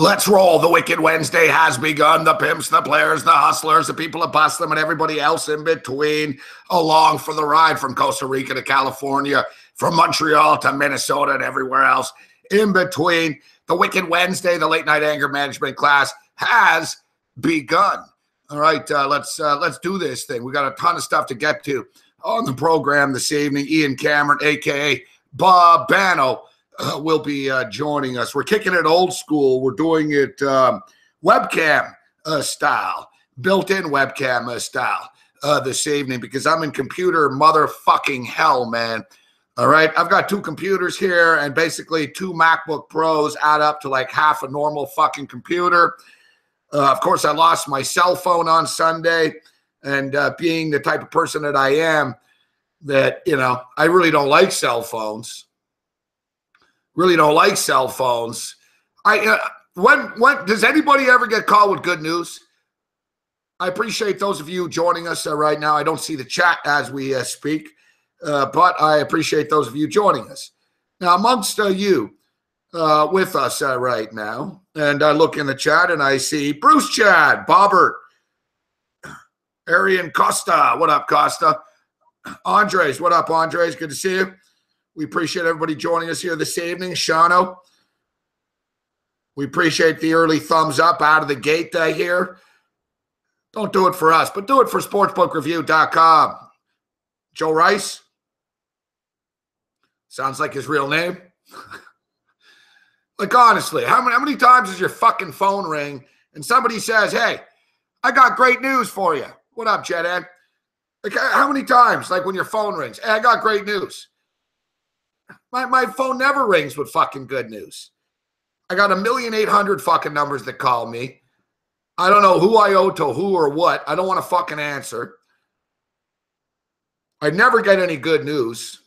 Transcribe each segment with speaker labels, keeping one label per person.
Speaker 1: Let's roll. The Wicked Wednesday has begun. The pimps, the players, the hustlers, the people that bust them, and everybody else in between along for the ride from Costa Rica to California, from Montreal to Minnesota and everywhere else in between. The Wicked Wednesday, the late night anger management class has begun. All right, let's do this thing. We got a ton of stuff to get to on the program this evening. Ian Cameron, a.k.a. Bob Bano, will be joining us. We're kicking it old school. We're doing it webcam style, built-in webcam style this evening because I'm in computer motherfucking hell, man. All right, I've got two computers here, and basically two MacBook Pros add up to like half a normal fucking computer. Of course, I lost my cell phone on Sunday, and being the type of person that I am, that, you know, I really don't like cell phones. Really don't like cell phones. When does anybody ever get called with good news? I appreciate those of you joining us right now. I don't see the chat as we speak, but I appreciate those of you joining us. Now, amongst you with us right now, and I look in the chat and I see Bruce Chad, Bobbert, Arian Costa. What up, Costa? Andres, what up, Andres? Good to see you. We appreciate everybody joining us here this evening. Shano, we appreciate the early thumbs up out of the gate here. Don't do it for us, but do it for sportsbookreview.com. Joe Rice. Sounds like his real name. Like, honestly, how many times does your fucking phone ring and somebody says, hey, I got great news for you? What up, Jet Ed? Like, how many times, like when your phone rings, hey, I got great news. My phone never rings with fucking good news. I got 1,800,000 fucking numbers that call me. I don't know who I owe to who or what. I don't want to fucking answer. I never get any good news.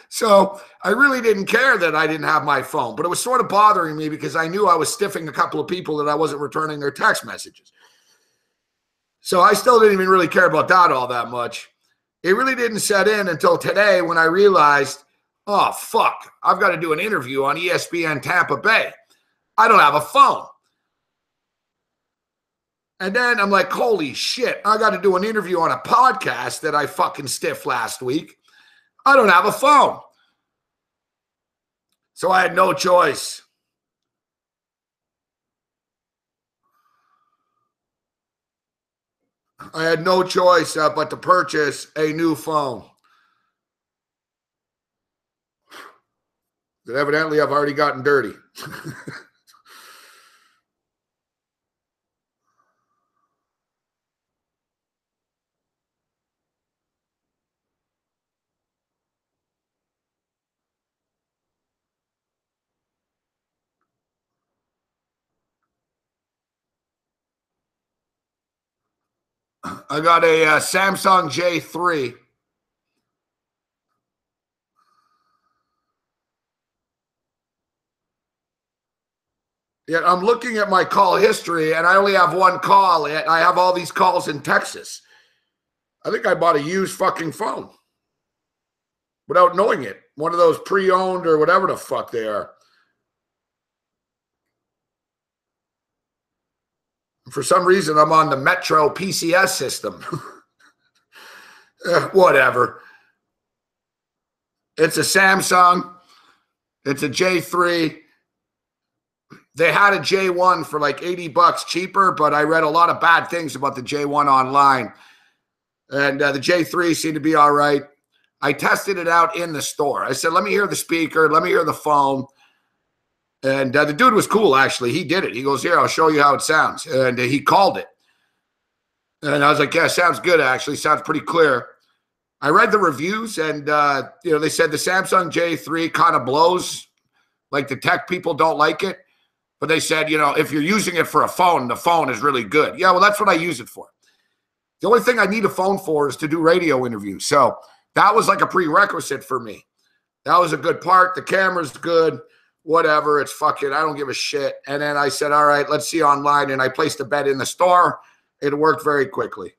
Speaker 1: So I really didn't care that I didn't have my phone, but it was sort of bothering me because I knew I was stiffing a couple of people that I wasn't returning their text messages. So I still didn't even really care about that all that much. It really didn't set in until today when I realized, oh, fuck, I've got to do an interview on ESPN Tampa Bay. I don't have a phone. And then I'm like, holy shit, I got to do an interview on a podcast that I fucking stiffed last week. I don't have a phone. So I had no choice. I had no choice but to purchase a new phone. That evidently I've already gotten dirty. I got a Samsung J3. Yet I'm looking at my call history, and I only have one call. Yet I have all these calls in Texas. I think I bought a used fucking phone without knowing it. One of those pre-owned or whatever the fuck they are. For some reason, I'm on the Metro PCS system. Whatever. It's a Samsung. It's a J3. They had a J1 for like $80 cheaper, but I read a lot of bad things about the J1 online. And the J3 seemed to be all right. I tested it out in the store. I said, let me hear the speaker. Let me hear the phone. And the dude was cool, actually. He did it. He goes, here, I'll show you how it sounds. And he called it. And I was like, yeah, sounds good, actually. Sounds pretty clear. I read the reviews, and, they said the Samsung J3 kind of blows. Like the tech people don't like it. But they said, if you're using it for a phone, the phone is really good. Yeah, well, that's what I use it for. The only thing I need a phone for is to do radio interviews. So that was like a prerequisite for me. That was a good part. The camera's good. Whatever. It's fucking, I don't give a shit. And then I said, all right, let's see online. And I placed a bet in the store. It worked very quickly.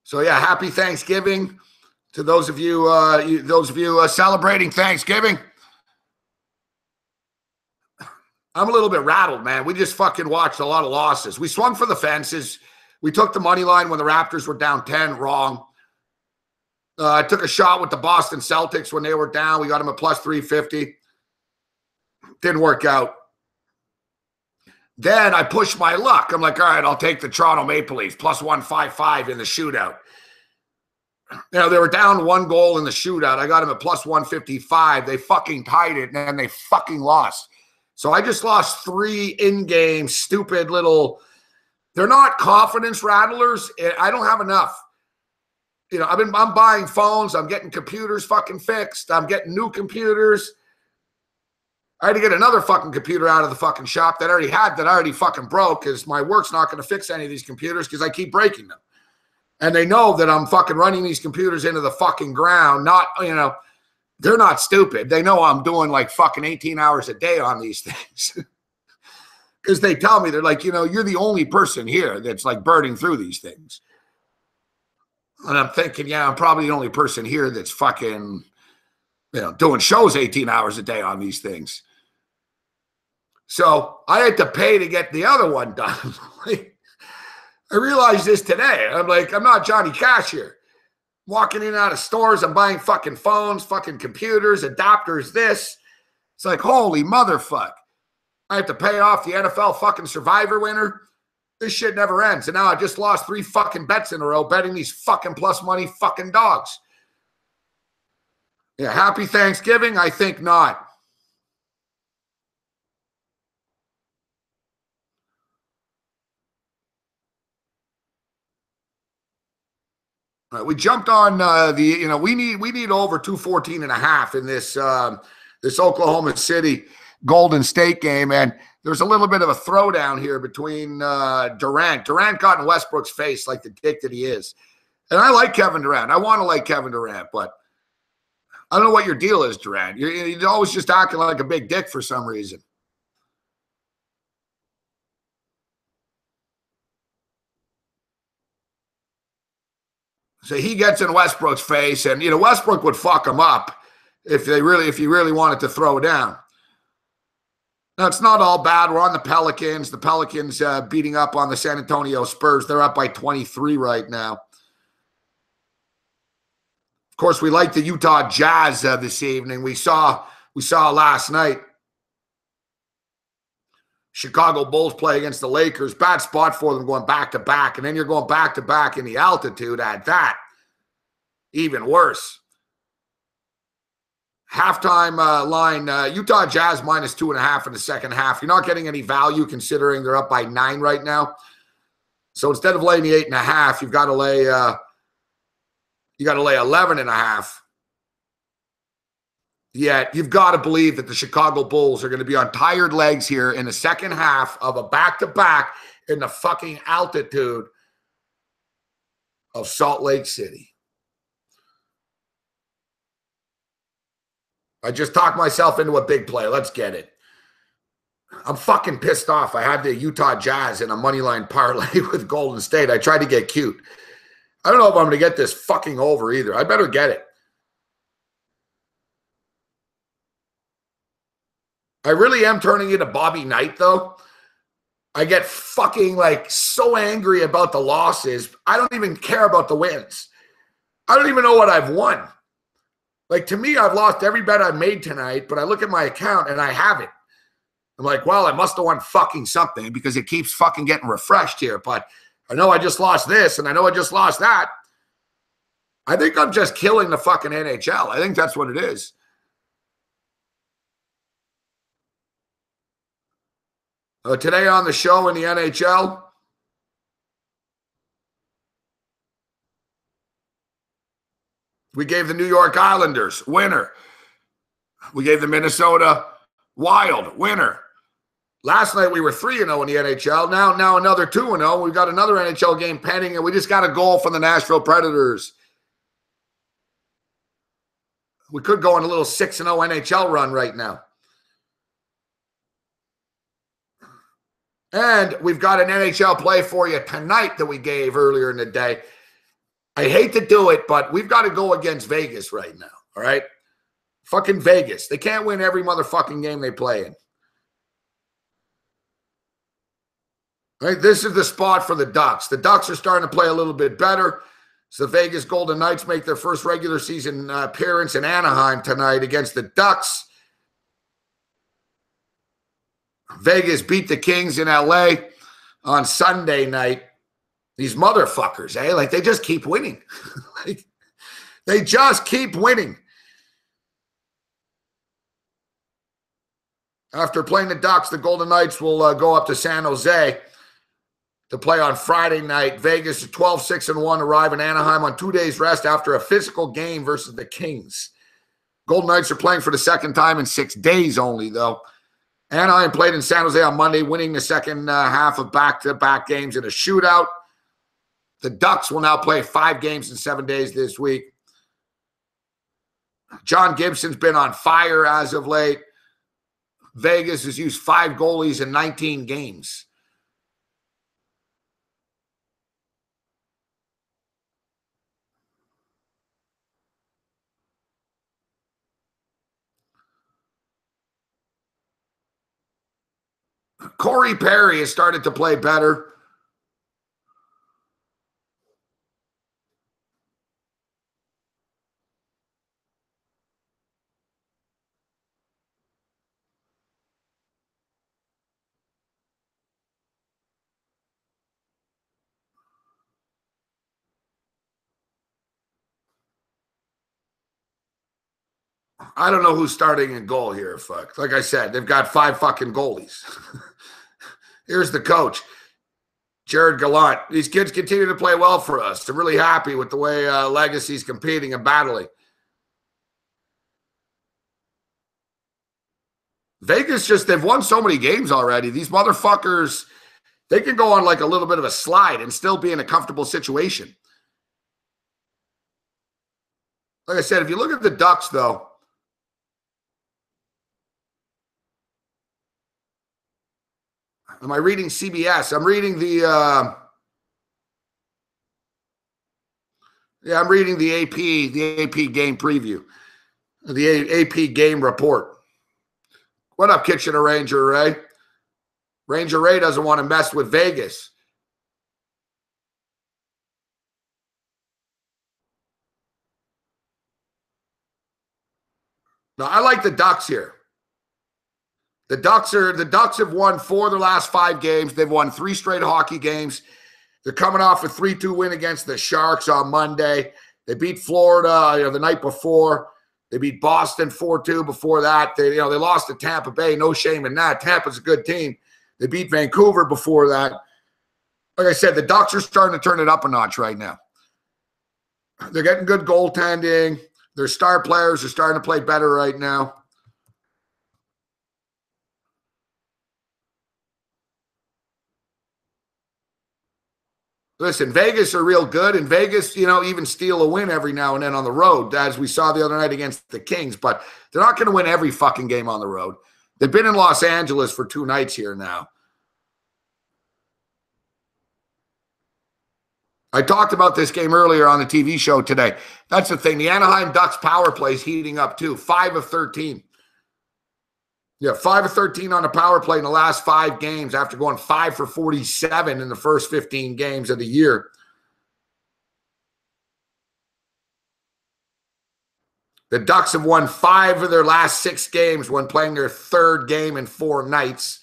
Speaker 1: So yeah, happy Thanksgiving to those of you, celebrating Thanksgiving. I'm a little bit rattled, man. We just fucking watched a lot of losses. We swung for the fences. We took the money line when the Raptors were down 10, wrong. I took a shot with the Boston Celtics when they were down. We got them at plus 350. Didn't work out. Then I pushed my luck. I'm like, all right, I'll take the Toronto Maple Leafs plus 155 in the shootout. They were down 1 goal in the shootout. I got them at plus 155. They fucking tied it, and then they fucking lost. So I just lost 3 in-game stupid little – they're not confidence rattlers. I don't have enough. I'm buying phones. I'm getting computers fucking fixed. I'm getting new computers. I had to get another fucking computer out of the fucking shop that I already fucking broke because my work's not going to fix any of these computers because I keep breaking them. And they know that I'm fucking running these computers into the fucking ground. They're not stupid. They know I'm doing like fucking 18 hours a day on these things. Because they tell me, they're like, you're the only person here that's like burning through these things. And I'm thinking, yeah, I'm probably the only person here that's fucking, doing shows 18 hours a day on these things. So I had to pay to get the other one done. I realized this today. I'm like, I'm not Johnny Cash here. Walking in and out of stores, I'm buying fucking phones, fucking computers, adapters, this. It's like, holy motherfuck. I have to pay off the NFL fucking Survivor winner. This shit never ends. And now I just lost 3 fucking bets in a row betting these fucking plus money fucking dogs. Yeah, happy Thanksgiving? I think not. All right, we jumped on we need over 214.5 in this Oklahoma City Golden State game, and there's a little bit of a throwdown here between Durant. Durant got in Westbrook's face like the dick that he is, and I like Kevin Durant. I want to like Kevin Durant, but I don't know what your deal is, Durant. You're always just acting like a big dick for some reason. So he gets in Westbrook's face, and Westbrook would fuck him up if he really wanted to throw down. Now, it's not all bad. We're on the Pelicans. The Pelicans beating up on the San Antonio Spurs. They're up by 23 right now. Of course, we like the Utah Jazz this evening. We saw last night Chicago Bulls play against the Lakers. Bad spot for them going back-to-back. And then you're going back-to-back in the altitude at that. Even worse. Halftime line, Utah Jazz minus 2.5 in the second half. You're not getting any value considering they're up by 9 right now. So instead of laying the 8.5, you've got to lay 11.5. Yet you've got to believe that the Chicago Bulls are going to be on tired legs here in the second half of a back-to-back in the fucking altitude of Salt Lake City. I just talked myself into a big play. Let's get it. I'm fucking pissed off. I had the Utah Jazz in a moneyline parlay with Golden State. I tried to get cute. I don't know if I'm going to get this fucking over either. I better get it. I really am turning into Bobby Knight, though. I get fucking so angry about the losses. I don't even care about the wins. I don't even know what I've won. To me, I've lost every bet I made tonight, but I look at my account and I haven't. I'm like, well, I must have won fucking something because it keeps fucking getting refreshed here. But I know I just lost this and I know I just lost that. I think I'm just killing the fucking NHL. I think that's what it is. Today on the show in the NHL, we gave the New York Islanders winner. We gave the Minnesota Wild winner. Last night we were 3-0 in the NHL. Now another 2-0. We've got another NHL game pending, and we just got a goal from the Nashville Predators. We could go on a little 6-0 NHL run right now. And we've got an NHL play for you tonight that we gave earlier in the day. I hate to do it, but we've got to go against Vegas right now, all right? Fucking Vegas. They can't win every motherfucking game they play in. Right? This is the spot for the Ducks. The Ducks are starting to play a little bit better. So the Vegas Golden Knights make their first regular season appearance in Anaheim tonight against the Ducks. Vegas beat the Kings in LA on Sunday night. These motherfuckers, eh? Like, they just keep winning. Like, they just keep winning. After playing the Ducks, the Golden Knights will go up to San Jose to play on Friday night. Vegas is 12-6-1, arrive in Anaheim on 2 days rest after a physical game versus the Kings. Golden Knights are playing for the second time in 6 days only, though. Anaheim played in San Jose on Monday, winning the second half of back-to-back games in a shootout. The Ducks will now play 5 games in 7 days this week. John Gibson's been on fire as of late. Vegas has used 5 goalies in 19 games. Corey Perry has started to play better. I don't know who's starting in goal here, fuck. Like I said, they've got 5 fucking goalies. Here's the coach, Jared Gallant. These kids continue to play well for us. They're really happy with the way Legacy's competing and battling. Vegas they've won so many games already. These motherfuckers, they can go on like a little bit of a slide and still be in a comfortable situation. Like I said, if you look at the Ducks, though, am I reading CBS? I'm reading the I'm reading the AP game preview, the AP game report. What up, Kitchener Ranger Ray? Ranger Ray doesn't want to mess with Vegas. No, I like the Ducks here. The Ducks have won 4 of their last 5 games. They've won 3 straight hockey games. They're coming off a 3-2 win against the Sharks on Monday. They beat Florida the night before. They beat Boston 4-2 before that. They lost to Tampa Bay. No shame in that. Tampa's a good team. They beat Vancouver before that. Like I said, the Ducks are starting to turn it up a notch right now. They're getting good goaltending. Their star players are starting to play better right now. Listen, Vegas are real good, and Vegas, even steal a win every now and then on the road, as we saw the other night against the Kings, but they're not going to win every fucking game on the road. They've been in Los Angeles for 2 nights here now. I talked about this game earlier on the TV show today. That's the thing. The Anaheim Ducks power play is heating up too. 5 of 13. Yeah, 5 of 13 on the power play in the last 5 games after going 5 for 47 in the first 15 games of the year. The Ducks have won 5 of their last 6 games when playing their 3rd game in 4 nights.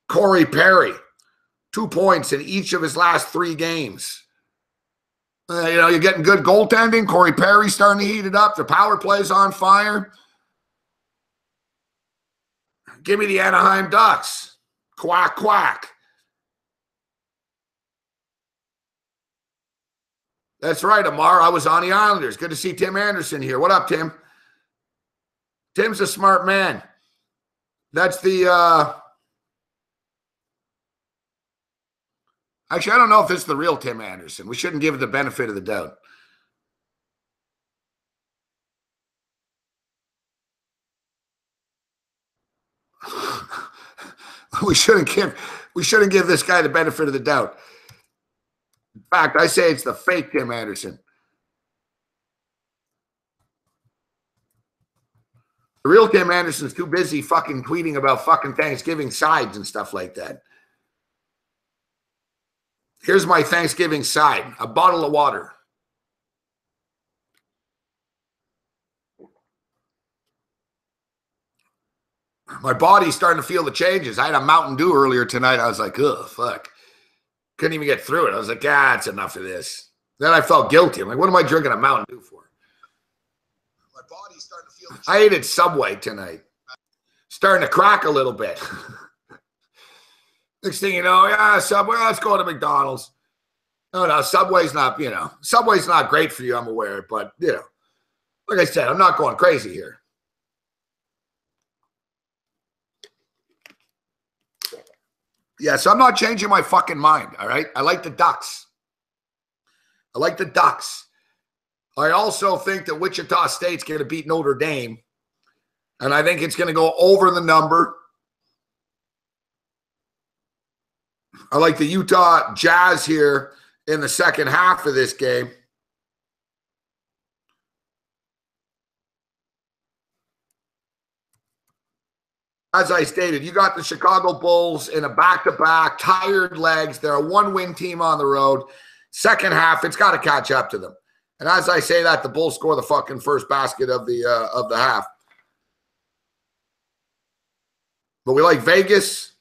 Speaker 1: Corey Perry, 2 points in each of his last 3 games. You're getting good goaltending. Corey Perry's starting to heat it up. The power play's on fire. Give me the Anaheim Ducks. Quack, quack. That's right, Amar. I was on the Islanders. Good to see Tim Anderson here. What up, Tim? Tim's a smart man. That's the actually, I don't know if it's the real Tim Anderson. We shouldn't give it the benefit of the doubt. We shouldn't give this guy the benefit of the doubt. In fact, I say it's the fake Tim Anderson. The real Tim Anderson's too busy fucking tweeting about fucking Thanksgiving sides and stuff like that. Here's my Thanksgiving side, a bottle of water. My body's starting to feel the changes. I had a Mountain Dew earlier tonight. I was like, ugh, fuck. Couldn't even get through it. I was like, it's enough of this. Then I felt guilty. I'm like, what am I drinking a Mountain Dew for? My body's starting to feel the changes. I ate at Subway tonight. Starting to crack a little bit. Next thing you know, Subway, let's go to McDonald's. No, Subway's not, Subway's not great for you, I'm aware. But, like I said, I'm not going crazy here. Yeah, so I'm not changing my fucking mind, all right? I like the Ducks. I also think that Wichita State's going to beat Notre Dame. And I think it's going to go over the number. I like the Utah Jazz here in the second half of this game. As I stated, you got the Chicago Bulls in a back-to-back, tired legs. They're a one-win team on the road. Second half, it's got to catch up to them. And as I say that, the Bulls score the fucking first basket of the half. But we like Vegas.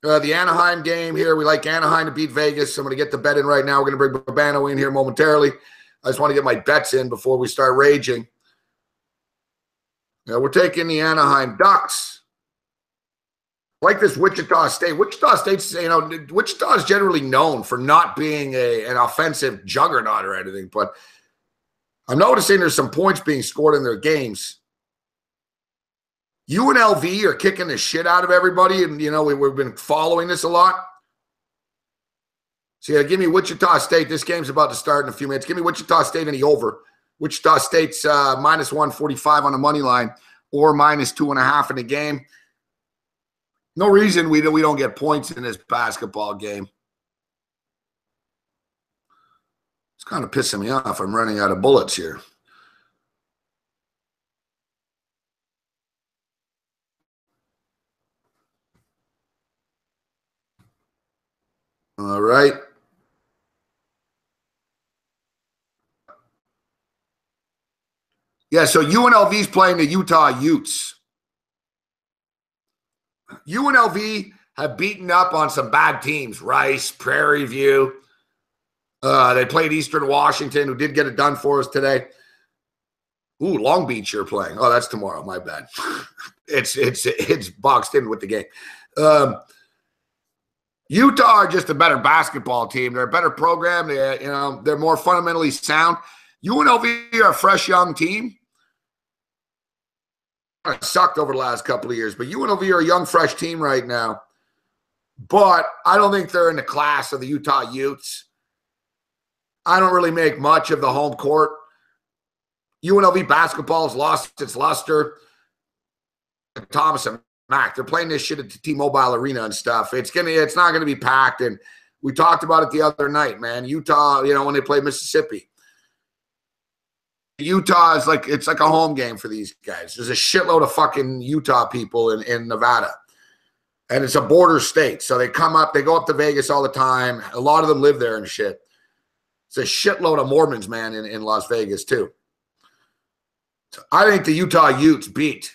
Speaker 1: The Anaheim game here, we like Anaheim to beat Vegas. I'm going to get the bet in right now. We're going to bring Babano in here momentarily. I just want to get my bets in before we start raging. We're taking the Anaheim Ducks. Like this Wichita State. Wichita State's, Wichita is generally known for not being an offensive juggernaut or anything, but I'm noticing there's some points being scored in their games. UNLV are kicking the shit out of everybody, and, we've been following this a lot. So, give me Wichita State. This game's about to start in a few minutes. Give me Wichita State in the over. Wichita State's minus 145 on the money line or minus 2.5 in the game. No reason we don't get points in this basketball game. It's kind of pissing me off. I'm running out of bullets here. All right. Yeah, so UNLV's playing the Utah Utes. UNLV have beaten up on some bad teams. Rice, Prairie View. They played Eastern Washington, who did get it done for us today. Ooh, Long Beach you're playing. Oh, that's tomorrow. My bad. It's boxed in with the game. Utah are just a better basketball team. They're a better program. They're more fundamentally sound. UNLV are a fresh young team. Sucked over the last couple of years, but UNLV are a young, fresh team right now. But I don't think they're in the class of the Utah Utes. I don't really make much of the home court. UNLV basketball has lost its luster. Thomas and Mac, they're playing this shit at the T-Mobile Arena and stuff. It's not gonna be packed. And we talked about it the other night, man. Utah, when they play Mississippi. Utah is it's like a home game for these guys. There's a shitload of fucking Utah people in Nevada. And it's a border state. So they go up to Vegas all the time. A lot of them live there and shit. It's a shitload of Mormons, man, in Las Vegas, too. So I think the Utah Utes beat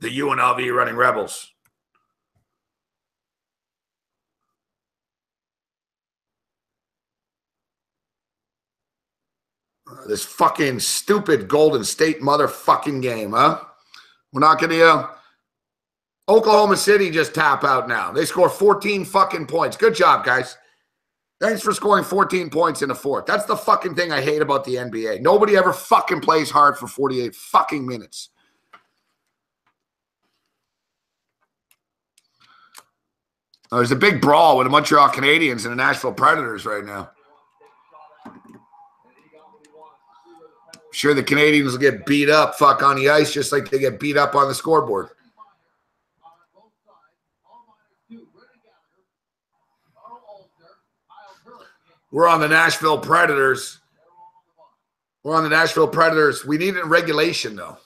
Speaker 1: the UNLV Running Rebels. This fucking stupid Golden State motherfucking game, huh? We're not going to Oklahoma City just tap out now. They score 14 fucking points. Good job, guys. Thanks for scoring 14 points in the fourth. That's the fucking thing I hate about the NBA. Nobody ever fucking plays hard for 48 fucking minutes. There's a big brawl with the Montreal Canadiens and the Nashville Predators right now. I'm sure the Canadians will get beat up on the ice just like they get beat up on the scoreboard. We're on the Nashville Predators. We're on the Nashville Predators. We need it in regulation, though.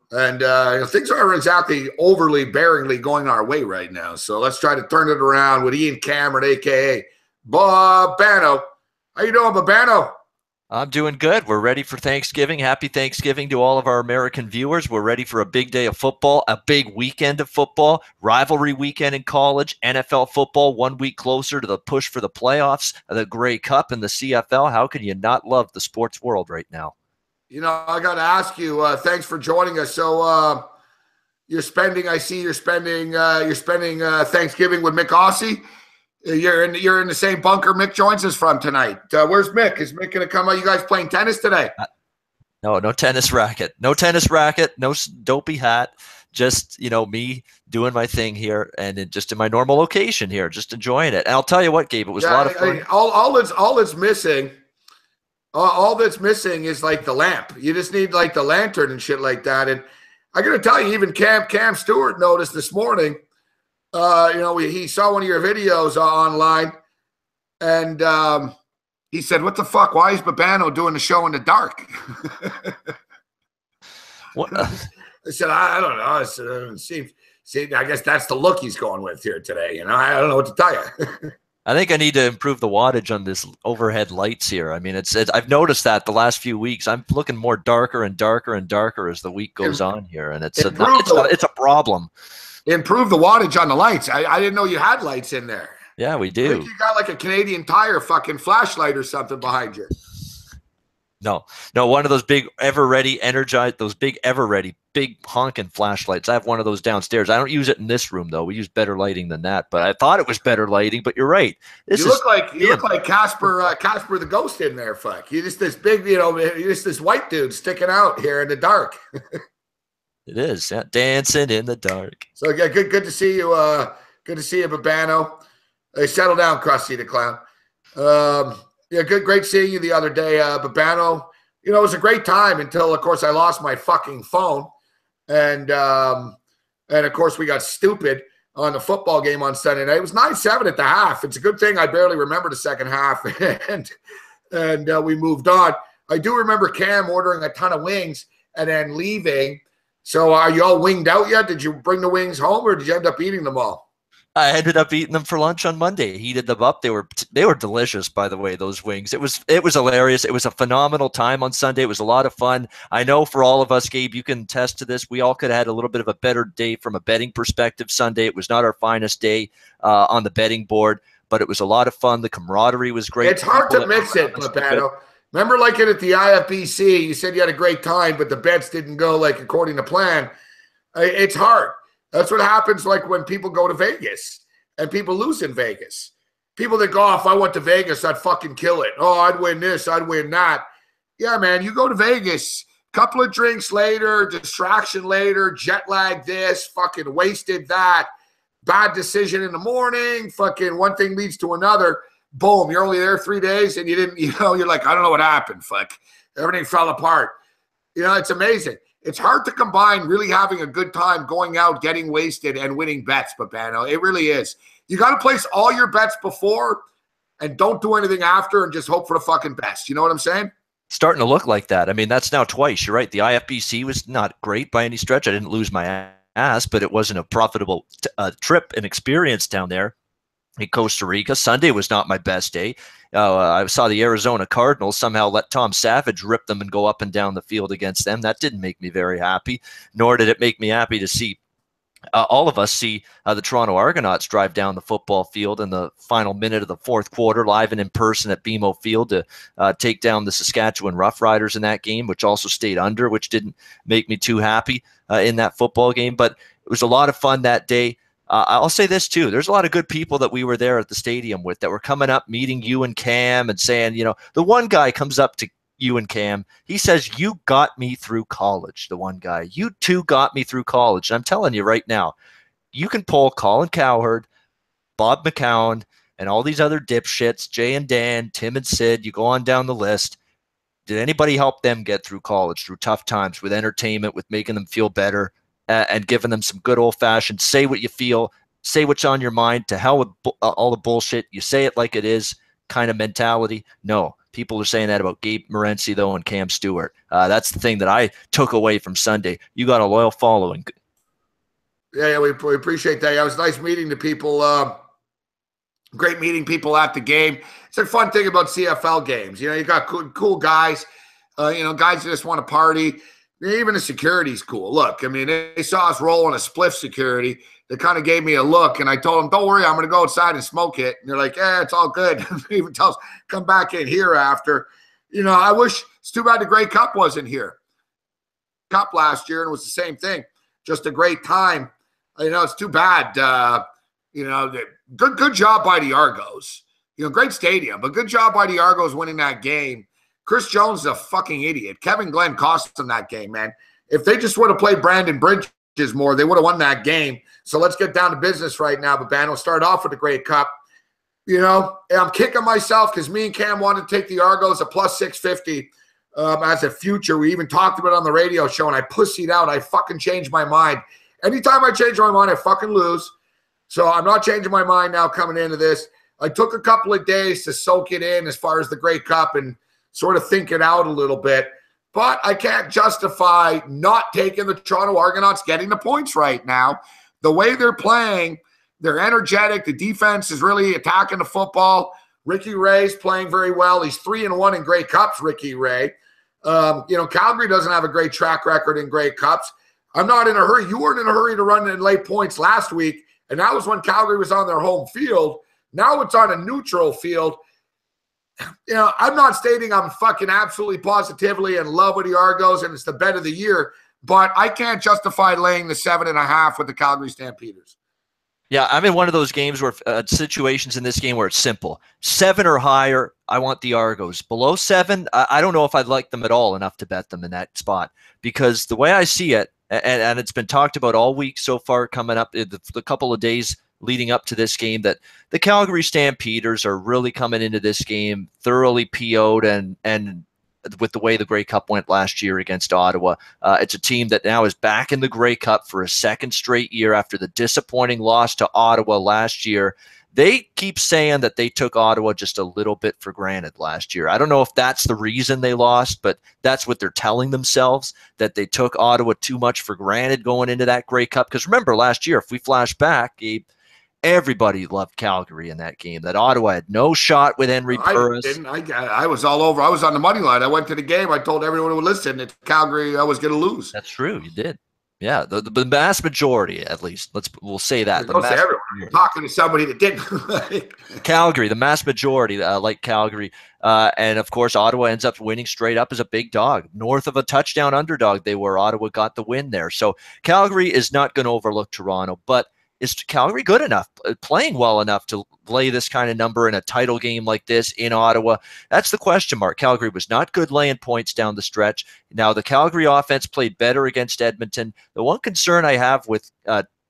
Speaker 1: And things aren't exactly overly bearingly going our way right now. So let's try to turn it around with Ian Cameron, a.k.a. Babano. How you doing, Babano?
Speaker 2: I'm doing good. We're ready for Thanksgiving. Happy Thanksgiving to all of our American viewers. We're ready for a big day of football, a big weekend of football, rivalry weekend in college, NFL football 1 week closer to the push for the playoffs, the Grey Cup, and the CFL. How can you not love the sports world right now?
Speaker 1: You know, I got to ask you, thanks for joining us. So you're spending Thanksgiving with Mick Aussie. You're in the same bunker Mick joins us from tonight. Where's Mick? Is Mick going to come out? You guys playing tennis today?
Speaker 2: No tennis racket. No tennis racket. No dopey hat. Just, me doing my thing here and just in my normal location here, just enjoying it. And I'll tell you what, Gabe, it was a lot of fun.
Speaker 1: All that's missing is like the lamp. You just need like the lantern and shit like that. And I got to tell you, even Cam Stewart noticed this morning. He saw one of your videos online, and he said, "What the fuck? Why is Babano doing the show in the dark?"
Speaker 2: What?
Speaker 1: I said, "I don't know. See, I guess that's the look he's going with here today. I don't know what to tell you."
Speaker 2: I think I need to improve the wattage on this overhead lights here. I mean, I've noticed that the last few weeks, I'm looking more darker and darker and darker as the week goes on here, and it's a problem.
Speaker 1: Improve the wattage on the lights. I didn't know you had lights in there.
Speaker 2: Yeah, we do.
Speaker 1: I think you got like a Canadian Tire fucking flashlight or something behind you.
Speaker 2: No, one of those big ever-ready energized, those big ever-ready, big honking flashlights. I have one of those downstairs. I don't use it in this room though. We use better lighting than that, but I thought it was better lighting. But you're right. You look
Speaker 1: like Casper the Ghost in there. Fuck, you're just this big, you're just this white dude sticking out here in the dark.
Speaker 2: It is, yeah, dancing in the dark.
Speaker 1: So yeah, good to see you. Good to see you, Babano. Hey, settle down, Krusty the Clown. Yeah, great seeing you the other day, Babano. It was a great time until, of course, I lost my fucking phone, and of course we got stupid on the football game on Sunday night. It was 9-7 at the half. It's a good thing I barely remember the second half, and we moved on. I do remember Cam ordering a ton of wings and then leaving. So are you all winged out yet? Did you bring the wings home, or did you end up eating them all?
Speaker 2: I ended up eating them for lunch on Monday. Heated them up. They were delicious, by the way, those wings. It was hilarious. It was a phenomenal time on Sunday. It was a lot of fun. I know for all of us, Gabe, you can attest to this. We all could have had a little bit of a better day from a betting perspective Sunday. It was not our finest day on the betting board, but it was a lot of fun. The camaraderie was great.
Speaker 1: It's hard to mix it, Babano. Remember, like at the IFBC, you said you had a great time, but the bets didn't go like according to plan. It's hard. That's what happens like when people go to Vegas and people lose in Vegas. People that go, "Oh, if I went to Vegas, I'd fucking kill it. Oh, I'd win this, I'd win that." Yeah, man, you go to Vegas, couple of drinks later, distraction later, jet lag this, fucking wasted that, bad decision in the morning, fucking one thing leads to another. Boom, you're only there 3 days and you didn't, you're like, I don't know what happened. Fuck, everything fell apart. It's amazing. It's hard to combine really having a good time, going out, getting wasted, and winning bets, Babano. It really is. You got to place all your bets before and don't do anything after and just hope for the fucking best. You know what I'm saying?
Speaker 2: Starting to look like that. I mean, that's now twice. You're right. The IFBC was not great by any stretch. I didn't lose my ass, but it wasn't a profitable trip and experience down there in Costa Rica. Sunday was not my best day. I saw the Arizona Cardinals somehow let Tom Savage rip them and go up and down the field against them. That didn't make me very happy, nor did it make me happy to see all of us see the Toronto Argonauts drive down the football field in the final minute of the fourth quarter, live and in person at BMO Field to take down the Saskatchewan Roughriders in that game, which also stayed under, which didn't make me too happy in that football game. But it was a lot of fun that day. I'll say this too. There's a lot of good people that we were there at the stadium with that were coming up, meeting you and Cam and saying, the one guy comes up to you and Cam. He says, "You got me through college." The one guy, "You two got me through college." And I'm telling you right now, you can pull Colin Cowherd, Bob McCown, and all these other dipshits, Jay and Dan, Tim and Sid. You go on down the list. Did anybody help them get through college, through tough times, with entertainment, with making them feel better? And giving them some good old-fashioned say what you feel, say what's on your mind, to hell with all the bullshit. You say it like it is. kind of mentality? No. People are saying that about Gabe Morency, though, and Cam Stewart. That's the thing that I took away from Sunday. You got a loyal following.
Speaker 1: Yeah, we appreciate that. It was nice meeting the people. Great meeting people at the game. It's a fun thing about CFL games. You got cool guys, guys that just want to party. Even the security's cool. Look, I mean, they saw us rolling a spliff security. They kind of gave me a look, and I told them, don't worry, I'm going to go outside and smoke it. And they're like, yeah, it's all good. Even tells, come back in here after. I wish, it's too bad the Grey Cup wasn't here. Cup last year, and it was the same thing. Just a great time. It's too bad. Good job by the Argos. Great stadium, but good job by the Argos winning that game. Chris Jones is a fucking idiot. Kevin Glenn cost them that game, man. If they just would have played Brandon Bridges more, they would have won that game. So let's get down to business right now. But Ben, we'll start off with the Grey Cup. I'm kicking myself because me and Cam wanted to take the Argos at plus 650 as a future. We even talked about it on the radio show, and I pussied out. I fucking changed my mind. Anytime I change my mind, I fucking lose. So I'm not changing my mind now coming into this. I took a couple of days to soak it in as far as the Grey Cup and sort of think it out a little bit. But I can't justify not taking the Toronto Argonauts getting the points right now. The way they're playing, they're energetic. The defense is really attacking the football. Ricky Ray's playing very well. He's 3-1 in Grey Cups, Ricky Ray. Calgary doesn't have a great track record in Grey Cups. I'm not in a hurry. You weren't in a hurry to run and lay points last week, and that was when Calgary was on their home field. Now it's on a neutral field. I'm not stating I'm fucking absolutely positively in love with the Argos and it's the bet of the year, but I can't justify laying the 7.5 with the Calgary Stampeders.
Speaker 2: Yeah, I'm in one of those games where situations in this game where it's simple. 7 or higher, I want the Argos. Below 7, I don't know if I'd like them at all enough to bet them in that spot, because the way I see it, and it's been talked about all week so far coming up, the couple of days leading up to this game, that the Calgary Stampeders are really coming into this game thoroughly PO'd, and with the way the Grey Cup went last year against Ottawa. It's a team that now is back in the Grey Cup for a second straight year after the disappointing loss to Ottawa last year. They keep saying that they took Ottawa just a little bit for granted last year. I don't know if that's the reason they lost, but that's what they're telling themselves, that they took Ottawa too much for granted going into that Grey Cup. Because remember, last year, if we flash back, Gabe, everybody loved Calgary in that game. That Ottawa had no shot with Henry Burris.
Speaker 1: I was all over. I was on the money line. I went to the game. I told everyone who would listen that Calgary I was going to lose.
Speaker 2: That's true. You did. Yeah, the vast majority, at least. We'll say that.
Speaker 1: Don't say everyone. I'm talking to somebody that didn't.
Speaker 2: Calgary, the mass majority like Calgary. And, of course, Ottawa ends up winning straight up as a big dog. North of a touchdown underdog they were. Ottawa got the win there. So Calgary is not going to overlook Toronto, but is Calgary good enough, playing well enough to lay this kind of number in a title game like this in Ottawa? That's the question mark. Calgary was not good laying points down the stretch. Now, the Calgary offense played better against Edmonton. The one concern I have with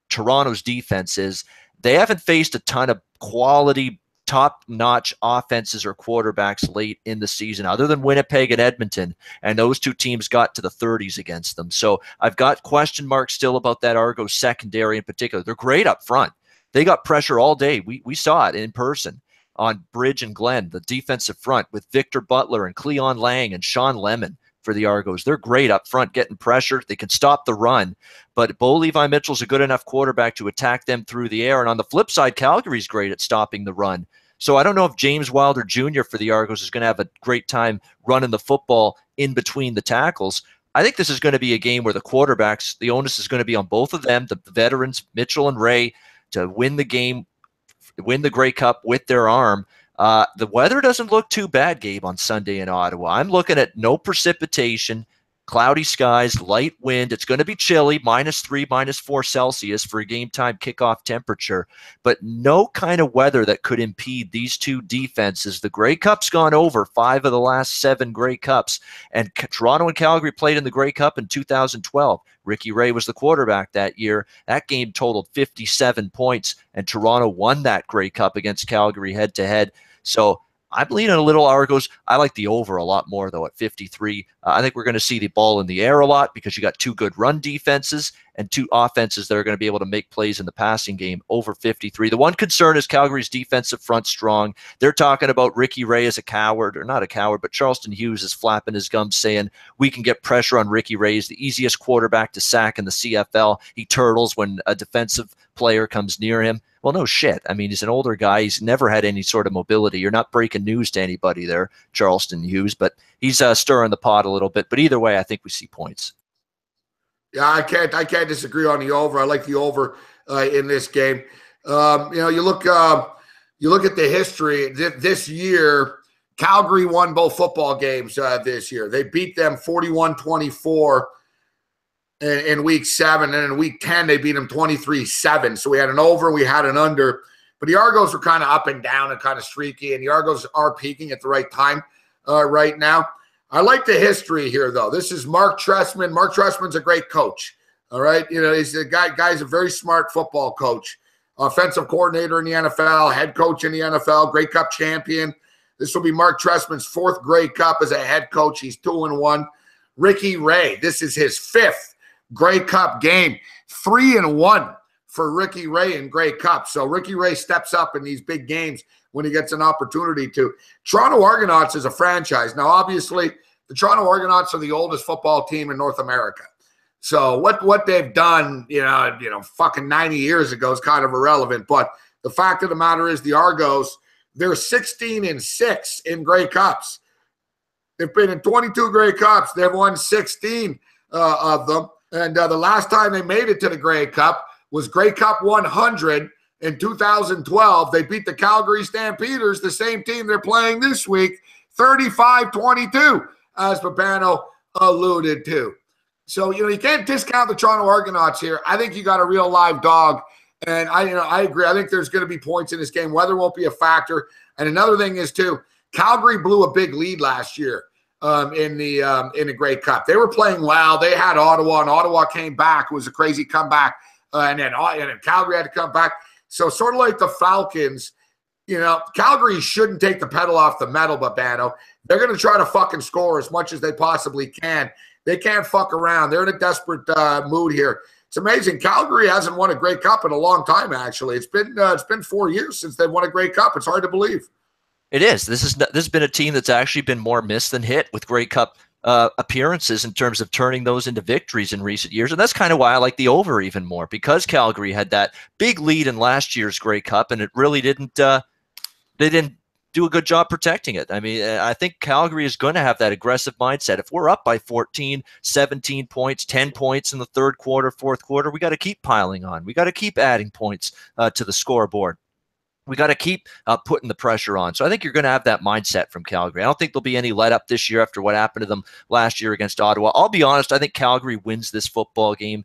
Speaker 2: Toronto's defense is they haven't faced a ton of quality, top-notch offenses or quarterbacks late in the season, other than Winnipeg and Edmonton, and those two teams got to the 30s against them. So I've got question marks still about that Argos secondary in particular. They're great up front. They got pressure all day. We saw it in person on Bridge and Glenn, the defensive front with Victor Butler and Cleon Lang and Sean Lemon for the Argos. They're great up front getting pressure. They can stop the run, but Bo Levi Mitchell's a good enough quarterback to attack them through the air. And on the flip side, Calgary's great at stopping the run. So I don't know if James Wilder Jr. for the Argos is going to have a great time running the football in between the tackles. I think this is going to be a game where the quarterbacks, the onus is going to be on both of them, the veterans, Mitchell and Ray, to win the game, win the Grey Cup with their arm. The weather doesn't look too bad, Gabe, on Sunday in Ottawa. I'm looking at no precipitation, cloudy skies, light wind. It's going to be chilly, -3, -4 Celsius for a game time kickoff temperature, but no kind of weather that could impede these two defenses. The Grey Cup's gone over 5 of the last 7 Grey Cups, and Toronto and Calgary played in the Grey Cup in 2012. Ricky Ray was the quarterback that year. That game totaled 57 points, and Toronto won that Grey Cup against Calgary head-to-head. So I'm leaning a little Argos. I like the over a lot more, though, at 53. I think we're going to see the ball in the air a lot because you got two good run defenses, and two offenses that are going to be able to make plays in the passing game, over 53. The one concern is Calgary's defensive front strong. They're talking about Ricky Ray as a coward, or not a coward, but Charleston Hughes is flapping his gums saying we can get pressure on Ricky Ray. He's the easiest quarterback to sack in the CFL. He turtles when a defensive player comes near him. Well, no shit. I mean, he's an older guy. He's never had any sort of mobility. You're not breaking news to anybody there, Charleston Hughes, but he's stirring the pot a little bit. But either way, I think we see points.
Speaker 1: Yeah, I can't disagree on the over. I like the over in this game. You look at the history this year. Calgary won both football games this year. They beat them 41-24 in week 7, and in week 10 they beat them 23-7. So we had an over, we had an under, but the Argos were kind of up and down and kind of streaky, and the Argos are peaking at the right time right now. I like the history here, though. This is Mark Trestman. Mark Trestman's a great coach. All right, he's a guy's a very smart football coach, offensive coordinator in the NFL, head coach in the NFL, Grey Cup champion. This will be Mark Trestman's 4th Grey Cup as a head coach. He's 2-1. Ricky Ray, this is his 5th Grey Cup game, 3-1 for Ricky Ray in Grey Cup. So Ricky Ray steps up in these big games when he gets an opportunity to. Toronto Argonauts is a franchise. Now, obviously, the Toronto Argonauts are the oldest football team in North America. So what they've done, fucking 90 years ago is kind of irrelevant. But the fact of the matter is the Argos, they're 16-6 in Grey Cups. They've been in 22 Grey Cups. They've won 16 of them. And the last time they made it to the Grey Cup was Grey Cup 100 in 2012. They beat the Calgary Stampeders, the same team they're playing this week, 35-22, as Papano alluded to. So, you can't discount the Toronto Argonauts here. I think you got a real live dog. And I agree. I think there's going to be points in this game. Weather won't be a factor. And another thing is, too, Calgary blew a big lead last year in the Grey Cup. They were playing well. They had Ottawa, and Ottawa came back. It was a crazy comeback. And then Calgary had to come back. So sort of like the Falcons, Calgary shouldn't take the pedal off the metal, Babano. They're going to try to fucking score as much as they possibly can. They can't fuck around. They're in a desperate mood here. It's amazing. Calgary hasn't won a Grey Cup in a long time, actually. It's been 4 years since they've won a Grey Cup. It's hard to believe.
Speaker 2: It is. This has been a team that's actually been more missed than hit with Grey Cup appearances in terms of turning those into victories in recent years. And that's kind of why I like the over even more, because Calgary had that big lead in last year's Grey Cup, and it really didn't they didn't do a good job protecting it. I mean, I think Calgary is going to have that aggressive mindset. If we're up by 14, 17 points, 10 points in the third quarter, fourth quarter, we got to keep piling on. We got to keep adding points to the scoreboard. We got to keep putting the pressure on. So I think you're going to have that mindset from Calgary. I don't think there'll be any let up this year after what happened to them last year against Ottawa. I'll be honest, I think Calgary wins this football game.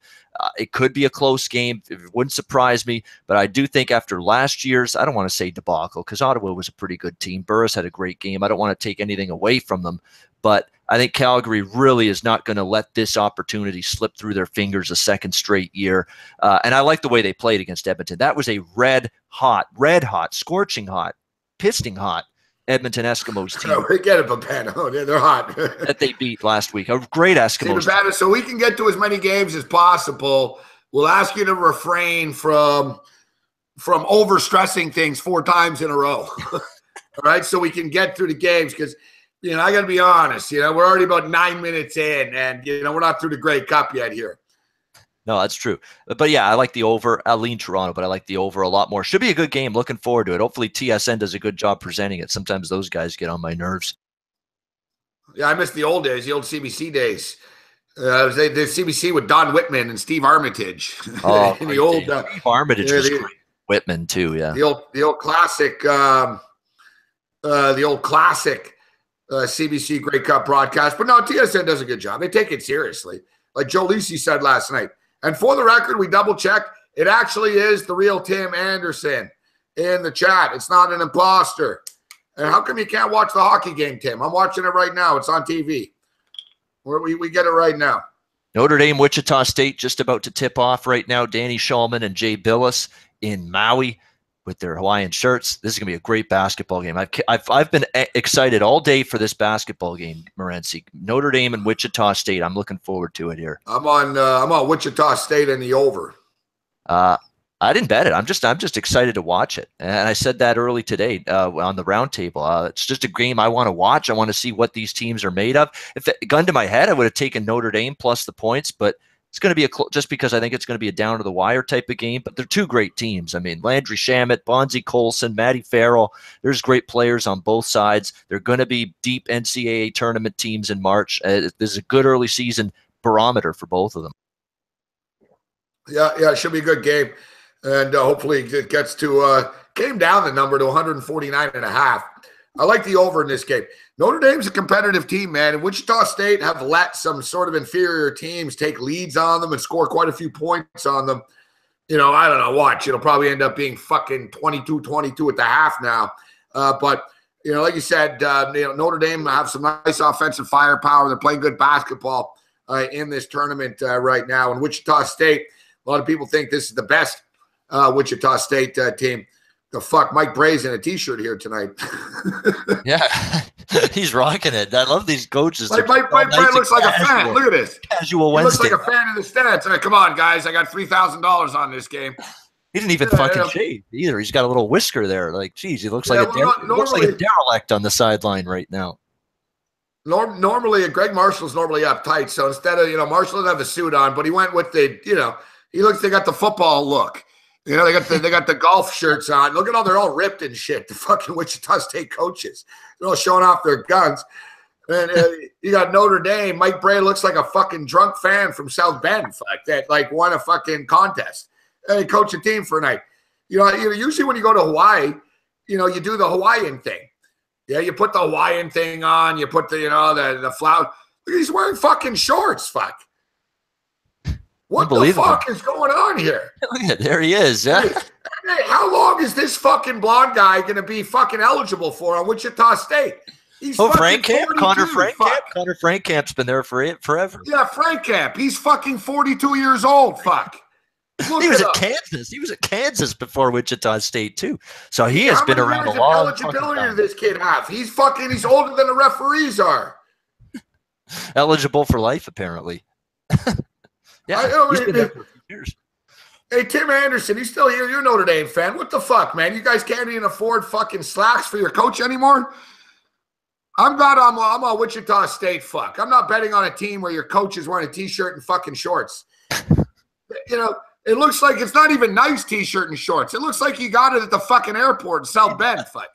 Speaker 2: It could be a close game. It wouldn't surprise me, but I do think after last year's, I don't want to say debacle, because Ottawa was a pretty good team. Burris had a great game. I don't want to take anything away from them, but I think Calgary really is not going to let this opportunity slip through their fingers a second straight year. And I like the way they played against Edmonton. That was a red hot, scorching hot, pisting hot Edmonton Eskimos team.
Speaker 1: Oh, get it, Papano. They're hot.
Speaker 2: That they beat last week. A great Eskimos team.
Speaker 1: So we can get to as many games as possible. We'll ask you to refrain from overstressing things 4 times in a row. All right? So we can get through the games, because I got to be honest, we're already about 9 minutes in, and, we're not through the Grey Cup yet here.
Speaker 2: No, that's true. But yeah, I like the over. I lean Toronto, but I like the over a lot more. Should be a good game. Looking forward to it. Hopefully TSN does a good job presenting it. Sometimes those guys get on my nerves.
Speaker 1: Yeah, I miss the old days, the old CBC days. The CBC with Don Whitman and Steve Armitage.
Speaker 2: Oh,
Speaker 1: the old
Speaker 2: Steve Armitage was great. Whitman too, yeah.
Speaker 1: The old classic CBC Grey Cup broadcast. But no, TSN does a good job. They take it seriously. Like Joe Lisi said last night. And for the record, we double-checked. It actually is the real Tim Anderson in the chat. It's not an imposter. And how come you can't watch the hockey game, Tim? I'm watching it right now. It's on TV. We get it right now.
Speaker 2: Notre Dame, Wichita State just about to tip off right now. Danny Shulman and Jay Billis in Maui. with their Hawaiian shirts. This is going to be a great basketball game. I've been excited all day for this basketball game, Morency. Notre Dame and Wichita State. I'm looking forward to it here. I'm
Speaker 1: on Wichita State in the over.
Speaker 2: I didn't bet it. I'm just excited to watch it. And I said that early today on the roundtable. It's just a game I want to watch. I want to see what these teams are made of. If it gun to my head, I would have taken Notre Dame plus the points, but it's going to be just because I think it's going to be a down to the wire type of game. But they're two great teams. I mean, Landry Shamet, Bonzi Colson, Matty Farrell. There's great players on both sides. They're going to be deep NCAA tournament teams in March. This is a good early season barometer for both of them.
Speaker 1: Yeah, it should be a good game. And hopefully it gets to came down the number to 149.5. I like the over in this game. Notre Dame's a competitive team, man. And Wichita State have let some sort of inferior teams take leads on them and score quite a few points on them. I don't know. Watch. It'll probably end up being fucking 22-22 at the half now. But, like you said, Notre Dame have some nice offensive firepower. They're playing good basketball in this tournament right now. And Wichita State, a lot of people think this is the best Wichita State team. The fuck, Mike Bray's in a T-shirt here tonight.
Speaker 2: Yeah, he's rocking it. I love these coaches.
Speaker 1: Mike Bray looks like a fan. Look at this.
Speaker 2: Casual Wednesday.
Speaker 1: He looks like a fan of the stats. All right, come on, guys. I got $3,000 on this game.
Speaker 2: He didn't even fucking shave either. He's got a little whisker there. Like, geez, he looks like looks like a derelict on the sideline right now.
Speaker 1: Normally, Greg Marshall's normally uptight. So instead of, Marshall doesn't have the suit on, but he went with the, they got the football look. They got the golf shirts on. Look at all, they're all ripped and shit. The fucking Wichita State coaches. They're all showing off their guns. And you got Notre Dame. Mike Bray looks like a fucking drunk fan from South Bend, that won a fucking contest. Hey, coach a team for a night. Usually when you go to Hawaii, you do the Hawaiian thing. Yeah, you put the Hawaiian thing on. You put the flower. He's wearing fucking shorts. Fuck. What the fuck is going on here?
Speaker 2: There he is. Yeah.
Speaker 1: Hey, how long is this fucking blonde guy going to be fucking eligible for on Wichita State? He's
Speaker 2: Frank Camp. Connor Frank Camp. Connor Frank Camp's been there forever.
Speaker 1: Yeah, Frank Camp. He's fucking 42 years old. Fuck.
Speaker 2: He was at Kansas. He was at Kansas before Wichita State too. So he has been around a long time. How much eligibility does this kid have? He's older than the referees are. Eligible for life, apparently. Yeah, he's been there for a few years.
Speaker 1: Hey, Tim Anderson, you still here? You're a Notre Dame fan. What the fuck, man? You guys can't even afford fucking slacks for your coach anymore? I'm on Wichita State, fuck. I'm not betting on a team where your coach is wearing a T-shirt and fucking shorts. It looks like it's not even nice T-shirt and shorts. It looks like you got it at the fucking airport in South Bend, fuck.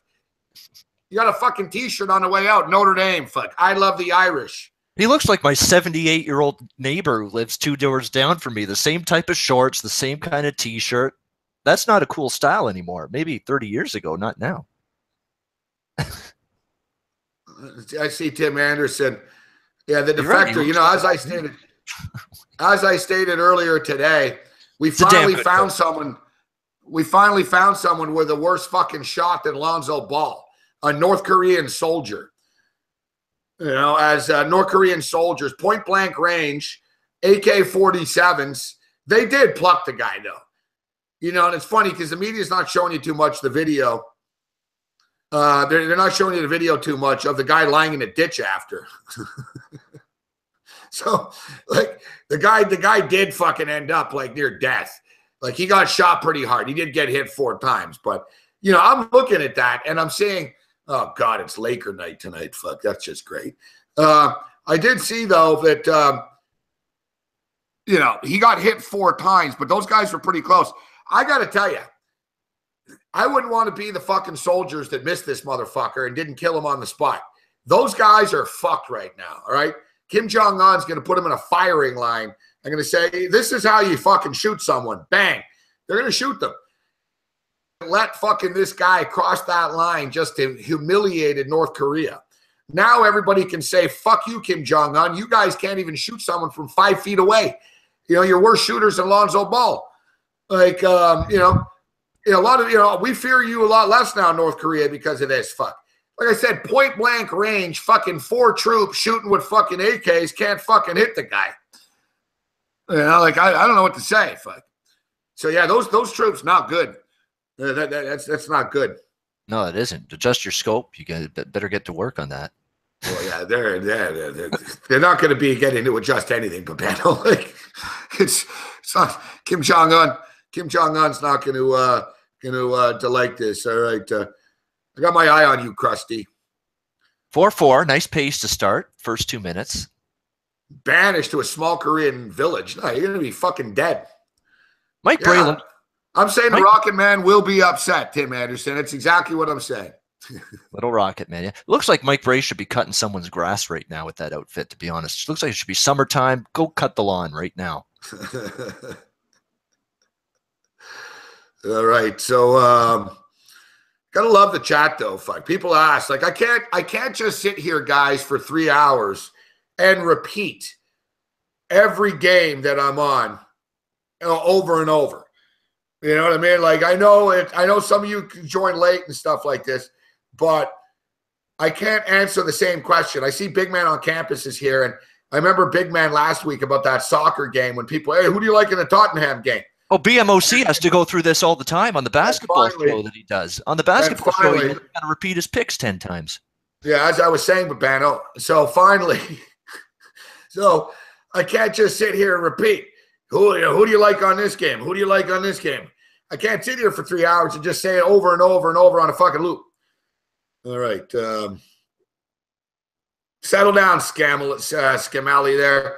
Speaker 1: You got a fucking T-shirt on the way out, Notre Dame, fuck. I love the Irish.
Speaker 2: He looks like my 78-year-old neighbor who lives 2 doors down from me. The same type of shorts, the same kind of T-shirt. That's not a cool style anymore. Maybe 30 years ago, not now.
Speaker 1: I see Tim Anderson. Yeah, the defector. As I stated earlier today, we finally found someone with a worse fucking shot than Lonzo Ball, a North Korean soldier. As North Korean soldiers, point blank range, AK-47s, they did pluck the guy, though. And it's funny because the media's not showing you too much the video. They're not showing you the video too much of the guy lying in a ditch after. So, the guy did fucking end up near death. He got shot pretty hard. He did get hit 4 times, but I'm looking at that and I'm saying, oh, God, it's Laker night tonight. Fuck, that's just great. I did see, though, that, he got hit 4 times, but those guys were pretty close. I got to tell you, I wouldn't want to be the fucking soldiers that missed this motherfucker and didn't kill him on the spot. Those guys are fucked right now, all right? Kim Jong-un's going to put him in a firing line. I'm going to say, this is how you fucking shoot someone. Bang. They're going to shoot them. Let fucking this guy cross that line just to humiliate North Korea. Now everybody can say, fuck you, Kim Jong-un. You guys can't even shoot someone from 5 feet away. You're worse shooters than Lonzo Ball. A lot of, we fear you a lot less now, North Korea, because of this. Fuck. Like I said, point blank range, fucking 4 troops shooting with fucking AKs can't fucking hit the guy. I don't know what to say. Fuck. So yeah, those troops not good. That's not good.
Speaker 2: No, it isn't. Adjust your scope. You better get to work on that.
Speaker 1: Well, yeah, they're not going to be getting to adjust anything, but like it's not Kim Jong Un. Kim Jong Un's not going to like this. All right, I got my eye on you, Krusty.
Speaker 2: 4-4, nice pace to start. First 2 minutes.
Speaker 1: Banished to a small Korean village. No, you're going to be fucking dead.
Speaker 2: Mike Braylon.
Speaker 1: I'm saying the Rocket Man will be upset, Tim Anderson. That's exactly what I'm saying.
Speaker 2: Little Rocket Man. Yeah. Looks like Mike Bray should be cutting someone's grass right now with that outfit, to be honest. It looks like it should be summertime. Go cut the lawn right now.
Speaker 1: All right. So gotta love the chat though. Fuck. People ask, like, I can't just sit here, guys, for 3 hours and repeat every game that I'm on, over and over. You know what I mean? Like, I know some of you can join late and stuff like this, but I can't answer the same question. I see Big Man on campus is here, and I remember Big Man last week about that soccer game when people, hey, who do you like in the Tottenham game?
Speaker 2: Oh, BMOC has to go through this all the time on the basketball show that he does. On the basketball show, he's got to repeat his picks 10 times.
Speaker 1: Yeah, as I was saying, Babano. So finally, so I can't just sit here and repeat. Who do you like on this game? Who do you like on this game? I can't sit here for 3 hours and just say it over and over and over on a fucking loop. All right. Settle down, Scamali there.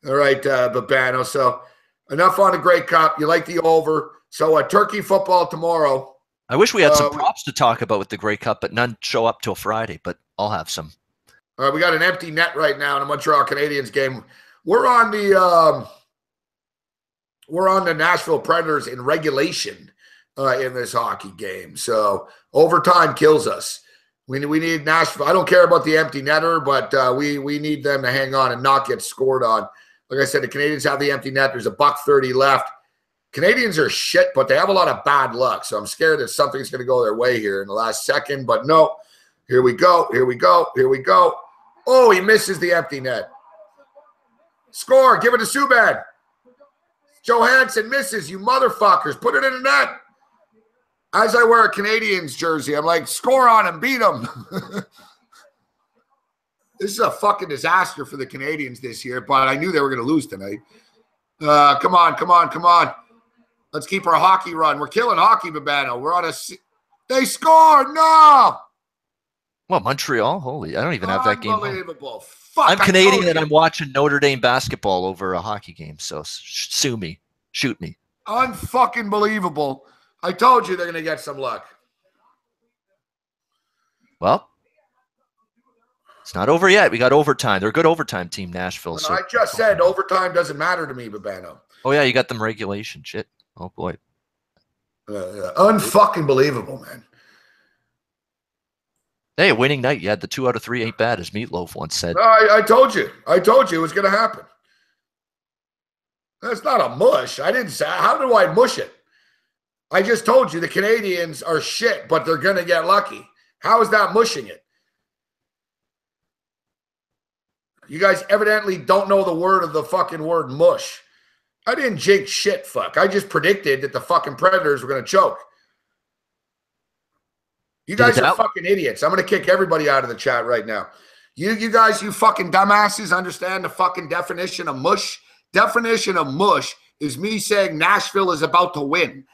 Speaker 1: All right, Babano. So enough on the Grey Cup. You like the over. So Turkey football tomorrow.
Speaker 2: I wish we had some props to talk about with the Grey Cup, but none show up till Friday, but I'll have some.
Speaker 1: All right, we got an empty net right now in the Montreal Canadiens game. We're on the Nashville Predators in regulation in this hockey game. So overtime kills us. We need Nashville. I don't care about the empty netter, but we need them to hang on and not get scored on. Like I said, the Canadians have the empty net. There's $1.30 left. Canadians are shit, but they have a lot of bad luck. So I'm scared that something's going to go their way here in the last second. But no, here we go. Here we go. Here we go. Oh, he misses the empty net. Score. Give it to Subban. Johansson misses, you motherfuckers. Put it in the net. As I wear a Canadiens jersey, I'm like, score on him, beat him. This is a fucking disaster for the Canadiens this year, but I knew they were going to lose tonight. Come on. Let's keep our hockey run. We're killing hockey, Babano. We're on a... They scored! No!
Speaker 2: What, Montreal? Holy, I don't even have that game.
Speaker 1: Unbelievable. Fuck,
Speaker 2: I'm Canadian and I'm watching Notre Dame basketball over a hockey game, so sue me. Shoot me.
Speaker 1: Unfucking believable. I told you they're going to get some luck.
Speaker 2: Well, it's not over yet. We got overtime. They're a good overtime team, Nashville. So
Speaker 1: I just said overtime doesn't matter to me, Babano.
Speaker 2: Oh, yeah, you got them regulation. Shit. Oh, boy.
Speaker 1: Unfucking believable, man.
Speaker 2: Hey, a winning night. You had the 2 out of 3 ain't bad, as Meatloaf once said.
Speaker 1: I told you. I told you it was going to happen. That's not a mush. I didn't say. How do I mush it? I just told you the Canadians are shit, but they're going to get lucky. How is that mushing it? You guys evidently don't know the fucking word mush. I didn't jinx shit, fuck. I just predicted that the fucking Predators were going to choke. You guys are fucking idiots. I'm going to kick everybody out of the chat right now. You guys, you fucking dumbasses, understand the fucking definition of mush? Definition of mush is me saying Nashville is about to win.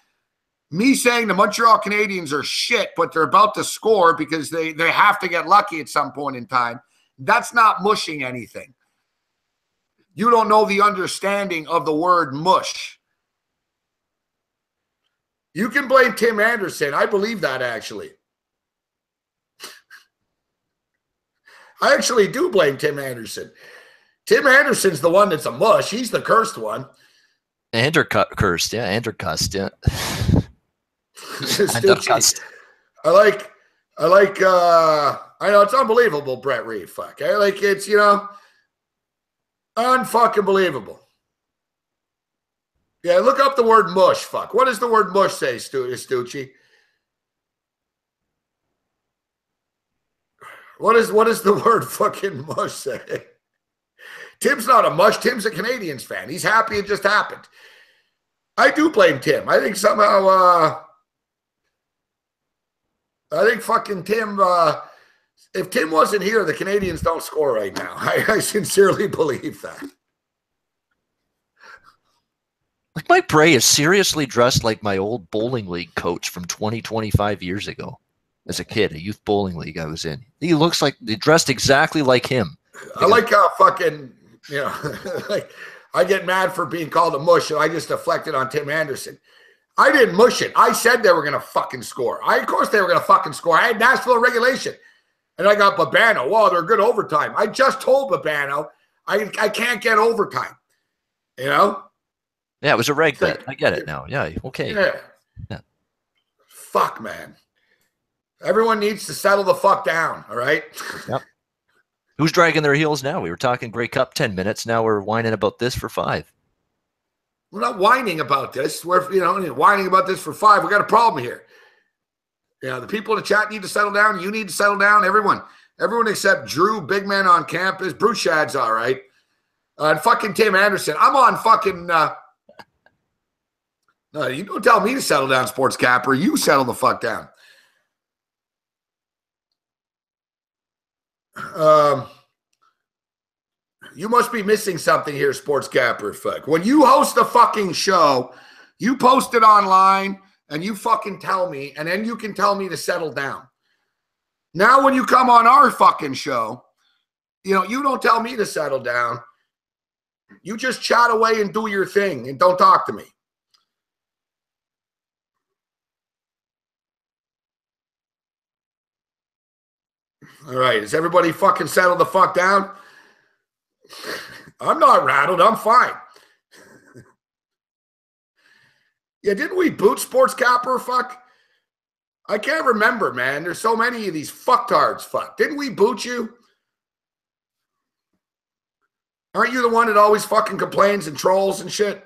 Speaker 1: Me saying the Montreal Canadiens are shit, but they're about to score because they have to get lucky at some point in time. That's not mushing anything. You don't know the understanding of the word mush. You can blame Tim Anderson. I believe that, actually. I actually do blame Tim Anderson. Tim Anderson's the one that's a mush. He's the cursed one.
Speaker 2: Cursed, yeah. Andercussed, yeah.
Speaker 1: I know it's unbelievable, Brett Reed. Fuck. It's, unfucking believable. Yeah, look up the word mush, fuck. What does the word mush say, Stucci? What does the word fucking mush say? Tim's not a mush. Tim's a Canadiens fan. He's happy it just happened. I do blame Tim. I think somehow I think fucking Tim, if Tim wasn't here, the Canadians don't score right now. I sincerely believe that.
Speaker 2: Like Mike Bray is seriously dressed like my old bowling league coach from 25 years ago. As a kid, a youth bowling league I was in. He looks like he dressed exactly like him.
Speaker 1: I like how fucking, like I get mad for being called a mush, and I just deflected on Tim Anderson. I didn't mush it. I said they were going to fucking score. Of course they were going to fucking score. I had Nashville regulation. And I got Babano. Whoa, they're good overtime. I just told Babano I can't get overtime. Yeah,
Speaker 2: it was a reg bet. I get it now. Yeah, okay.
Speaker 1: Yeah. Fuck, man. Everyone needs to settle the fuck down, all right?
Speaker 2: Yep. Who's dragging their heels now? We were talking Grey Cup 10 minutes. Now we're whining about this for 5.
Speaker 1: We're not whining about this. We're whining about this for 5. We got a problem here. The people in the chat need to settle down. You need to settle down. Everyone except Drew, big man on campus. Bruce Shad's all right. And fucking Tim Anderson. I'm on fucking. No, you don't tell me to settle down, Sports Capper. You settle the fuck down. You must be missing something here, Sports Capper. Fuck. When you host a fucking show, you post it online and you fucking tell me, and then you can tell me to settle down. Now, when you come on our fucking show, you don't tell me to settle down. You just chat away and do your thing and don't talk to me. All right. Is everybody fucking settled the fuck down? I'm not rattled. I'm fine. Yeah, didn't we boot Sports Capper? Fuck. I can't remember, man. There's so many of these fucktards. Fuck. Didn't we boot you? Aren't you the one that always fucking complains and trolls and shit?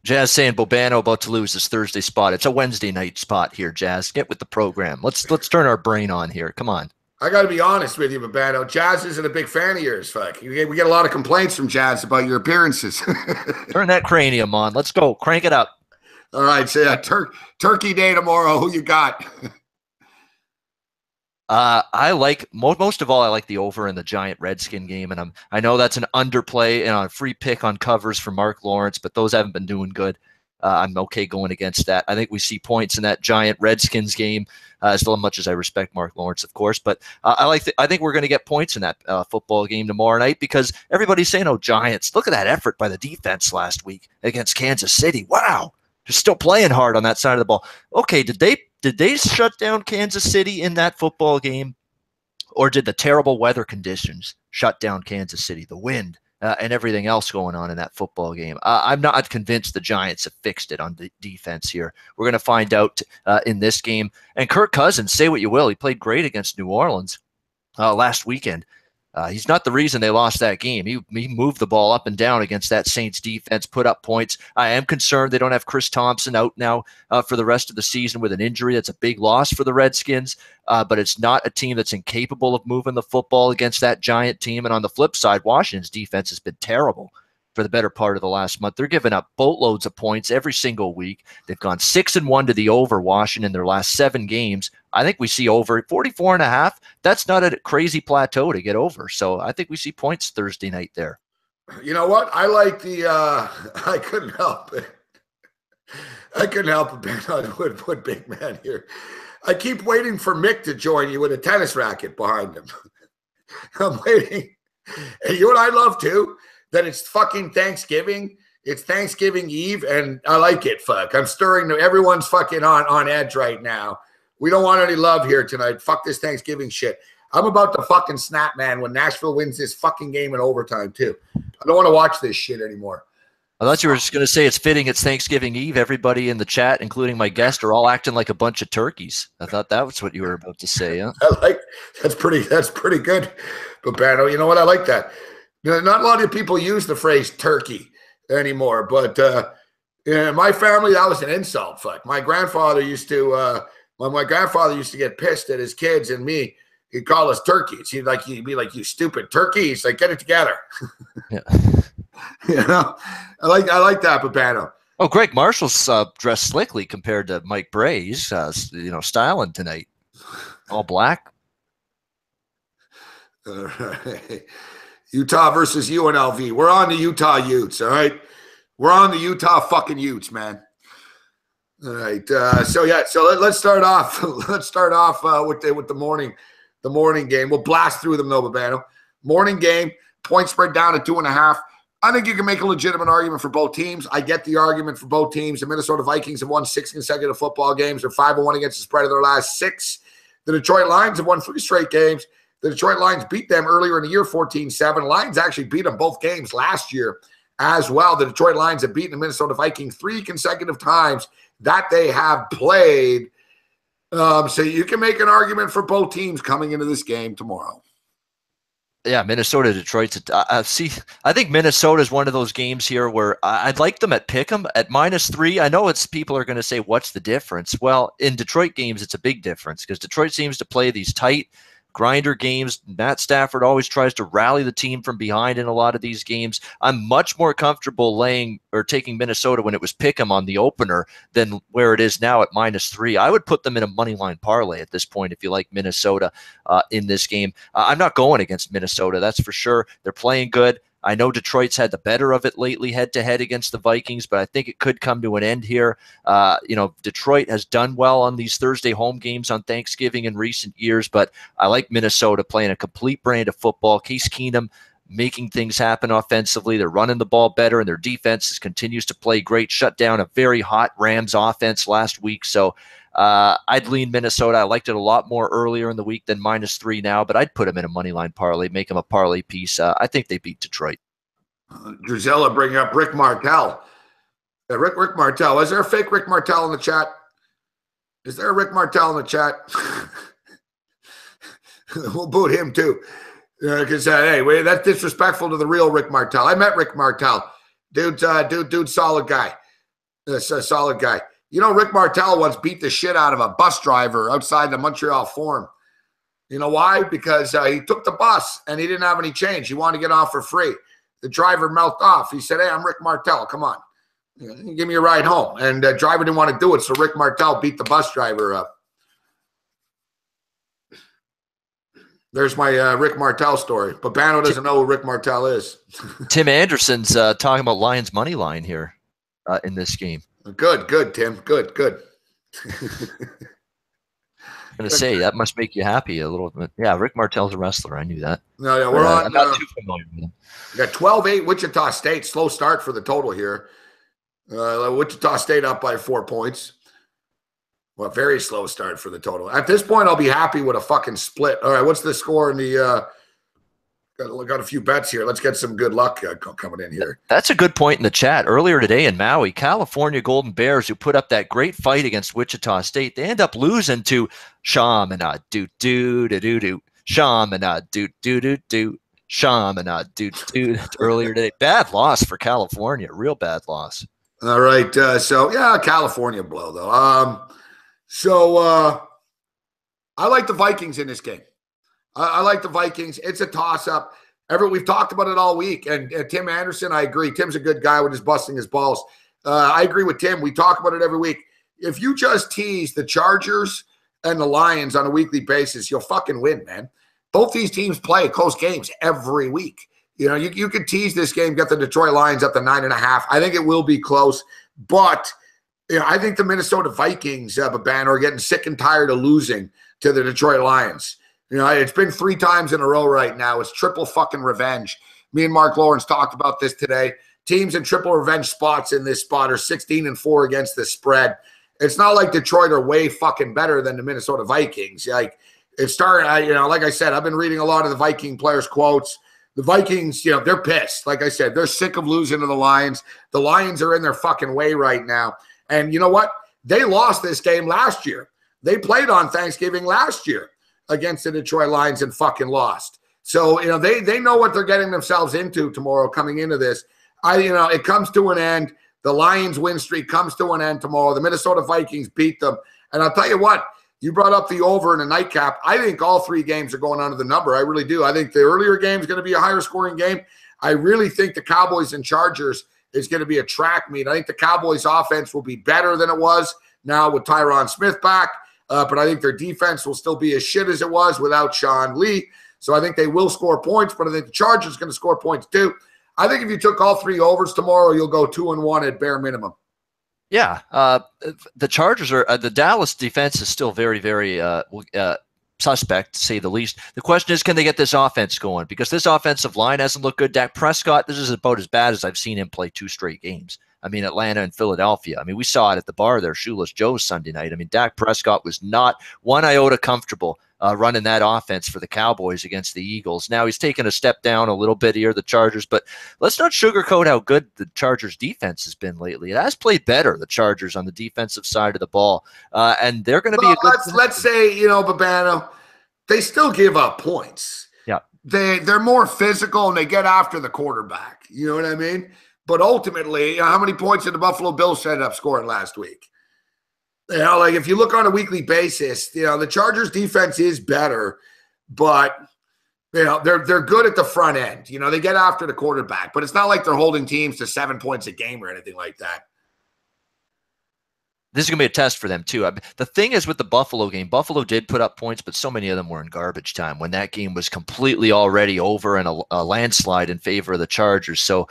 Speaker 2: Jazz saying Bobano about to lose his Thursday spot. It's a Wednesday night spot here, Jazz. Get with the program. Let's turn our brain on here. Come on.
Speaker 1: I got to be honest with you, Babano. Jazz isn't a big fan of yours. Fuck. We get a lot of complaints from Jazz about your appearances.
Speaker 2: Turn that cranium on. Let's go. Crank it up.
Speaker 1: All right. So Turkey Day tomorrow. Who you got?
Speaker 2: I like most of all. I like the over in the Giant Redskin game, and I know that's an underplay and a free pick on covers for Mark Lawrence, but those haven't been doing good. I'm okay going against that. I think we see points in that Giant Redskins game, as much as I respect Mark Lawrence, of course. But I think we're going to get points in that football game tomorrow night because everybody's saying, "Oh, Giants! Look at that effort by the defense last week against Kansas City. Wow, they're still playing hard on that side of the ball." Okay, did they shut down Kansas City in that football game, or did the terrible weather conditions shut down Kansas City? The wind. And everything else going on in that football game. I'm not convinced the Giants have fixed it on the defense here. We're going to find out in this game. And Kirk Cousins, say what you will, he played great against New Orleans last weekend. He's not the reason they lost that game. He moved the ball up and down against that Saints defense, put up points. I am concerned they don't have Chris Thompson out now for the rest of the season with an injury. That's a big loss for the Redskins, but it's not a team that's incapable of moving the football against that Giant team. And on the flip side, Washington's defense has been terrible for the better part of the last month. They're giving up boatloads of points every single week. They've gone 6-1 to the over, Washington, in their last 7 games. I think we see over 44.5. That's not a crazy plateau to get over. So I think we see points Thursday night there.
Speaker 1: You know what? I like the I couldn't help it. I couldn't help it, man. I would put big man here. I keep waiting for Mick to join you with a tennis racket behind him. I'm waiting. And you know what I love too? That it's fucking Thanksgiving. It's Thanksgiving Eve, and I like it. Fuck. I'm stirring. Everyone's fucking on edge right now. We don't want any love here tonight. Fuck this Thanksgiving shit. I'm about to fucking snap, man, when Nashville wins this fucking game in overtime, too. I don't want to watch this shit anymore.
Speaker 2: I thought you were just going to say it's fitting it's Thanksgiving Eve. Everybody in the chat, including my guest, are all acting like a bunch of turkeys. I thought that was what you were about to say, huh?
Speaker 1: That's pretty good. But Bano, you know what? I like that. Not a lot of people use the phrase turkey anymore, but in my family, that was an insult. Fuck. My grandfather used to when my grandfather used to get pissed at his kids and me, he'd call us turkeys. He'd be like, "You stupid turkey." He's like, "Get it together." Yeah. I like that, Babano.
Speaker 2: Oh, Greg Marshall's dressed slickly compared to Mike Bray's, styling tonight. All black.
Speaker 1: All right. Utah versus UNLV. We're on the Utah Utes, all right? We're on the Utah fucking Utes, man. All right. So let's start off. Let's start off with the morning game. We'll blast through them, though, Babano. Morning game, point spread down to 2.5. I think you can make a legitimate argument for both teams. I get the argument for both teams. The Minnesota Vikings have won 6 consecutive football games. They're 5-1 against the spread of their last 6. The Detroit Lions have won 3 straight games. The Detroit Lions beat them earlier in the year 14-7. Lions actually beat them both games last year as well. The Detroit Lions have beaten the Minnesota Vikings 3 consecutive times that they have played. So you can make an argument for both teams coming into this game tomorrow.
Speaker 2: Yeah, Minnesota, Detroit's. I think Minnesota is one of those games here where I'd like them at pick'em at -3. I know people are going to say, what's the difference? Well, in Detroit games, it's a big difference because Detroit seems to play these tight grinder games. Matt Stafford always tries to rally the team from behind in a lot of these games. I'm much more comfortable taking Minnesota when it was pick'em on the opener than where it is now at -3. I would put them in a money line parlay at this point if you like Minnesota in this game. I'm not going against Minnesota, that's for sure. They're playing good. I know Detroit's had the better of it lately head-to-head against the Vikings, but I think it could come to an end here. Detroit has done well on these Thursday home games on Thanksgiving in recent years, but I like Minnesota playing a complete brand of football. Case Keenum making things happen offensively. They're running the ball better, and their defense continues to play great. Shut down a very hot Rams offense last week, so I'd lean Minnesota. I liked it a lot more earlier in the week than -3 now, but I'd put them in a money line parlay, make them a parlay piece. I think they beat Detroit.
Speaker 1: Drizella bringing up Rick Martel. Rick Martel. Is there a fake Rick Martel in the chat? Is there a Rick Martel in the chat? We'll boot him too. Because hey, that's disrespectful to the real Rick Martel. I met Rick Martel. Dude, solid guy. Solid guy. You know, Rick Martel once beat the shit out of a bus driver outside the Montreal Forum. You know why? Because he took the bus and he didn't have any change. He wanted to get off for free. The driver mouthed off. He said, "Hey, I'm Rick Martel. Come on. Give me a ride home." And the driver didn't want to do it, so Rick Martel beat the bus driver up. There's my Rick Martel story. But Bano doesn't know who Rick Martel is.
Speaker 2: Tim Anderson's talking about Lions money line here in this game.
Speaker 1: Good, Tim. Good.
Speaker 2: I'm going to say, that must make you happy a little bit. Yeah, Rick Martel's a wrestler. I knew that.
Speaker 1: No, we're on.
Speaker 2: I'm not too familiar with him.
Speaker 1: We got 12-8 Wichita State. Slow start for the total here. Wichita State up by 4 points. Well, very slow start for the total. At this point, I'll be happy with a fucking split. All right, what's the score in the got a few bets here. Let's get some good luck coming in here.
Speaker 2: That's a good point in the chat. Earlier today in Maui, California Golden Bears, who put up that great fight against Wichita State, they end up losing to Chaminade do-do-do-do-do. Chaminade do-do-do-do. Chaminade do-do. Earlier today. Bad loss for California. Real bad loss.
Speaker 1: All right. California blow, though. I like the Vikings in this game. I like the Vikings. It's a toss-up. We've talked about it all week. And Tim Anderson, I agree. Tim's a good guy with his busting his balls. I agree with Tim. We talk about it every week. If you just tease the Chargers and the Lions on a weekly basis, you'll fucking win, man. Both these teams play close games every week. You know, you could tease this game, get the Detroit Lions up to 9.5. I think it will be close. But I think the Minnesota Vikings, Babano, are getting sick and tired of losing to the Detroit Lions. You know, it's been 3 times in a row right now. It's triple fucking revenge. Me and Mark Lawrence talked about this today. Teams in triple revenge spots in this spot are 16-4 against the spread. It's not like Detroit are way fucking better than the Minnesota Vikings. Like, it started, like I said, I've been reading a lot of the Viking players' quotes. The Vikings, they're pissed. Like I said, they're sick of losing to the Lions. The Lions are in their fucking way right now. And you know what? They lost this game last year. They played on Thanksgiving last year against the Detroit Lions and fucking lost. So, they know what they're getting themselves into tomorrow coming into this. It comes to an end. The Lions win streak comes to an end tomorrow. The Minnesota Vikings beat them. And I'll tell you what, you brought up the over in the nightcap. I think all 3 games are going under the number. I really do. I think the earlier game is going to be a higher scoring game. I really think the Cowboys and Chargers It's going to be a track meet. I think the Cowboys' offense will be better than it was now with Tyron Smith back, but I think their defense will still be as shit as it was without Sean Lee. So I think they will score points, but I think the Chargers are going to score points too. I think if you took all 3 overs tomorrow, you'll go 2-1 at bare minimum.
Speaker 2: Yeah, the Chargers are the Dallas defense is still very, very suspect, to say the least. The question is, can they get this offense going? Because this offensive line hasn't looked good. Dak Prescott, this is about as bad as I've seen him play 2 straight games. I mean, Atlanta and Philadelphia. I mean, we saw it at the bar there, Shoeless Joe's Sunday night. I mean, Dak Prescott was not one iota comfortable running that offense for the Cowboys against the Eagles. Now he's taken a step down a little bit here, the Chargers, but let's not sugarcoat how good the Chargers defense has been lately. It has played better, the Chargers, on the defensive side of the ball, and they're going to be a good
Speaker 1: let's say, Babano, they still give up points.
Speaker 2: Yeah.
Speaker 1: They're more physical and they get after the quarterback. You know what I mean? But ultimately, how many points did the Buffalo Bills end up scoring last week? Like if you look on a weekly basis, the Chargers defense is better, but they're good at the front end. They get after the quarterback, but it's not like they're holding teams to 7 points a game or anything like that.
Speaker 2: This is going to be a test for them, too. The thing is with the Buffalo game, Buffalo did put up points, but so many of them were in garbage time when that game was completely already over and a landslide in favor of the Chargers. So,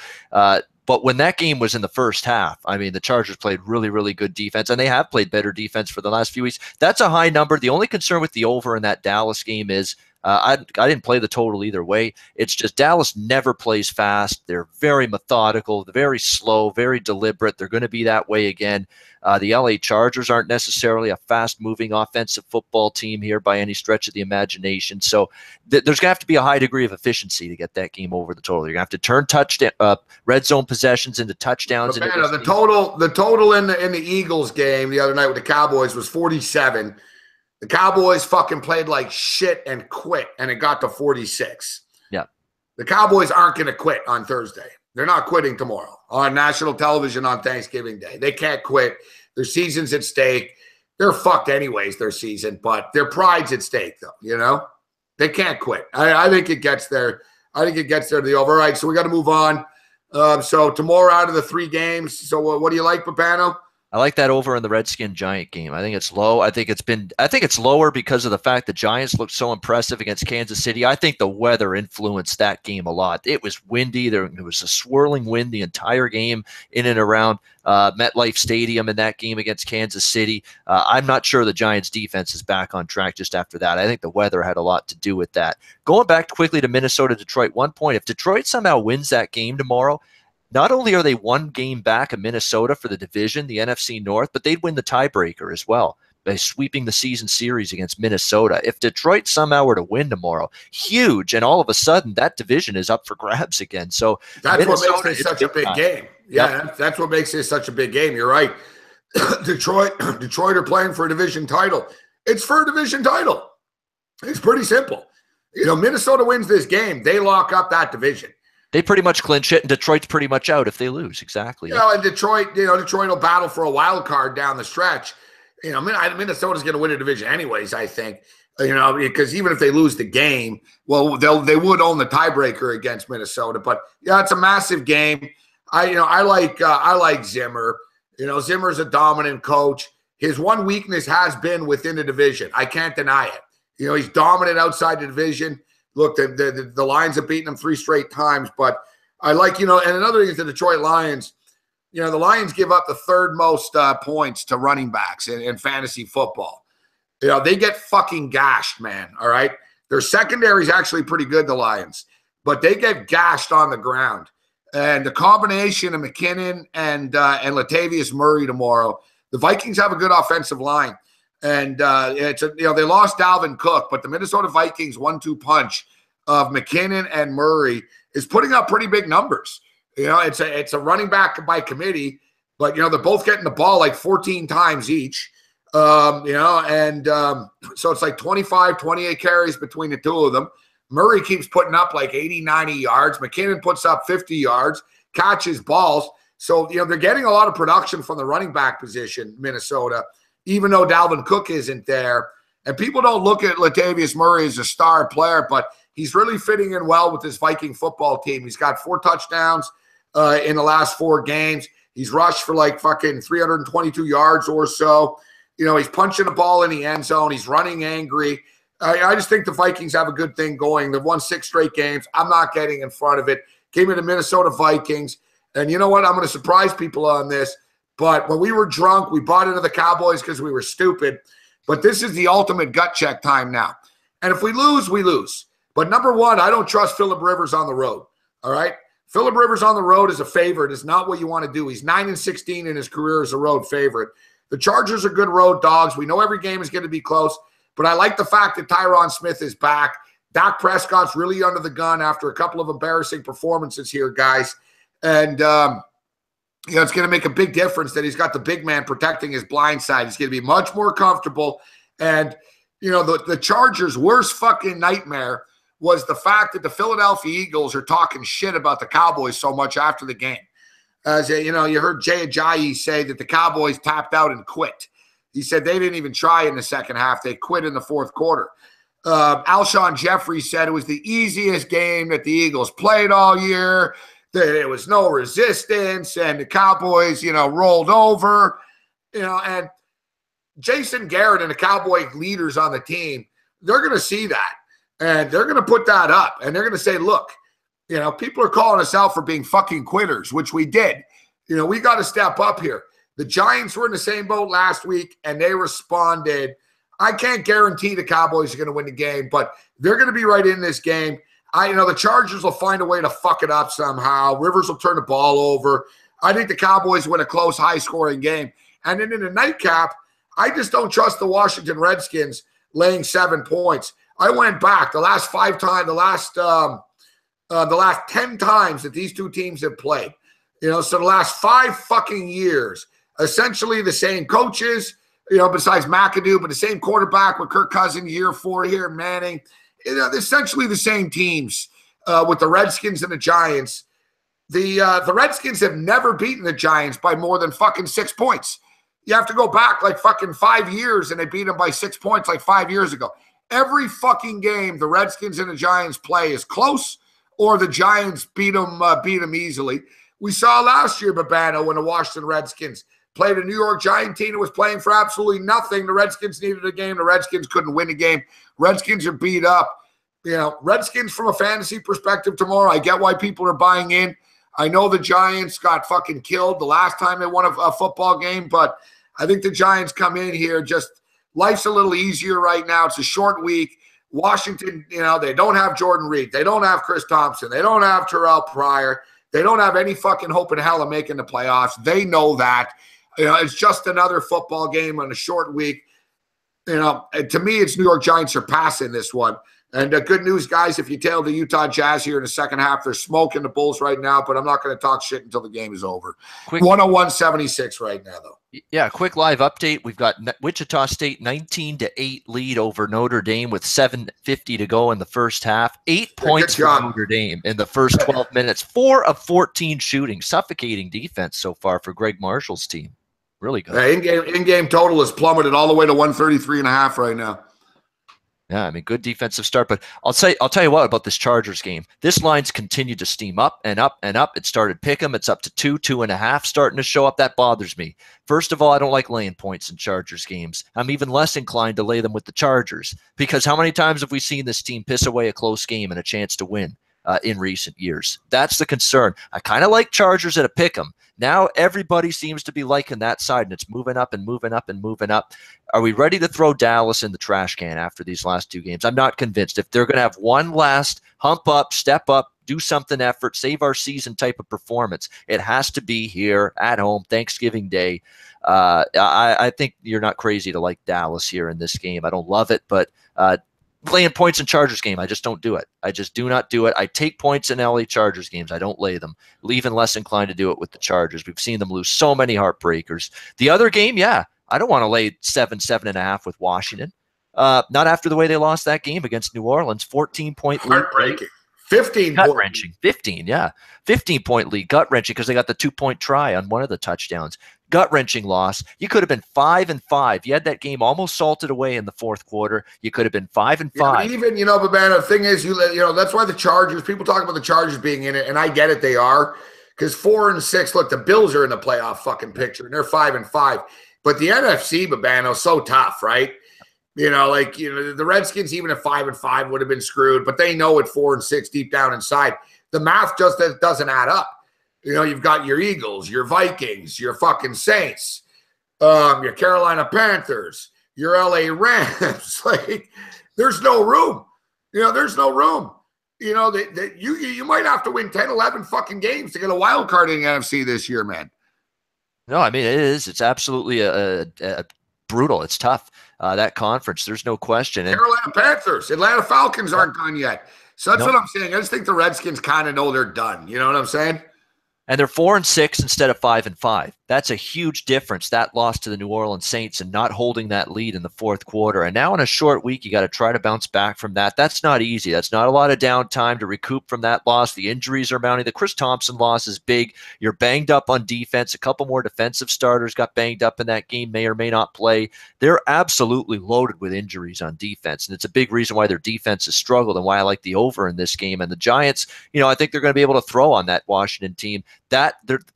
Speaker 2: but when that game was in the first half, I mean, the Chargers played really, really good defense, and they have played better defense for the last few weeks. That's a high number. The only concern with the over in that Dallas game is I didn't play the total either way. It's just Dallas never plays fast. They're very methodical, very slow, very deliberate. They're going to be that way again. The LA Chargers aren't necessarily a fast-moving offensive football team here by any stretch of the imagination. So there's going to have to be a high degree of efficiency to get that game over the total. You're going to have to turn red zone possessions into touchdowns.
Speaker 1: The total in the Eagles game the other night with the Cowboys was 47. The Cowboys fucking played like shit and quit, and it got to 46.
Speaker 2: Yeah.
Speaker 1: The Cowboys aren't going to quit on Thursday. They're not quitting tomorrow on national television on Thanksgiving Day. They can't quit. Their season's at stake. They're fucked anyways, their season, but their pride's at stake, though, They can't quit. I think it gets there. I think it gets there to the over. All right, so we got to move on. So tomorrow out of the 3 games, so what do you like, Babano?
Speaker 2: I like that over in the Redskin Giant game. I think it's low. I think it's lower because of the fact the Giants looked so impressive against Kansas City. I think the weather influenced that game a lot. It was windy. There was a swirling wind the entire game in and around MetLife Stadium in that game against Kansas City. I'm not sure the Giants defense is back on track just after that. I think the weather had a lot to do with that. Going back quickly to Minnesota-Detroit, 1 point. If Detroit somehow wins that game tomorrow, not only are they 1 game back of Minnesota for the division, the NFC North, but they'd win the tiebreaker as well by sweeping the season series against Minnesota. If Detroit somehow were to win tomorrow, huge, and all of a sudden that division is up for grabs again. So
Speaker 1: that's what makes it such a big game. Yeah, yep. That's what makes it such a big game. You're right. Detroit are playing for a division title. It's for a division title. It's pretty simple. Minnesota wins this game, they lock up that division.
Speaker 2: They pretty much clinch it, and Detroit's pretty much out if they lose. Exactly.
Speaker 1: And Detroit will battle for a wild card down the stretch. Minnesota's going to win a division anyways, I think. Because even if they lose the game, well, they would own the tiebreaker against Minnesota. But yeah, it's a massive game. I like Zimmer. Zimmer's a dominant coach. His one weakness has been within the division. I can't deny it. He's dominant outside the division. Look, the Lions have beaten them 3 straight times, but I like, and another thing is the Detroit Lions. The Lions give up the 3rd most points to running backs in fantasy football. They get fucking gashed, man, all right? Their secondary is actually pretty good, the Lions, but they get gashed on the ground. And the combination of McKinnon and Latavius Murray tomorrow, the Vikings have a good offensive line. And they lost Dalvin Cook, but the Minnesota Vikings 1-2 punch of McKinnon and Murray is putting up pretty big numbers. It's a running back by committee, but they're both getting the ball like 14 times each. So it's like 25, 28 carries between the 2 of them. Murray keeps putting up like 80, 90 yards. McKinnon puts up 50 yards, catches balls. So they're getting a lot of production from the running back position, Minnesota, even though Dalvin Cook isn't there. And people don't look at Latavius Murray as a star player, but he's really fitting in well with this Viking football team. He's got 4 touchdowns in the last 4 games. He's rushed for like fucking 322 yards or so. He's punching the ball in the end zone. He's running angry. I just think the Vikings have a good thing going. They've won 6 straight games. I'm not getting in front of it. Came into Minnesota Vikings. And you know what? I'm going to surprise people on this. But when we were drunk, we bought into the Cowboys because we were stupid. But this is the ultimate gut check time now. And if we lose, we lose. But number one, I don't trust Phillip Rivers on the road. All right? Phillip Rivers on the road as a favorite is not what you want to do. He's 9-16 in his career as a road favorite. The Chargers are good road dogs. We know every game is going to be close. But I like the fact that Tyron Smith is back. Dak Prescott's really under the gun after a couple of embarrassing performances here, guys. And, it's going to make a big difference that he's got the big man protecting his blind side. He's going to be much more comfortable. And, the Chargers' worst fucking nightmare was the fact that the Philadelphia Eagles are talking shit about the Cowboys so much after the game. As you heard Jay Ajayi say that the Cowboys tapped out and quit. He said they didn't even try in the second half. They quit in the fourth quarter. Alshon Jeffrey said it was the easiest game that the Eagles played all year. There was no resistance, and the Cowboys, rolled over. And Jason Garrett and the Cowboy leaders on the team, they're going to see that. And they're going to put that up. And they're going to say, look, people are calling us out for being fucking quitters, which we did. We got to step up here. The Giants were in the same boat last week, and they responded. I can't guarantee the Cowboys are going to win the game, but they're going to be right in this game. The Chargers will find a way to fuck it up somehow. Rivers will turn the ball over. I think the Cowboys win a close, high-scoring game. And then in the nightcap, I just don't trust the Washington Redskins laying 7 points. I went back the last 5 times, the last 10 times that these two teams have played. So the last 5 fucking years, essentially the same coaches, besides McAdoo, but the same quarterback with Kirk Cousins year 4 here, Manning. Essentially the same teams with the Redskins and the Giants. The Redskins have never beaten the Giants by more than fucking 6 points. You have to go back like fucking 5 years, and they beat them by 6 points like 5 years ago. Every fucking game the Redskins and the Giants play is close, or the Giants beat them easily. We saw last year, Babano, when the Washington Redskins played a New York Giant team that was playing for absolutely nothing. The Redskins needed a game. The Redskins couldn't win a game. Redskins are beat up. Redskins from a fantasy perspective tomorrow, I get why people are buying in. I know the Giants got fucking killed the last time they won a football game, but I think the Giants come in here just life's a little easier right now. It's a short week. Washington, they don't have Jordan Reed. They don't have Chris Thompson. They don't have Terrell Pryor. They don't have any fucking hope in hell of making the playoffs. They know that. It's just another football game on a short week. To me, it's New York Giants are passing this one. And good news, guys, if you tail the Utah Jazz here in the second half, they're smoking the Bulls right now, but I'm not going to talk shit until the game is over. 101-76 right now, though.
Speaker 2: Yeah, quick live update. We've got Wichita State 19-8 lead over Notre Dame with 7:50 to go in the first half. 8 points for Notre Dame in the first 12 minutes. 4 of 14 shooting. Suffocating defense so far for Greg Marshall's team. Really good.
Speaker 1: In-game total has plummeted all the way to 133.5 right now.
Speaker 2: Yeah, I mean, good defensive start. But I'll tell you what about this Chargers game. This line's continued to steam up and up and up. It started pick'em. It's up to 2.5 starting to show up. That bothers me. First of all, I don't like laying points in Chargers games. I'm even less inclined to lay them with the Chargers because how many times have we seen this team piss away a close game and a chance to win in recent years? That's the concern. I kind of like Chargers at a pick'em. Now everybody seems to be liking that side, and it's moving up and moving up and moving up. Are we ready to throw Dallas in the trash can after these last 2 games? I'm not convinced. If they're going to have one last hump up, step up, do something effort, save our season type of performance, it has to be here at home, Thanksgiving Day. I think you're not crazy to like Dallas here in this game. I don't love it, but laying points in Chargers game, I just don't do it. I just do not do it. I take points in LA Chargers games. I don't lay them. Even less inclined to do it with the Chargers. We've seen them lose so many heartbreakers. The other game, yeah, I don't want to lay 7.5 with Washington. Not after the way they lost that game against New Orleans. 14-point lead.
Speaker 1: Heartbreaking. 15
Speaker 2: gut-wrenching. 15, yeah. 15-point lead. Gut-wrenching because they got the 2-point try on one of the touchdowns. Gut-wrenching loss. You could have been 5-5. You had that game almost salted away in the fourth quarter. You could have been 5-5.
Speaker 1: Yeah, even, but man, the thing is, that's why the Chargers, people talk about the Chargers being in it, and I get it, they are, because 4-6. Look, the Bills are in the playoff fucking picture, and they're 5-5. But the NFC, Babano, so tough, right? The Redskins, even at 5-5, would have been screwed, but they know at 4-6 deep down inside. The math just doesn't add up. You've got your Eagles, your Vikings, your fucking Saints, your Carolina Panthers, your LA Rams. Like, there's no room. There's no room. You might have to win 10, 11 fucking games to get a wild card in the NFC this year, man.
Speaker 2: No, I mean, it is. It's absolutely a brutal. It's tough. That conference, there's no question. And
Speaker 1: Carolina Panthers, Atlanta Falcons aren't done yet. So that's what I'm saying. I just think the Redskins kind of know they're done. You know what I'm saying?
Speaker 2: And they're 4-6 instead of 5-5. That's a huge difference. That loss to the New Orleans Saints and not holding that lead in the fourth quarter. And now in a short week, you got to try to bounce back from that. That's not easy. That's not a lot of downtime to recoup from that loss. The injuries are mounting. The Chris Thompson loss is big. You're banged up on defense. A couple more defensive starters got banged up in that game, may or may not play. They're absolutely loaded with injuries on defense. And it's a big reason why their defense has struggled and why I like the over in this game. And the Giants, I think they're going to be able to throw on that Washington team.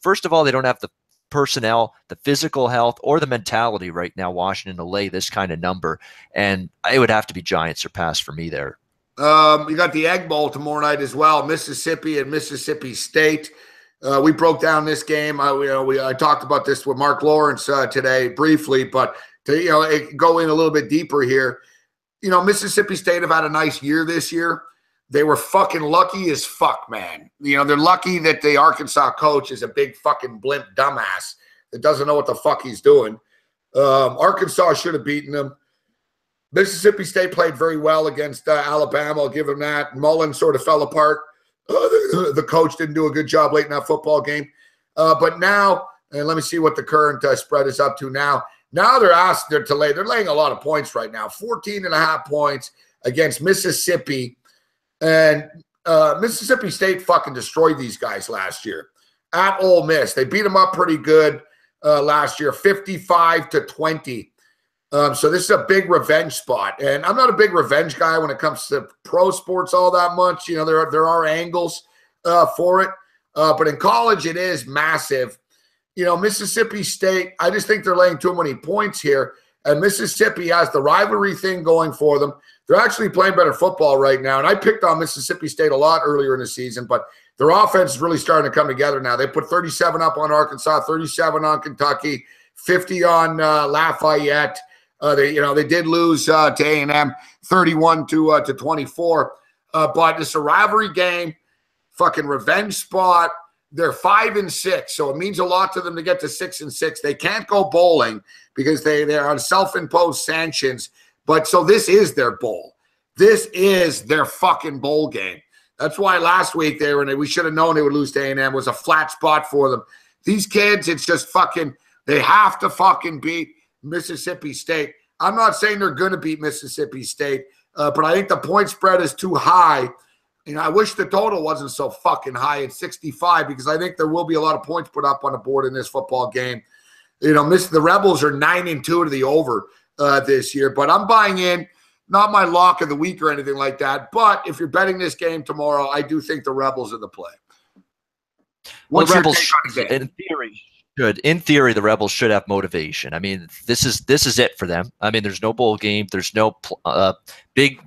Speaker 2: First of all, they don't have the personnel, the physical health, or the mentality right now, Washington, to lay this kind of number. And it would have to be Giants or pass for me there.
Speaker 1: You got the Egg Bowl tomorrow night as well, Mississippi and Mississippi State. We broke down this game. I talked about this with Mark Lawrence today briefly, but to go in a little bit deeper here, Mississippi State have had a nice year this year. They were fucking lucky as fuck, man. They're lucky that the Arkansas coach is a big fucking blimp dumbass that doesn't know what the fuck he's doing. Arkansas should have beaten them. Mississippi State played very well against Alabama. I'll give them that. Mullen sort of fell apart. The coach didn't do a good job late in that football game. But now, and let me see what the current spread is up to now. Now they're laying a lot of points right now. 14.5 points against Mississippi. And Mississippi State fucking destroyed these guys last year at Ole Miss. They beat them up pretty good last year, 55-20. So this is a big revenge spot. And I'm not a big revenge guy when it comes to pro sports all that much. There are angles for it. But in college, it is massive. Mississippi State, I just think they're laying too many points here. And Mississippi has the rivalry thing going for them. They're actually playing better football right now. And I picked on Mississippi State a lot earlier in the season, but their offense is really starting to come together now. They put 37 up on Arkansas, 37 on Kentucky, 50 on Lafayette. They did lose to A&M 31-24. But it's a rivalry game, fucking revenge spot. They're 5-6, so it means a lot to them to get to 6-6. They can't go bowling because they're on self-imposed sanctions. But so this is their bowl. This is their fucking bowl game. That's why last week we should have known they would lose to A&M. It was a flat spot for them. These kids, it's just fucking, they have to fucking beat Mississippi State. I'm not saying they're going to beat Mississippi State, but I think the point spread is too high. I wish the total wasn't so fucking high at 65 because I think there will be a lot of points put up on the board in this football game. The Rebels are 9-2 to the over this year, but I'm buying in, not my lock of the week or anything like that. But if you're betting this game tomorrow, I do think the Rebels are the play.
Speaker 2: What's your take on the game? In theory, the Rebels should have motivation. I mean, this is it for them. I mean, there's no bowl game. There's no big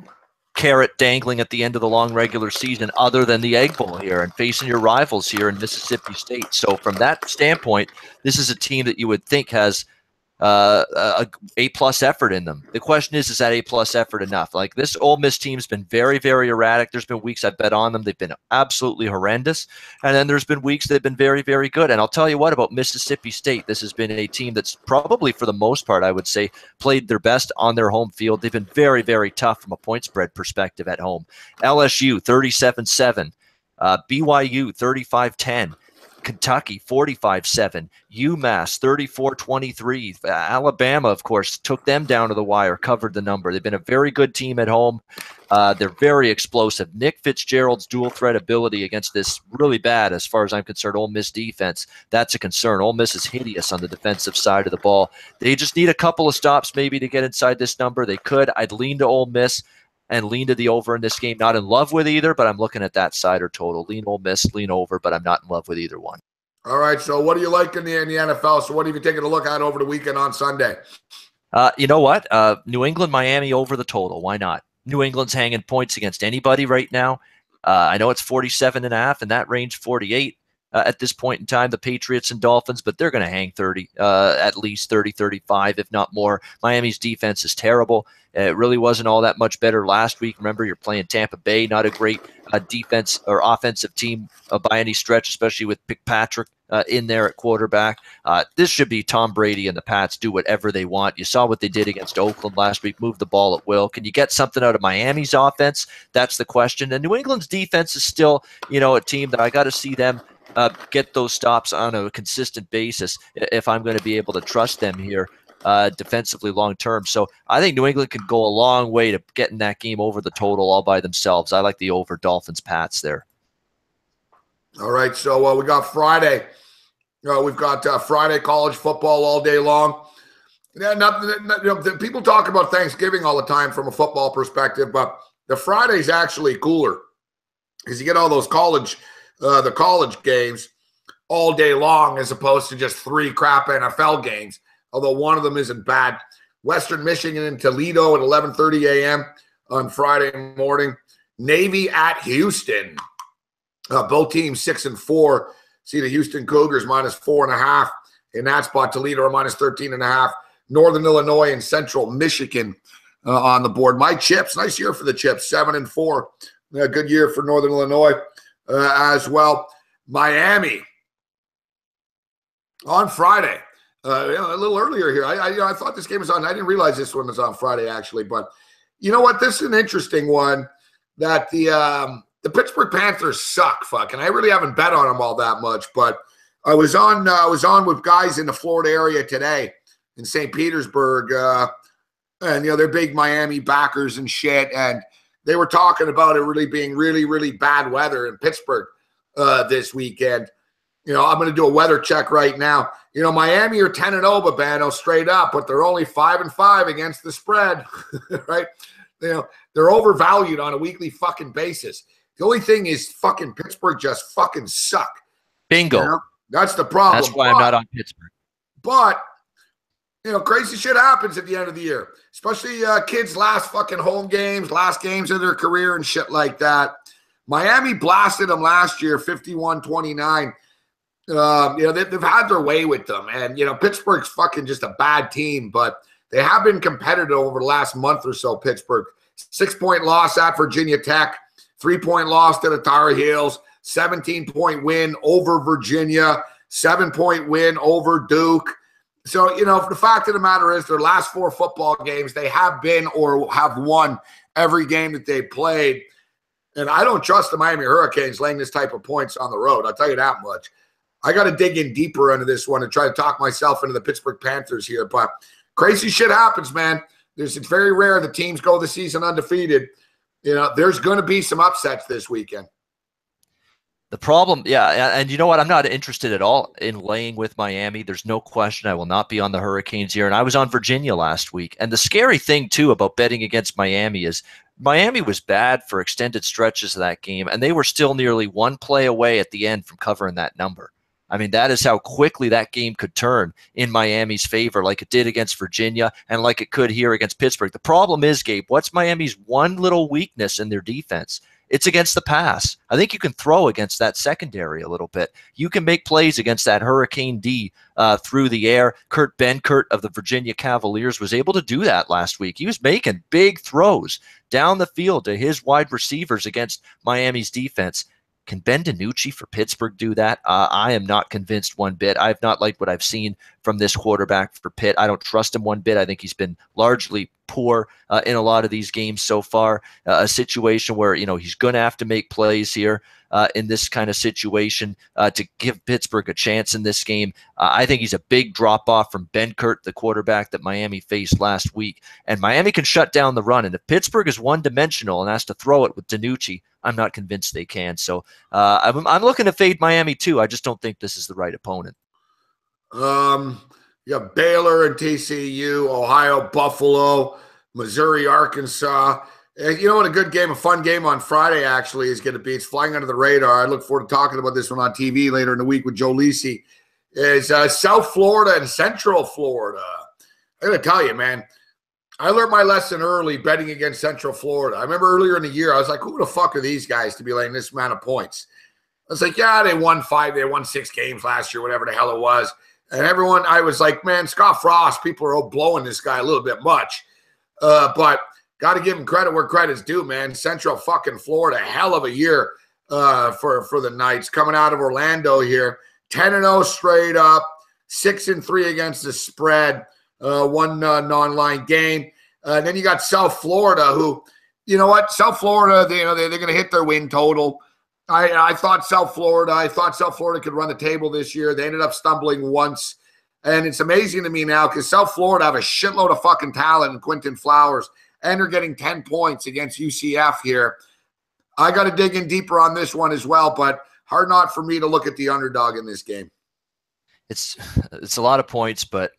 Speaker 2: carrot dangling at the end of the long regular season other than the Egg Bowl here and facing your rivals here in Mississippi State. So from that standpoint, this is a team that you would think has a A+ effort in them. The question is that A+ effort enough? Like, this Ole Miss team's been very, very erratic. There's been weeks I've bet on them. They've been absolutely horrendous. And then there's been weeks they've been very, very good. And I'll tell you what about Mississippi State. This has been a team that's probably, for the most part, I wowould say, played their best on their home field. They've been very, very tough from a point spread perspective at home. LSU, 37-7. BYU, 35-10. Kentucky 45-7, UMass 34-23. Alabama, of course, took them down to the wire, covered the number. They've been a very good team at home. They're very explosive. Nick Fitzgerald's dual threat ability against this really bad, as far as I'm concerned, Ole Miss defense, that's a concern. Ole Miss is hideous on the defensive side of the ball. They just need a couple of stops maybe to get inside this number. They could. I'd lean to Ole Miss. and lean to the over in this game. Not in love with either, but I'm looking at that side or total. Lean Ole Miss, lean over, but I'm not in love with either one.
Speaker 1: All right, so what do you like in the NFL? So what are you taking a look at over the weekend on Sunday?
Speaker 2: You know what? New England, Miami over the total. Why not? New England's hanging points against anybody right now. I know it's 47.5, and that range 48 at this point in time, the Patriots and Dolphins, but they're going to hang 30, at least 30, 35, if not more. Miami's defense is terrible. It really wasn't all that much better last week. Remember, you're playing Tampa Bay, not a great defense or offensive team by any stretch, especially with Fitzpatrick in there at quarterback. This should be Tom Brady and the Pats do whatever they want. You saw what they did against Oakland last week, move the ball at will. Can you get something out of Miami's offense? That's the question. And New England's defense is still, a team that I got to see them get those stops on a consistent basis if I'm going to be able to trust them here defensively long term. So I think New England can go a long way to getting that game over the total all by themselves. I like the over Dolphins Pats there.
Speaker 1: All right, so we got Friday. We've got Friday college football all day long. People talk about Thanksgiving all the time from a football perspective, but the Friday's actually cooler because you get all those the college games all day long as opposed to just 3 crap NFL games, although one of them isn't bad. Western Michigan and Toledo at 11:30 a.m. on Friday morning. Navy at Houston. Both teams 6-4. See the Houston Cougars -4.5 in that spot. Toledo are -13.5. Northern Illinois and Central Michigan on the board. My Chips, nice year for the Chips, 7-4. Good year for Northern Illinois as well. Miami on Friday. A little earlier here. I thought this game was on. I didn't realize this one was on Friday actually. But you know what? This is an interesting one. That the Pittsburgh Panthers suck, and I really haven't bet on them all that much. But I was on with guys in the Florida area today in St. Petersburg, and they're big Miami backers and shit, and they were talking about it really being really, really bad weather in Pittsburgh this weekend. I'm going to do a weather check right now. Miami are 10-0, Babano, straight up, but they're only 5-5 against the spread, right? They're overvalued on a weekly fucking basis. The only thing is fucking Pittsburgh just fucking suck.
Speaker 2: Bingo.
Speaker 1: That's the problem.
Speaker 2: That's why I'm not on Pittsburgh.
Speaker 1: But, crazy shit happens at the end of the year, especially kids' last fucking home games, last games of their career and shit like that. Miami blasted them last year, 51-29. They've had their way with them. And, Pittsburgh's fucking just a bad team, but they have been competitive over the last month or so, Pittsburgh. 6-point loss at Virginia Tech, 3-point loss to the Tar Heels, 17-point win over Virginia, 7-point win over Duke. So, the fact of the matter is their last 4 football games, they have been or have won every game that they played. And I don't trust the Miami Hurricanes laying this type of points on the road. I'll tell you that much. I got to dig in deeper into this one and try to talk myself into the Pittsburgh Panthers here. But crazy shit happens, man. It's very rare the teams go the season undefeated. There's going to be some upsets this weekend.
Speaker 2: The problem, yeah, and you know what? I'm not interested at all in laying with Miami. There's no question I will not be on the Hurricanes here. And I was on Virginia last week. And the scary thing, too, about betting against Miami is Miami was bad for extended stretches of that game, and they were still nearly 1 play away at the end from covering that number. I mean, that is how quickly that game could turn in Miami's favor, like it did against Virginia and like it could here against Pittsburgh. The problem is, Gabe, what's Miami's one little weakness in their defense? It's against the pass. I think you can throw against that secondary a little bit. You can make plays against that Hurricane D through the air. Kurt Benkert of the Virginia Cavaliers was able to do that last week. He was making big throws down the field to his wide receivers against Miami's defense. Can Ben DiNucci for Pittsburgh do that? I am not convinced one bit. I've not liked what I've seen from this quarterback for Pitt. I don't trust him one bit. I think he's been largely poor in a lot of these games so far. A situation where, he's going to have to make plays here in this kind of situation to give Pittsburgh a chance in this game. I think he's a big drop-off from Benkert, the quarterback that Miami faced last week. And Miami can shut down the run. And if Pittsburgh is one-dimensional and has to throw it with DiNucci, I'm not convinced they can. So I'm looking to fade Miami too. I just don't think this is the right opponent.
Speaker 1: You got Baylor and TCU, Ohio, Buffalo, Missouri, Arkansas, You know what? A fun game on Friday actually is going to be. It's flying under the radar. I look forward to talking about this one on TV later in the week with Joe Lisi. Is South Florida and Central Florida. I got to tell you, man, I learned my lesson early betting against Central Florida. I remember earlier in the year, I was like, who the fuck are these guys to be laying this amount of points? I was like, yeah, they won 6 games last year, whatever the hell it was. And everyone, I was like, man, Scott Frost, people are blowing this guy a little bit much. But got to give him credit where credit's due, man. Central fucking Florida, hell of a year for the Knights coming out of Orlando here. 10-0 straight up, 6-3 against the spread, one non-line game. And then you got South Florida, who, you know what? South Florida, they're going to hit their win total. I thought South Florida could run the table this year. They ended up stumbling once. And it's amazing to me now because South Florida have a shitload of fucking talent in Quentin Flowers, and they're getting 10 points against UCF here. I got to dig in deeper on this one as well, but hard not for me to look at the underdog in this game.
Speaker 2: It's a lot of points, but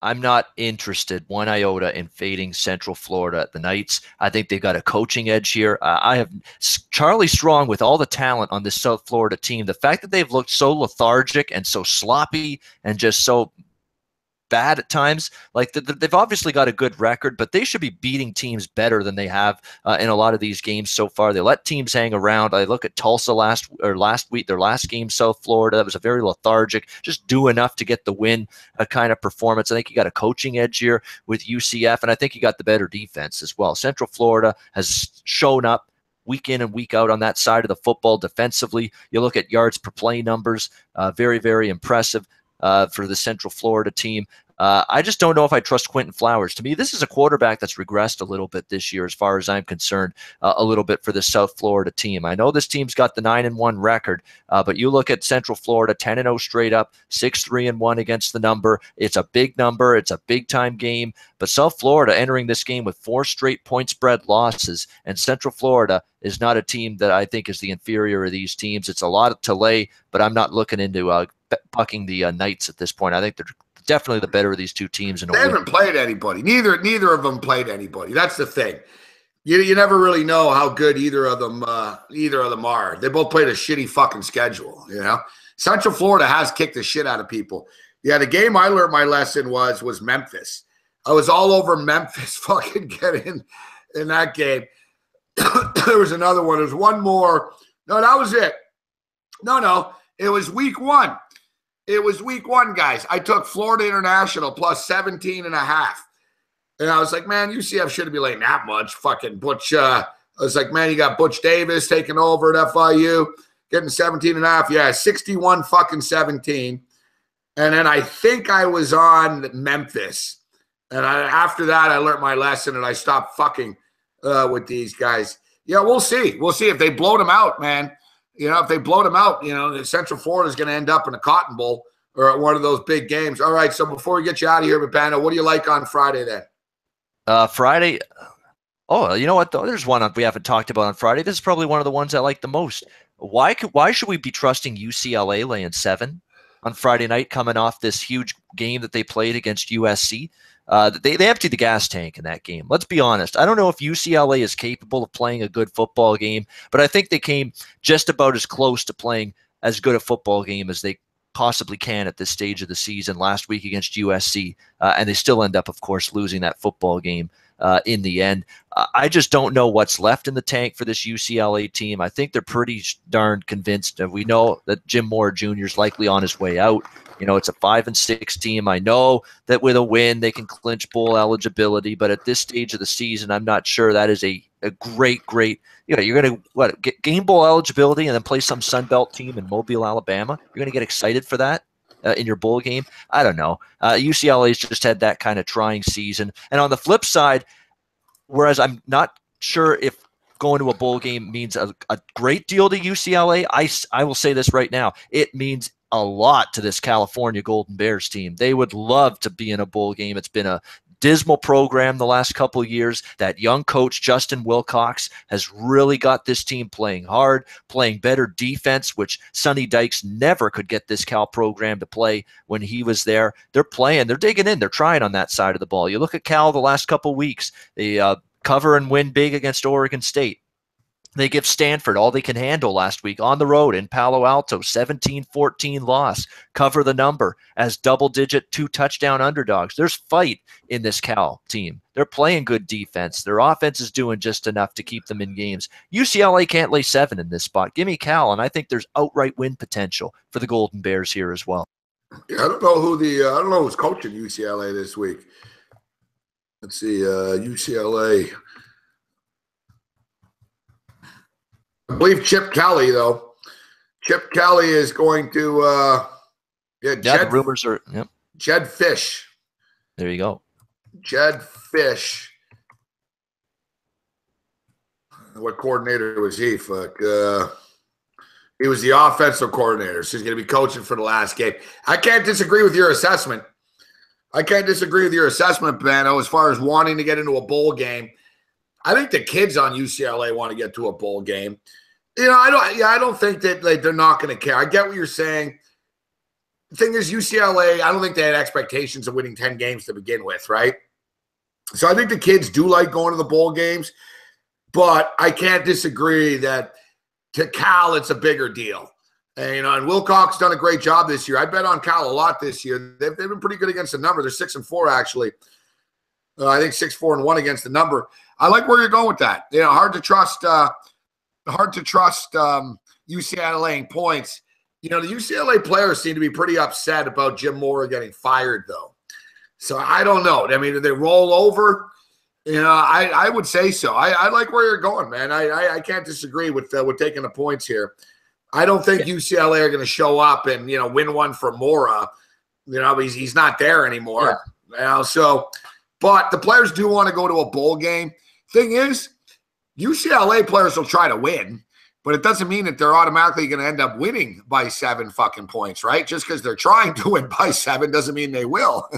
Speaker 2: I'm not interested one iota in fading Central Florida at the Knights. I think they've got a coaching edge here. I have Charlie Strong with all the talent on this South Florida team. The fact that they've looked so lethargic and so sloppy and just so bad at times, like they've obviously got a good record, but they should be beating teams better than they have in a lot of these games so far. They let teams hang around. I look at Tulsa last week, their last game, South Florida. That was a very lethargic, just do enough to get the win kind of performance. I think you got a coaching edge here with UCF, and I think you got the better defense as well. Central Florida has shown up week in and week out on that side of the football defensively. You look at yards per play numbers, very, very impressive for the Central Florida team. I just don't know if I trust Quentin Flowers. To me, this is a quarterback that's regressed a little bit this year as far as I'm concerned, a little bit for the South Florida team. I know this team's got the 9-1 record, but you look at Central Florida, 10-0 straight up, 6-3-1 against the number. It's a big number. It's a big-time game. But South Florida entering this game with 4 straight point spread losses, and Central Florida is not a team that I think is the inferior of these teams. It's a lot to lay, but I'm not looking into bucking the Knights at this point. I think they're definitely the better of these two teams.
Speaker 1: They haven't played anybody. Neither of them played anybody. That's the thing. You never really know how good either of them are. They both played a shitty fucking schedule. You know, Central Florida has kicked the shit out of people. Yeah, the game I learned my lesson was Memphis. I was all over Memphis fucking getting in that game. There was another one. There's one more. No, that was it. No, it was week 1. It was week 1, guys. I took Florida International plus 17.5. And I was like, man, UCF shouldn't be laying that much. Fucking Butch. I was like, man, you got Butch Davis taking over at FIU, getting 17.5. Yeah, 61-17. And then I think I was on Memphis. And after that, I learned my lesson and I stopped fucking with these guys. Yeah, we'll see. We'll see if they blow them out, man. You know, if they blow them out, Central Florida is going to end up in a Cotton Bowl or at one of those big games. All right, so before we get you out of here, Bapano, what do you like on Friday then?
Speaker 2: Friday. Oh, you know what? There's one we haven't talked about on Friday. This is probably one of the ones I like the most. Why should we be trusting UCLA laying 7 on Friday night coming off this huge game that they played against USC? They emptied the gas tank in that game. Let's be honest. I don't know if UCLA is capable of playing a good football game, but I think they came just about as close to playing as good a football game as they possibly can at this stage of the season last week against USC, and they still end up, of course, losing that football game in the end. I just don't know what's left in the tank for this UCLA team. I think they're pretty darn convinced. We know that Jim Moore Jr. is likely on his way out. It's a 5-6 team. I know that with a win, they can clinch bowl eligibility, but at this stage of the season, I'm not sure that is a great, you're going to get game bowl eligibility and then play some Sun Belt team in Mobile, Alabama. You're going to get excited for that in your bowl game. I don't know. UCLA's just had that kind of trying season. And on the flip side, whereas I'm not sure if going to a bowl game means a great deal to UCLA, I will say this right now. It means a lot to this California Golden Bears team. They would love to be in a bowl game. It's been a dismal program the last couple of years. That young coach, Justin Wilcox, has really got this team playing hard, playing better defense, which Sonny Dykes never could get this Cal program to play when he was there. They're playing. They're digging in. They're trying on that side of the ball. You look at Cal the last couple of weeks. They cover and win big against Oregon State. They give Stanford all they can handle last week on the road in Palo Alto, 17-14 loss. Cover the number as double-digit 2-touchdown underdogs. There's fight in this Cal team. They're playing good defense. Their offense is doing just enough to keep them in games. UCLA can't lay 7 in this spot. Give me Cal, and I think there's outright win potential for the Golden Bears here as well.
Speaker 1: Yeah, I don't know who's coaching UCLA this week. Let's see, UCLA. I believe Chip Kelly, though. Chip Kelly is going to
Speaker 2: the rumors are
Speaker 1: Jed Fish.
Speaker 2: There you go.
Speaker 1: Jed Fish. What coordinator was he? Fuck. He was the offensive coordinator, so he's going to be coaching for the last game. I can't disagree with your assessment. Bano, as far as wanting to get into a bowl game. I think the kids on UCLA want to get to a bowl game. I don't think that they're not going to care. I get what you're saying. The thing is, UCLA, I don't think they had expectations of winning 10 games to begin with, right? So I think the kids do like going to the bowl games, but I can't disagree that to Cal, it's a bigger deal. And Wilcox done a great job this year. I bet on Cal a lot this year. They've been pretty good against the number. They're 6-4 actually. I think 6-4-1 against the number. I like where you're going with that. Hard to trust UCLA points. The UCLA players seem to be pretty upset about Jim Mora getting fired, though. So I don't know. I mean, do they roll over? I would say so. I like where you're going, man. I can't disagree with taking the points here. I don't think UCLA are going to show up and win one for Mora. He's not there anymore. Yeah. But the players do want to go to a bowl game. Thing is, UCLA players will try to win, but it doesn't mean that they're automatically going to end up winning by 7 fucking points, right? Just because they're trying to win by 7 doesn't mean they will.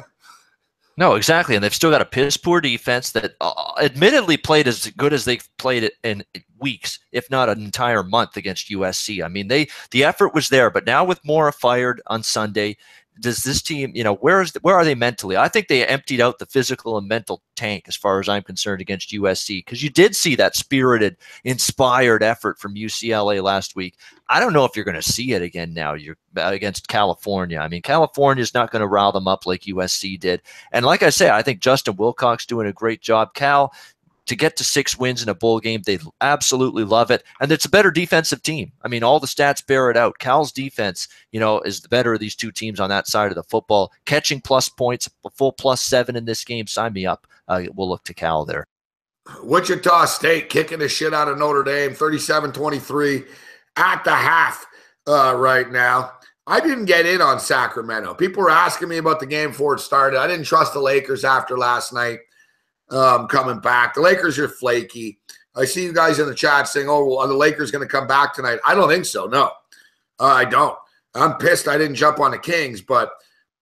Speaker 2: No, exactly. And they've still got a piss-poor defense that admittedly played as good as they've played it in weeks, if not an entire month against USC. I mean, the effort was there, but now with Mora fired on Sunday, does this team, where are they mentally? I think they emptied out the physical and mental tank as far as I'm concerned against USC, because you did see that spirited, inspired effort from UCLA last week. I don't know if you're going to see it again now. You're against California. I mean, California is not going to rile them up like USC did. And like I say, I think Justin Wilcox doing a great job. Cal, to get to 6 wins in a bowl game, they absolutely love it. And it's a better defensive team. I mean, all the stats bear it out. Cal's defense, is the better of these two teams on that side of the football. Catching plus points, a full +7 in this game. Sign me up. We'll look to Cal there.
Speaker 1: Wichita State kicking the shit out of Notre Dame, 37-23 at the half right now. I didn't get in on Sacramento. People were asking me about the game before it started. I didn't trust the Lakers after last night. Coming back. The Lakers are flaky. I see you guys in the chat saying, well, are the Lakers going to come back tonight? I don't think so. No, I don't. I'm pissed I didn't jump on the Kings, but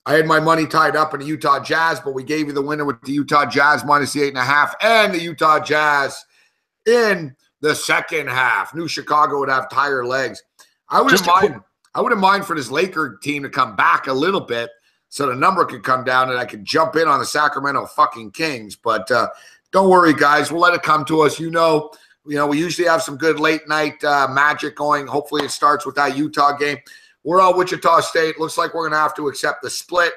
Speaker 1: I had my money tied up in the Utah Jazz, but we gave you the winner with the Utah Jazz minus the 8.5 and the Utah Jazz in the second half. Knew Chicago would have tighter legs. I wouldn't mind for this Laker team to come back a little bit, so the number could come down and I could jump in on the Sacramento fucking Kings. But don't worry, guys. We'll let it come to us. We usually have some good late night magic going. Hopefully it starts with that Utah game. We're on Wichita State. Looks like we're going to have to accept the split,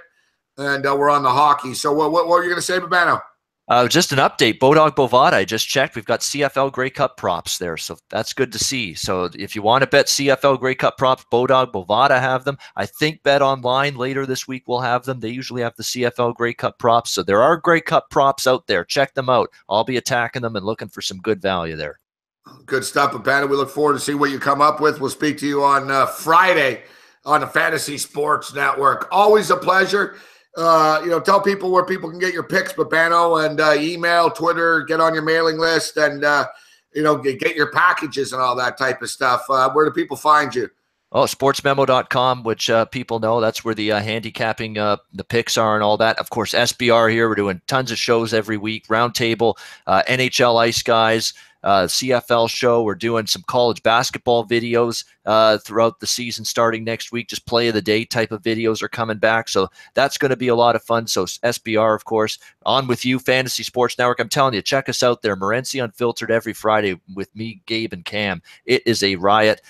Speaker 1: and we're on the hockey. So what were you going to say, Babano?
Speaker 2: Just an update. Bodog Bovada, I just checked. We've got CFL Grey Cup props there, so that's good to see. So if you want to bet CFL Grey Cup props, Bodog Bovada have them. I think Bet Online later this week will have them. They usually have the CFL Grey Cup props, so there are Grey Cup props out there. Check them out. I'll be attacking them and looking for some good value there.
Speaker 1: Good stuff, Babano. We look forward to see what you come up with. We'll speak to you on Friday on the Fantasy Sports Network. Always a pleasure. Tell people where people can get your picks, Babano, and email, Twitter, get on your mailing list, and get your packages and all that type of stuff. Where do people find you?
Speaker 2: Oh, sportsmemo.com, which people know. That's where the handicapping, the picks are and all that. Of course, SBR here. We're doing tons of shows every week. Roundtable, NHL Ice Guys, CFL show. We're doing some college basketball videos throughout the season starting next week. Just play of the day type of videos are coming back. So that's going to be a lot of fun. So SBR, of course, on with you, Fantasy Sports Network. I'm telling you, check us out there. Morency Unfiltered every Friday with me, Gabe, and Cam. It is a riot.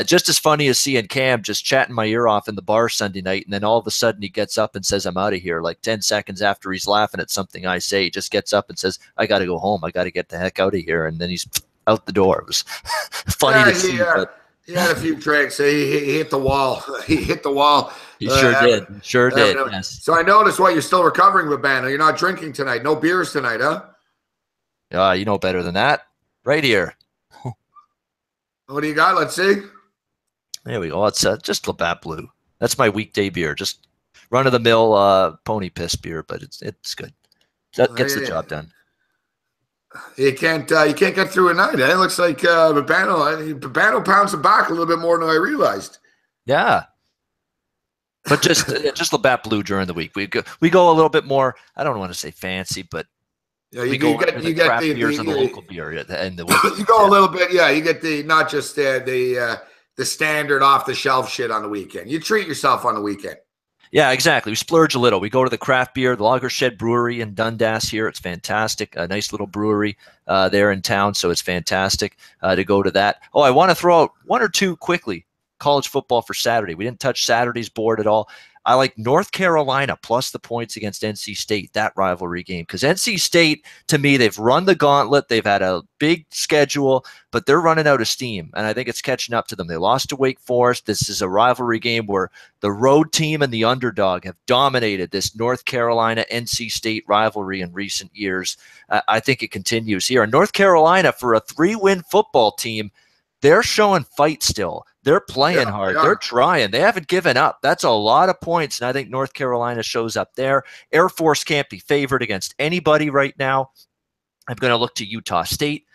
Speaker 2: Just as funny as seeing Cam just chatting my ear off in the bar Sunday night, and then all of a sudden he gets up and says, I'm out of here. Like 10 seconds after he's laughing at something I say, he just gets up and says, I got to go home. I got to get the heck out of here. And then he's out the door. It was funny to see. But
Speaker 1: he had a few tricks. He hit the wall. He hit the wall.
Speaker 2: He sure did. Sure did. Yes.
Speaker 1: So I noticed why you're still recovering, Babano. You're not drinking tonight. No beers tonight, huh?
Speaker 2: You know better than that. Right here.
Speaker 1: What do you got? Let's see.
Speaker 2: There we go. It's just Labatt Blue. That's my weekday beer. Just run-of-the-mill pony piss beer, but it's good. That gets the job done.
Speaker 1: You can't get through a night. It looks like Babano pounds the back a little bit more than I realized.
Speaker 2: Yeah, but just Labatt Blue during the week. We go a little bit more. I don't want to say fancy, but
Speaker 1: yeah, you get the craft
Speaker 2: beers and the local beer and the week.
Speaker 1: You go a little bit. Yeah, you get the not just the standard off the shelf shit on the weekend. You treat yourself on the weekend.
Speaker 2: Yeah, exactly. We splurge a little. We go to the craft beer, the Lager Shed Brewery in Dundas here. It's fantastic. A nice little brewery there in town, so it's fantastic to go to that. Oh, I want to throw out one or two quickly. College football for Saturday. We didn't touch Saturday's board at all. I like North Carolina plus the points against NC State, that rivalry game. Because NC State, to me, they've run the gauntlet. They've had a big schedule, but they're running out of steam. And I think it's catching up to them. They lost to Wake Forest. This is a rivalry game where the road team and the underdog have dominated this North Carolina-NC State rivalry in recent years. I think it continues here. And North Carolina, for a 3-win football team, they're showing fight still. They're playing hard. They're trying. They haven't given up. That's a lot of points, and I think North Carolina shows up there. Air Force can't be favored against anybody right now. I'm going to look to Utah State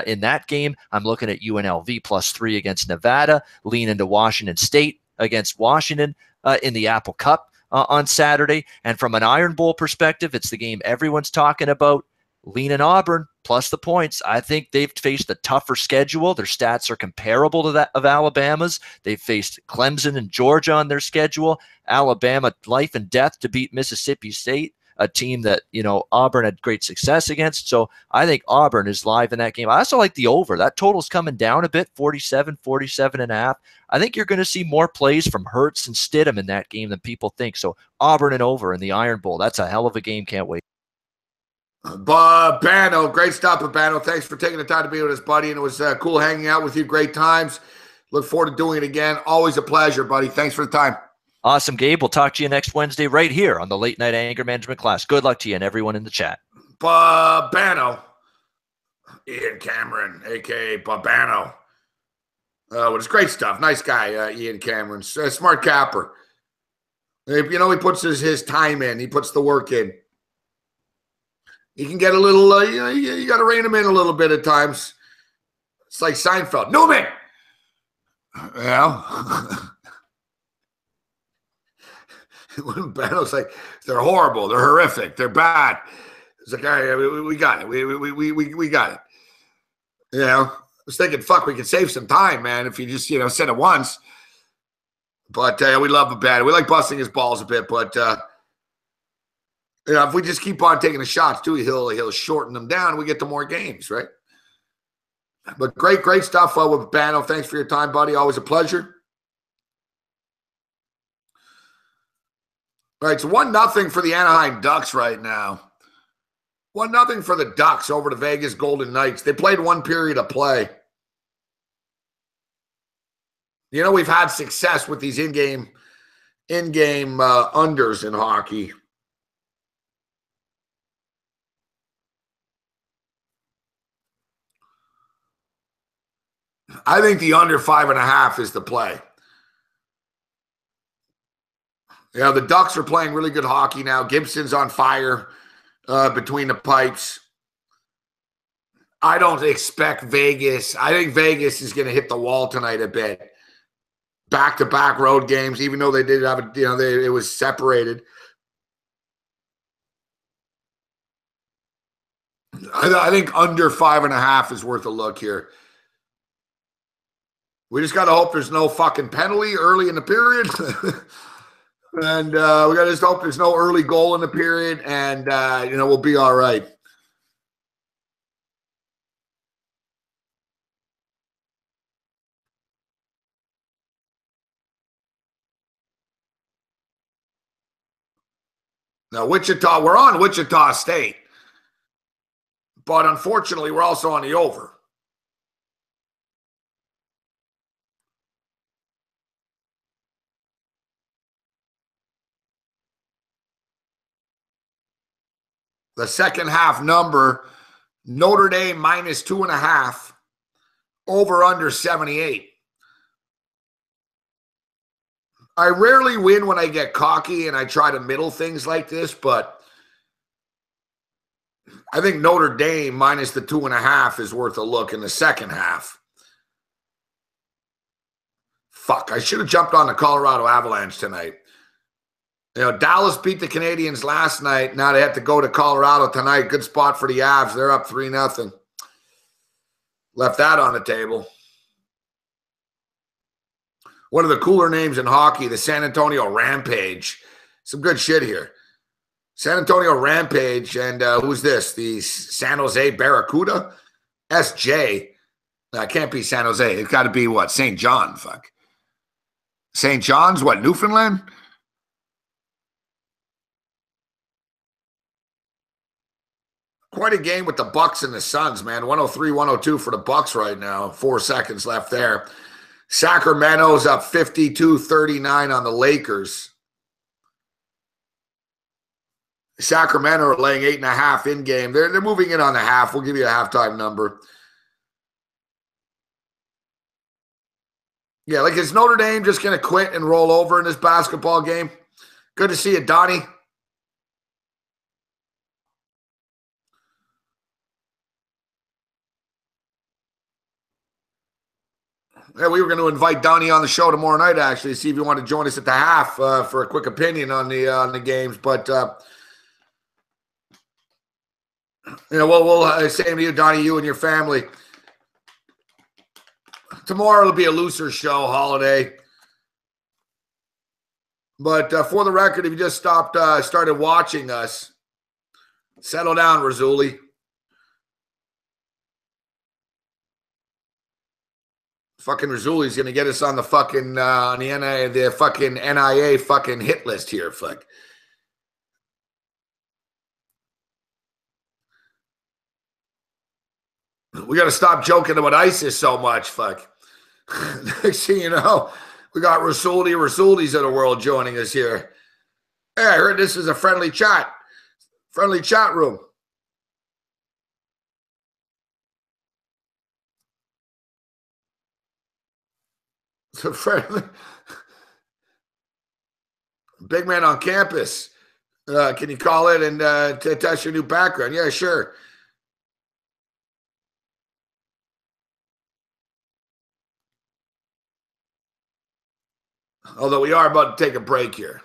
Speaker 2: in that game. I'm looking at UNLV +3 against Nevada, lean into Washington State against Washington in the Apple Cup on Saturday. And from an Iron Bowl perspective, it's the game everyone's talking about. Lean in Auburn plus the points. I think they've faced a tougher schedule. Their stats are comparable to that of Alabama's. They've faced Clemson and Georgia on their schedule. Alabama, life and death to beat Mississippi State, a team that, Auburn had great success against. So I think Auburn is live in that game. I also like the over. That total's coming down a bit, 47.5. I think you're going to see more plays from Hurts and Stidham in that game than people think. So Auburn and over in the Iron Bowl. That's a hell of a game. Can't wait.
Speaker 1: Babano, great stuff, Babano. Thanks for taking the time to be with us, buddy. And it was cool hanging out with you. Great times. Look forward to doing it again. Always a pleasure, buddy. Thanks for the time.
Speaker 2: Awesome, Gabe. We'll talk to you next Wednesday right here on the Late Night Anger Management class. Good luck to you and everyone in the chat.
Speaker 1: Babano. Ian Cameron, a.k.a. Babano. It's great stuff. Nice guy, Ian Cameron. Smart capper. He puts his time in. He puts the work in. He can get a little, you got to rein him in a little bit at times. It's like Seinfeld. Newman! When Bano's like, they're horrible, they're horrific, they're bad. It's like, all right, we got it. We got it. I was thinking, fuck, we could save some time, man, if you just, said it once. But we love Babano. We like busting his balls a bit, but if we just keep on taking the shots too, he'll shorten them down. We get to more games, right? But great stuff with Babano. Thanks for your time, buddy. Always a pleasure. All right, so 1-0 for the Anaheim Ducks right now. 1-0 for the Ducks over the Vegas Golden Knights. They played one period of play. We've had success with these in-game unders in hockey. I think the under 5.5 is the play. The Ducks are playing really good hockey now. Gibson's on fire between the pipes. I don't expect Vegas. I think Vegas is going to hit the wall tonight a bit. Back-to-back road games, even though they did have it was separated. I think under 5.5 is worth a look here. We just got to hope there's no fucking penalty early in the period. And we got to just hope there's no early goal in the period. And, we'll be all right. Now, Wichita, we're on Wichita State. But unfortunately, we're also on the over. The second half number, Notre Dame minus 2.5, over under 78. I rarely win when I get cocky and I try to middle things like this, but I think Notre Dame minus the 2.5 is worth a look in the second half. Fuck, I should have jumped on the Colorado Avalanche tonight. Dallas beat the Canadiens last night. Now they have to go to Colorado tonight. Good spot for the Avs. They're up 3-0. Left that on the table. One of the cooler names in hockey, the San Antonio Rampage. Some good shit here. San Antonio Rampage, and who's this? The San Jose Barracuda? SJ. That can't be San Jose. It's got to be what? St. John, fuck. St. John's, what, Newfoundland? Quite a game with the Bucks and the Suns, man. 103-102 for the Bucks right now. 4 seconds left there. Sacramento's up 52-39 on the Lakers. Sacramento are laying 8.5 in game. They're moving in on the half. We'll give you a halftime number. Yeah, like is Notre Dame just going to quit and roll over in this basketball game? Good to see you, Donnie. Yeah, we were going to invite Donnie on the show tomorrow night, actually, see if you want to join us at the half for a quick opinion on the games. But we'll same to you, Donnie, you and your family. Tomorrow will be a looser show, holiday. But for the record, if you just started watching us, settle down, Razuli. Fucking Razzuli's going to get us on the fucking the fucking NIA fucking hit list here. Fuck. We got to stop joking about ISIS so much. Fuck. Next thing you know, we got Razzuli's of the world joining us here. Hey, I heard this is a friendly chat room. It's a friendly big man on campus. Can you call it and test your new background? Yeah, sure. Although we are about to take a break here.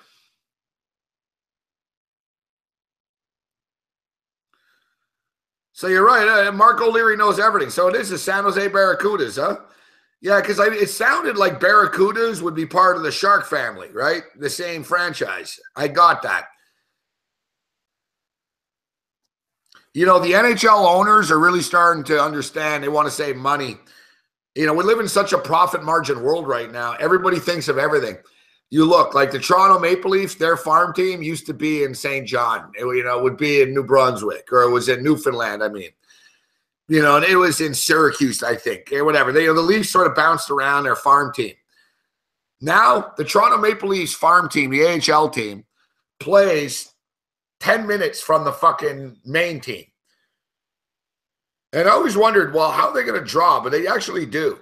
Speaker 1: So you're right. Mark O'Leary knows everything. So it is the San Jose Barracudas, huh? Yeah, because it sounded like Barracudas would be part of the Shark family, right? The same franchise. I got that. The NHL owners are really starting to understand. They want to save money. We live in such a profit margin world right now. Everybody thinks of everything. You look like the Toronto Maple Leafs, their farm team used to be in St. John. It would be in New Brunswick, or it was in Newfoundland, I mean. And it was in Syracuse, I think, or whatever. The Leafs sort of bounced around their farm team. Now, the Toronto Maple Leafs farm team, the AHL team, plays 10 minutes from the fucking main team. And I always wondered, well, how are they going to draw? But they actually do.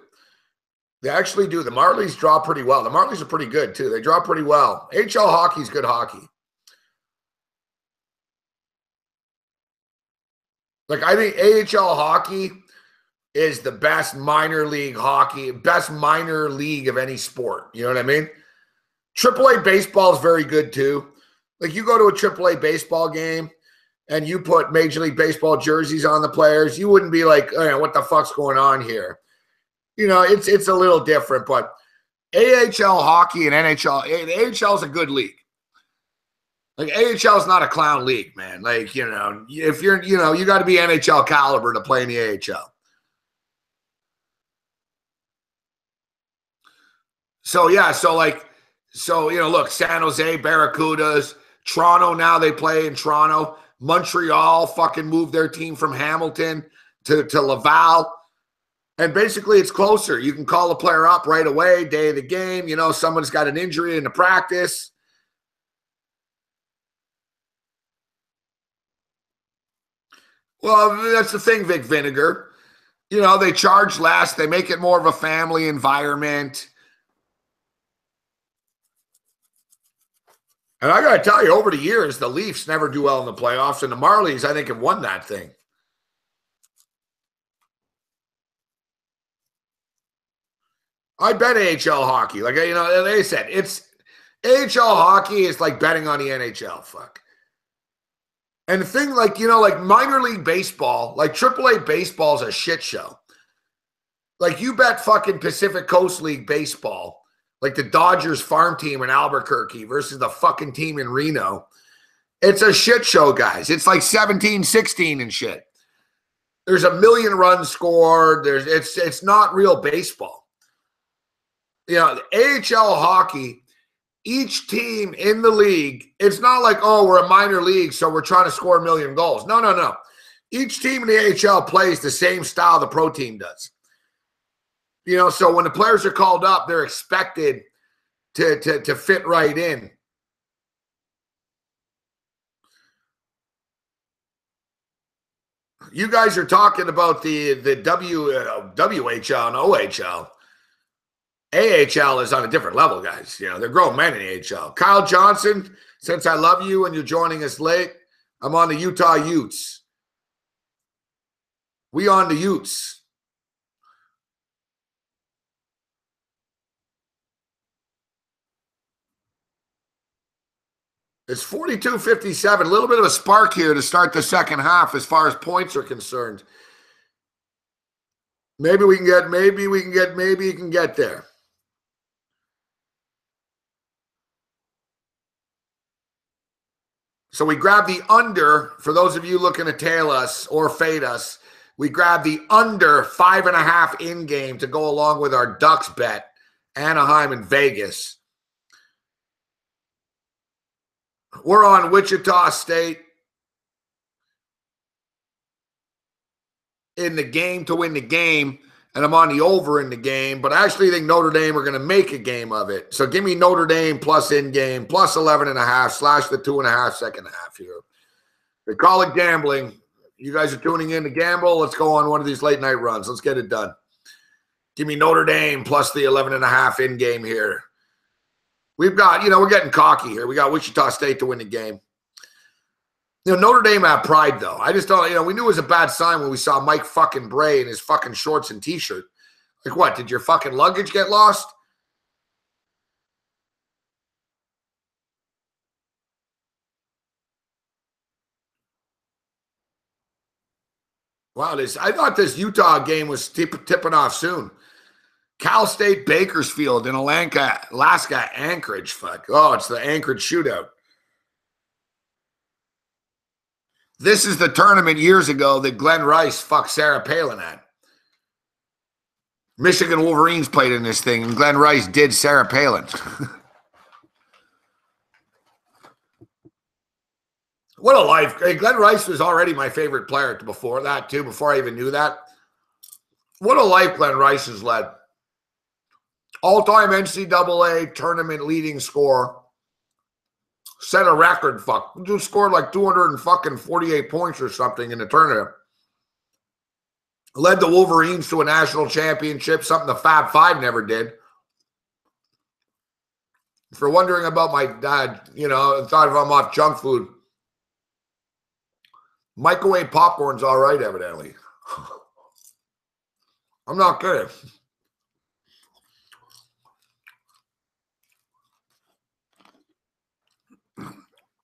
Speaker 1: They actually do. The Marlies draw pretty well. The Marlies are pretty good, too. They draw pretty well. AHL hockey is good hockey. Like, I think AHL hockey is the best minor league hockey, best minor league of any sport. You know what I mean? AAA baseball is very good, too. Like, you go to a AAA baseball game, and you put Major League Baseball jerseys on the players, you wouldn't be like, oh, what the fuck's going on here? You know, it's a little different, but AHL hockey and NHL, the AHL is a good league. Like, AHL is not a clown league, man. Like, you know, if you're, you know, you got to be NHL caliber to play in the AHL. So, yeah, so, you know, look, San Jose, Barracudas, Toronto, now they play in Toronto. Montreal fucking moved their team from Hamilton to Laval. And basically, it's closer. You can call a player up right away, day of the game. You know, someone's got an injury in the practice. Well, that's the thing, Vic Vinegar. You know, they charge less. They make it more of a family environment. And I got to tell you, over the years, the Leafs never do well in the playoffs. And the Marlies, I think, have won that thing. I bet AHL hockey. Like, you know, like I said, it's AHL hockey is like betting on the NHL. Fuck. And the thing, like, you know, like minor league baseball, like AAA baseball is a shit show. Like, you bet fucking Pacific Coast League baseball, like the Dodgers farm team in Albuquerque versus the fucking team in Reno. It's a shit show, guys. It's like 17-16 and shit. There's a million runs scored. It's not real baseball. You know, the AHL hockey, each team in the league, it's not like, oh, we're a minor league, so we're trying to score a million goals. No, no, no. Each team in the AHL plays the same style the pro team does. You know, so when the players are called up, they're expected to fit right in. You guys are talking about the WHL and OHL. AHL is on a different level, guys. You know, they're grown men in the AHL. Kyle Johnson, since I love you and you're joining us late, I'm on the Utah Utes. We on the Utes. It's 42-57. A little bit of a spark here to start the second half as far as points are concerned. Maybe you can get there. So we grab the under, for those of you looking to tail us or fade us, we grab the under 5.5 in game to go along with our Ducks bet, Anaheim and Vegas. We're on Wichita State in the game to win the game, and I'm on the over in the game, but I actually think Notre Dame are going to make a game of it. So give me Notre Dame plus in-game, plus 11.5, slash the 2.5 second half here. They call it gambling. You guys are tuning in to gamble. Let's go on one of these late-night runs. Let's get it done. Give me Notre Dame plus the 11.5 in-game here. We've got, you know, we're getting cocky here. We got Wichita State to win the game. You know, Notre Dame had pride, though. I just don't, you know, we knew it was a bad sign when we saw Mike fucking Bray in his fucking shorts and T-shirt. Like, what? Did your fucking luggage get lost? Wow, I thought this Utah game was tipping off soon. Cal State Bakersfield in Alaska, Anchorage. Fuck. Oh, it's the Anchorage shootout. This is the tournament years ago that Glenn Rice fucked Sarah Palin at. Michigan Wolverines played in this thing, and Glenn Rice did Sarah Palin. What a life. Hey, Glenn Rice was already my favorite player before that, too, before I even knew that. What a life Glenn Rice has led. All-time NCAA tournament leading scorer. Set a record, fuck. Just scored like 248 points or something in the tournament. Led the Wolverines to a national championship, something the Fab Five never did. If you're wondering about my dad, you know, thought if I'm off junk food, microwave popcorn's all right, evidently. I'm not kidding.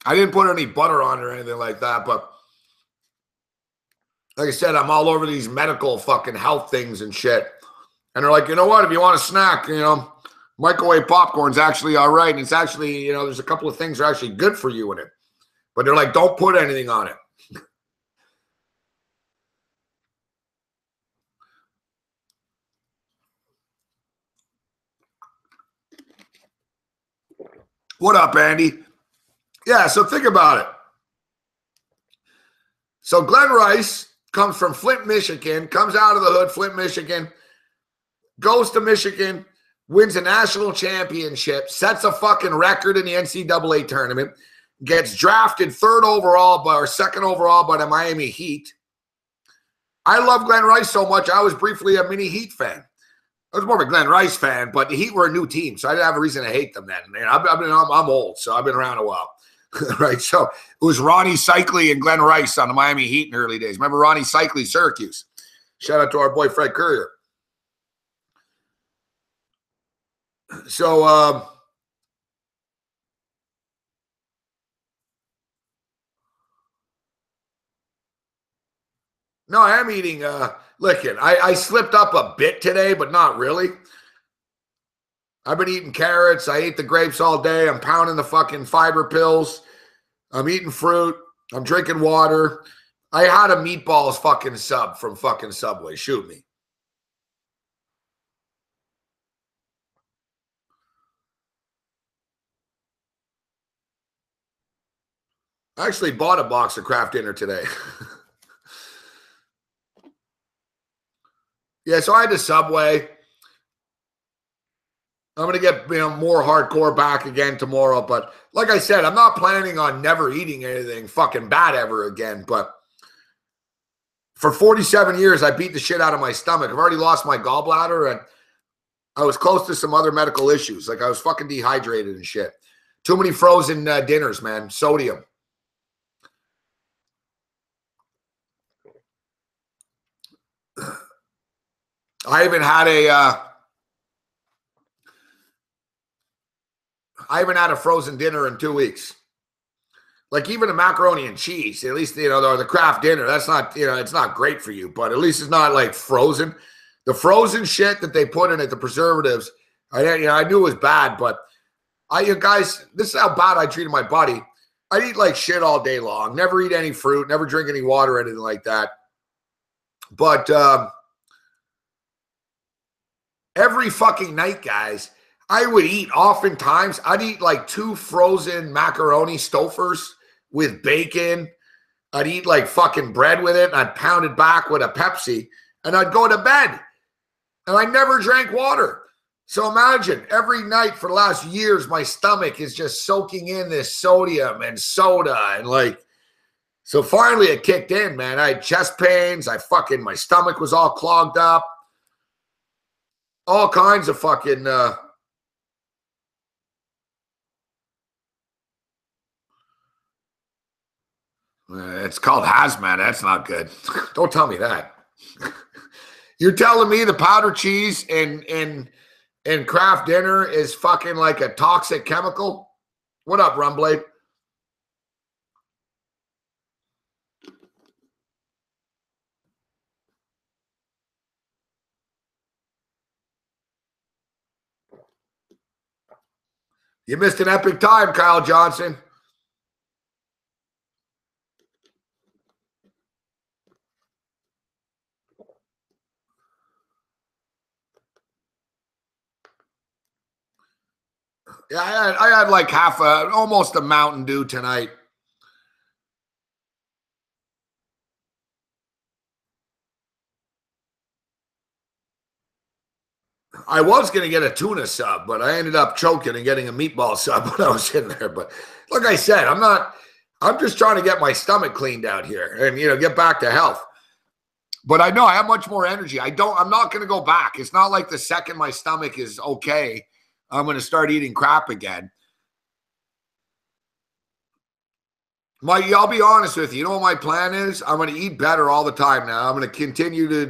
Speaker 1: I didn't put any butter on it or anything like that, but like I said, I'm all over these medical fucking health things and shit. And they're like, you know what? If you want a snack, microwave popcorn's actually all right. And it's actually, there's a couple of things that are actually good for you in it. But they're like, don't put anything on it. What up, Andy? Yeah, so think about it. So Glenn Rice comes from Flint, Michigan, comes out of the hood, Flint, Michigan, goes to Michigan, wins a national championship, sets a fucking record in the NCAA tournament, gets drafted second overall by the Miami Heat. I love Glenn Rice so much, I was briefly a mini Heat fan. I was more of a Glenn Rice fan, but the Heat were a new team, so I didn't have a reason to hate them then. Man, I'm old, so I've been around a while. Right, so it was Ronnie Cycli and Glenn Rice on the Miami Heat in the early days. Remember Ronnie Cycli, Syracuse? Shout out to our boy Fred Currier. So, no, I am eating, listen, I slipped up a bit today, but not really. I've been eating carrots. I ate the grapes all day. I'm pounding the fucking fiber pills. I'm eating fruit. I'm drinking water. I had a meatballs fucking sub from fucking Subway. Shoot me. I actually bought a box of Kraft Dinner today. Yeah, so I had the Subway. I'm going to get more hardcore back again tomorrow. But like I said, I'm not planning on never eating anything fucking bad ever again. But for 47 years, I beat the shit out of my stomach. I've already lost my gallbladder, and I was close to some other medical issues. Like I was fucking dehydrated and shit. Too many frozen dinners, man. Sodium. I haven't had a frozen dinner in 2 weeks. Like even the macaroni and cheese, at least, or the Kraft Dinner, that's not, it's not great for you, but at least it's not like frozen. The frozen shit that they put in it, the preservatives, I knew it was bad, but guys, this is how bad I treated my body. I'd eat like shit all day long, never eat any fruit, never drink any water or anything like that. But every fucking night, guys, I would eat, oftentimes, I'd eat like 2 frozen macaroni Stouffer's with bacon. I'd eat like fucking bread with it, and I'd pound it back with a Pepsi, and I'd go to bed. And I never drank water. So imagine, every night for the last years, my stomach is just soaking in this sodium and soda. And so finally it kicked in, man. I had chest pains. My stomach was all clogged up. All kinds of fucking... it's called hazmat. That's not good. Don't tell me that. You're telling me the powdered cheese in Kraft Dinner is fucking like a toxic chemical? What up, Rumblade? You missed an epic time, Kyle Johnson. Yeah, I had like almost a Mountain Dew tonight. I was going to get a tuna sub, but I ended up choking and getting a meatball sub when I was sitting there. But like I said, I'm just trying to get my stomach cleaned out here and, get back to health. But I know I have much more energy. I'm not going to go back. It's not like the second my stomach is okay, I'm going to start eating crap again. I'll be honest with you. You know what my plan is? I'm going to eat better all the time now. I'm going to continue to,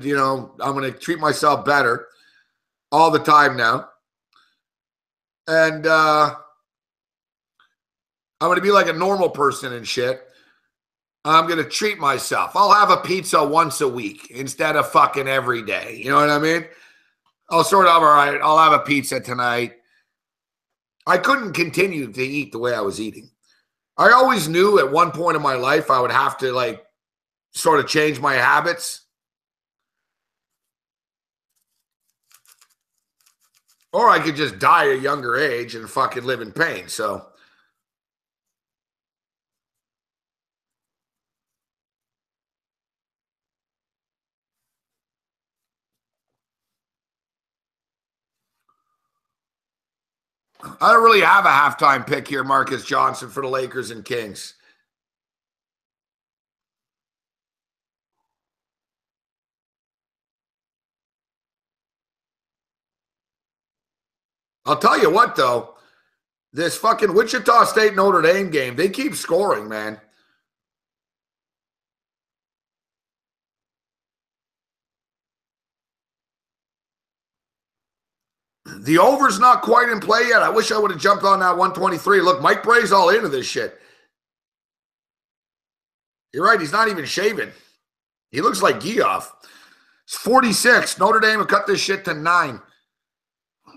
Speaker 1: I'm going to treat myself better all the time now. And I'm going to be like a normal person and shit. I'm going to treat myself. I'll have a pizza once a week instead of fucking every day. You know what I mean? I'll sort of, all right, I'll have a pizza tonight. I couldn't continue to eat the way I was eating. I always knew at one point in my life I would have to like sort of change my habits. Or I could just die at a younger age and fucking live in pain. So I don't really have a halftime pick here, Marcus Johnson, for the Lakers and Kings. I'll tell you what, though. This fucking Wichita State Notre Dame game, they keep scoring, man. The over's not quite in play yet. I wish I would have jumped on that 123. Look, Mike Bray's all into this shit. You're right. He's not even shaving. He looks like Geoff. It's 46. Notre Dame will cut this shit to 9.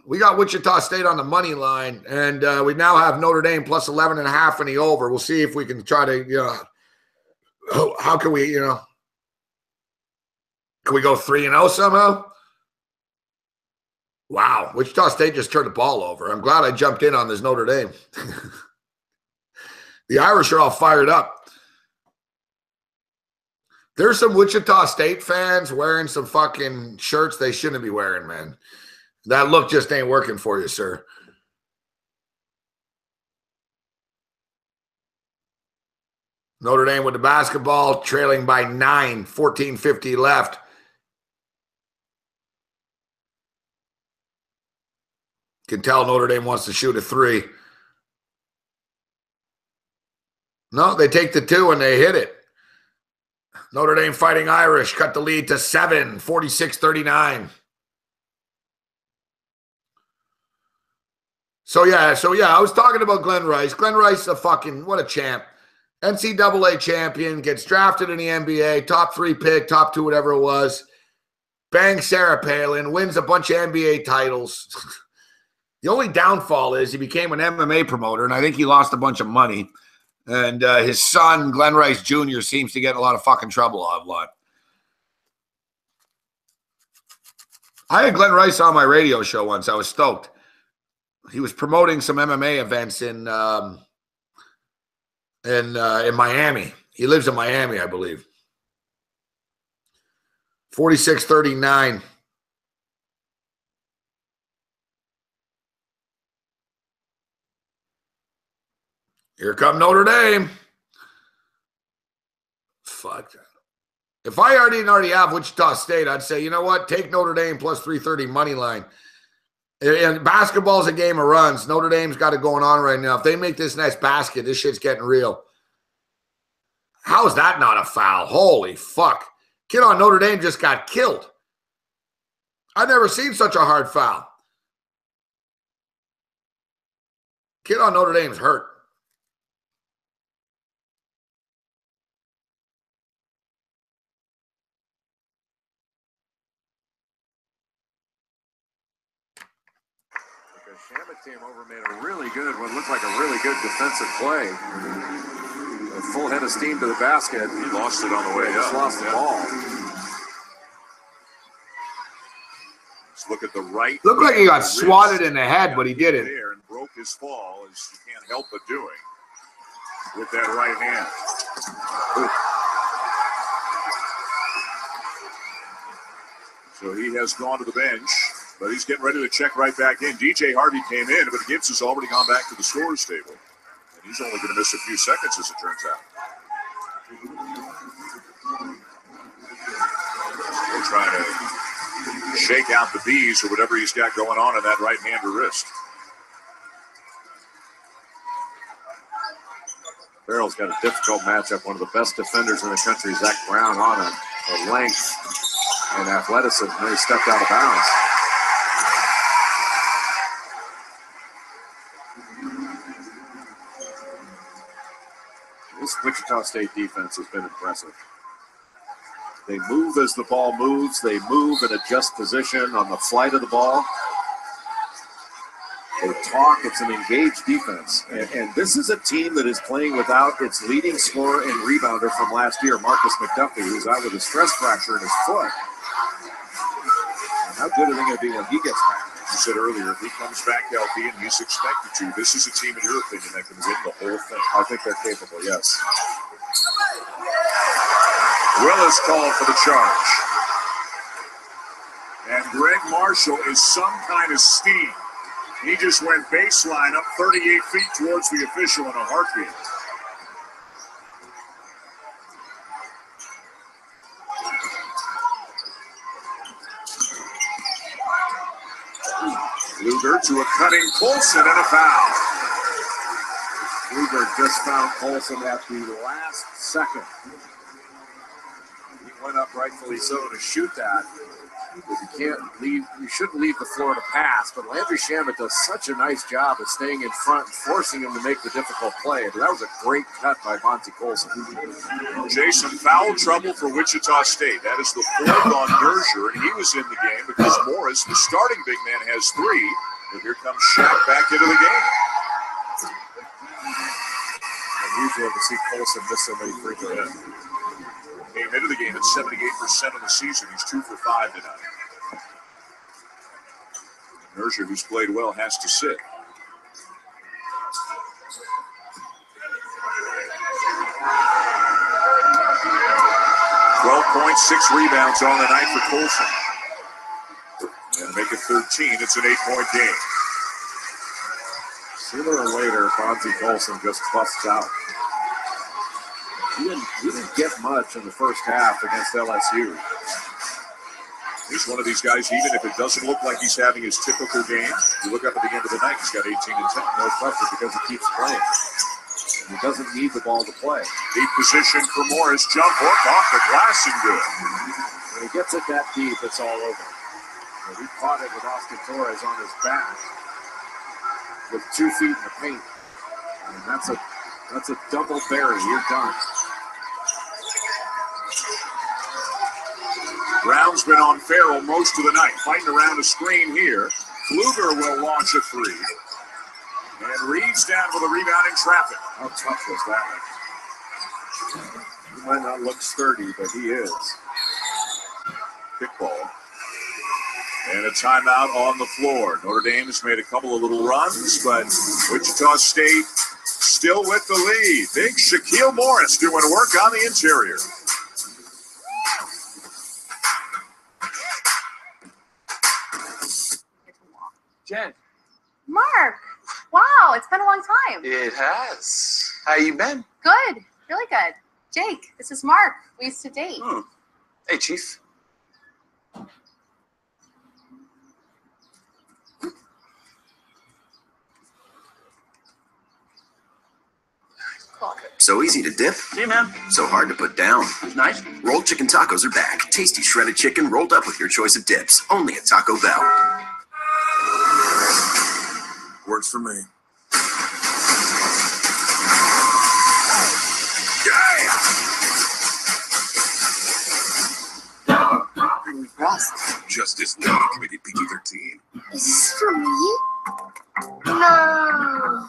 Speaker 1: We got Wichita State on the money line, and we now have Notre Dame plus 11.5 in the over. We'll see if we can try to, how can we, can we go 3-0 somehow? Wow, Wichita State just turned the ball over. I'm glad I jumped in on this Notre Dame. The Irish are all fired up. There's some Wichita State fans wearing some fucking shirts they shouldn't be wearing, man. That look just ain't working for you, sir. Notre Dame with the basketball, trailing by 9, 14:50 left. Can tell Notre Dame wants to shoot a 3. No, they take the 2 and they hit it. Notre Dame Fighting Irish cut the lead to 7, 46-39. So yeah, I was talking about Glenn Rice. Glenn Rice, what a champ. NCAA champion, gets drafted in the NBA, top 3 pick, top 2, whatever it was. Bangs Sarah Palin, wins a bunch of NBA titles. The only downfall is he became an MMA promoter, and I think he lost a bunch of money. And his son, Glenn Rice Jr., seems to get in a lot of fucking trouble a lot. I had Glenn Rice on my radio show once. I was stoked. He was promoting some MMA events in Miami. He lives in Miami, I believe. 46-39. Here come Notre Dame. Fuck. If I didn't already have Wichita State, I'd say, you know what? Take Notre Dame plus 330 money line. And basketball's a game of runs. Notre Dame's got it going on right now. If they make this next basket, this shit's getting real. How is that not a foul? Holy fuck. Kid on Notre Dame just got killed. I've never seen such a hard foul. Kid on Notre Dame's hurt.
Speaker 3: Shamet came over, made a really good, what looked like a really good defensive play. A full head of steam to the basket. He lost it on the way up. Just lost the ball. Let's look at the right.
Speaker 1: Looked like he got swatted in the head, but he didn't.
Speaker 3: There and broke his fall, as you can't help but doing with that right hand. Ooh. So he has gone to the bench. But he's getting ready to check right back in. DJ Harvey came in, but Gibbs has already gone back to the scorer's table. And he's only going to miss a few seconds, as it turns out. He'll try to shake out the bees or whatever he's got going on in that right hand or wrist. Farrell's got a difficult matchup. One of the best defenders in the country, Zach Brown, on a length and athleticism. And he stepped out of bounds. this Wichita State defense has been impressive. They move as the ball moves. They move and adjust position on the flight of the ball. They talk. It's an engaged defense. And this is a team that is playing without its leading scorer and rebounder from last year, Marcus McDuffie, who's out with a stress fracture in his foot. And how good are they going to be when he gets back? As you said earlier, if he comes back healthy and he's expected to, this is a team, in your opinion, that can win the whole thing. I think they're capable, yes. Willis called for the charge. And Greg Marshall is some kind of steam. He just went baseline up 38 feet towards the official in a heartbeat. Luger to a cutting Colson and a foul. Luger just found Colson at the last second. He went up rightfully so to shoot that. You shouldn't leave the floor to pass, but Landry Shamet does such a nice job of staying in front and forcing him to make the difficult play. But that was a great cut by Monty Colson. Jason, foul trouble for Wichita State. That is the fourth on Nerger, and he was in the game because Morris, the starting big man, has 3. But here comes Shaq back into the game. Unusual to see Colson miss so many free throws. Came into the game at 78% of the season. He's 2 for 5 tonight. Nerger, who's played well, has to sit. .6 rebounds on the night for Colson. And make it 13. It's an 8-point game. Sooner or later, Bonzi Colson just busts out. He didn't get much in the first half against LSU. He's one of these guys, even if it doesn't look like he's having his typical game, you look up at the end of the night, he's got 18 and 10, no pressure because he keeps playing. And he doesn't need the ball to play. Deep position for Morris, jump hook off the glass and good. When he gets it that deep, it's all over. And he caught it with Austin Torres on his back with 2 feet in the paint. And that's a double bury. You're done. Brown's been on Farrell most of the night, fighting around a screen here. Kluger will launch a 3. And Reeves down with a rebound in traffic. How tough was that? He might not look sturdy, but he is. Kickball. And a timeout on the floor. Notre Dame has made a couple of little runs, but Wichita State still with the lead. Big Shaquille Morris doing work on the interior.
Speaker 4: Jen.
Speaker 5: Mark. Wow, it's been a long time.
Speaker 4: It has. How you been?
Speaker 5: Good. Really good. Jake, this is Mark. We used to date.
Speaker 4: Hey, Chief.
Speaker 5: Cool.
Speaker 6: So easy to dip.
Speaker 4: See, man.
Speaker 6: So hard to put down.
Speaker 4: Nice.
Speaker 6: Rolled chicken tacos are back. Tasty shredded chicken rolled up with your choice of dips. Only at Taco Bell.
Speaker 3: Works for me.
Speaker 6: Justice League Committee PG-13.
Speaker 7: Is this for me? No.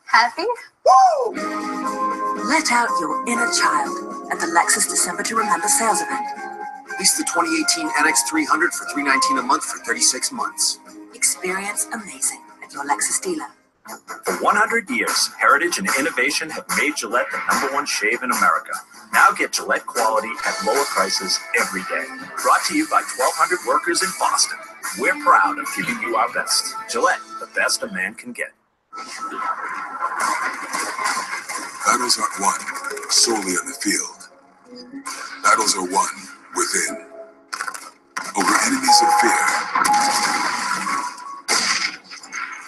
Speaker 5: Happy?
Speaker 7: Woo!
Speaker 8: Let out your inner child at the Lexus December to Remember sales event.
Speaker 6: Lease the 2018 NX300 for $319 a month for 36 months.
Speaker 8: Experience amazing at your Lexus dealer.
Speaker 9: For 100 years, heritage and innovation have made Gillette the #1 shave in America. Now get Gillette quality at lower prices every day. Brought to you by 1,200 workers in Boston. We're proud of giving you our best. Gillette, the best a man can get.
Speaker 10: Battles aren't won solely on the field. Battles are won within. Over enemies of fear.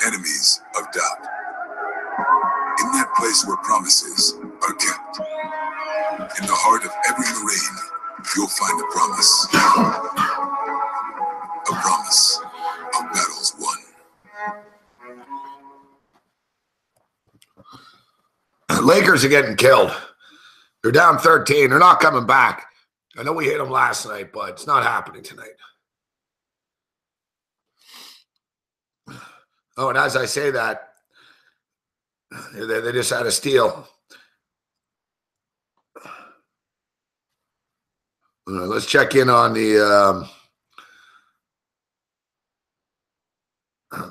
Speaker 10: Enemies of doubt. In that place where promises are kept. In the heart of every Marine you'll find a promise. A promise of battles won.
Speaker 1: Lakers are getting killed. They're down 13. They're not coming back. I know we hit them last night, but it's not happening tonight. Oh, and as I say that, they just had a steal. Let's check in on the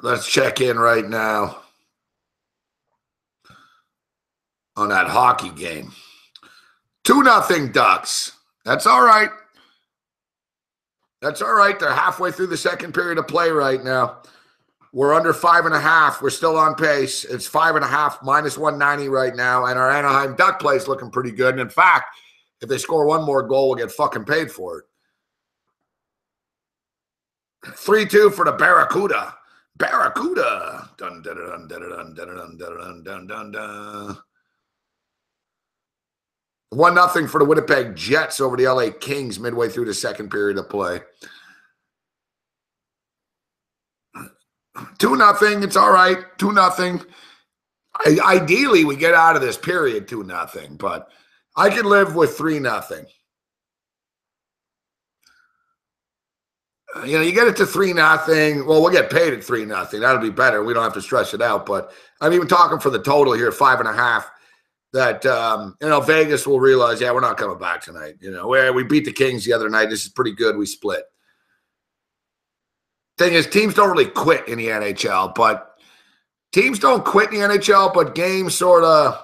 Speaker 1: let's check in right now on that hockey game. 2-0 Ducks. That's all right. That's all right. They're halfway through the second period of play right now. We're under 5.5. We're still on pace. It's 5.5 minus 190 right now. And our Anaheim Duck play is looking pretty good. And in fact, if they score one more goal, we'll get fucking paid for it. 3-2 for the Barracuda. Barracuda. Dun, dun, dun, dun, dun, dun, dun, dun, dun, dun, dun. 1-0 for the Winnipeg Jets over the LA Kings midway through the second period of play. 2-0. It's all right. 2-0. Ideally, we get out of this period 2-0, but I can live with 3-0. You get it to 3-0. Well, we'll get paid at 3-0. That'll be better. We don't have to stress it out. But I'm even talking for the total here, 5.5. That Vegas will realize, yeah, we're not coming back tonight. We beat the Kings the other night. This is pretty good. We split. Thing is, teams don't really quit in the NHL, but teams don't quit in the NHL, but games sort of,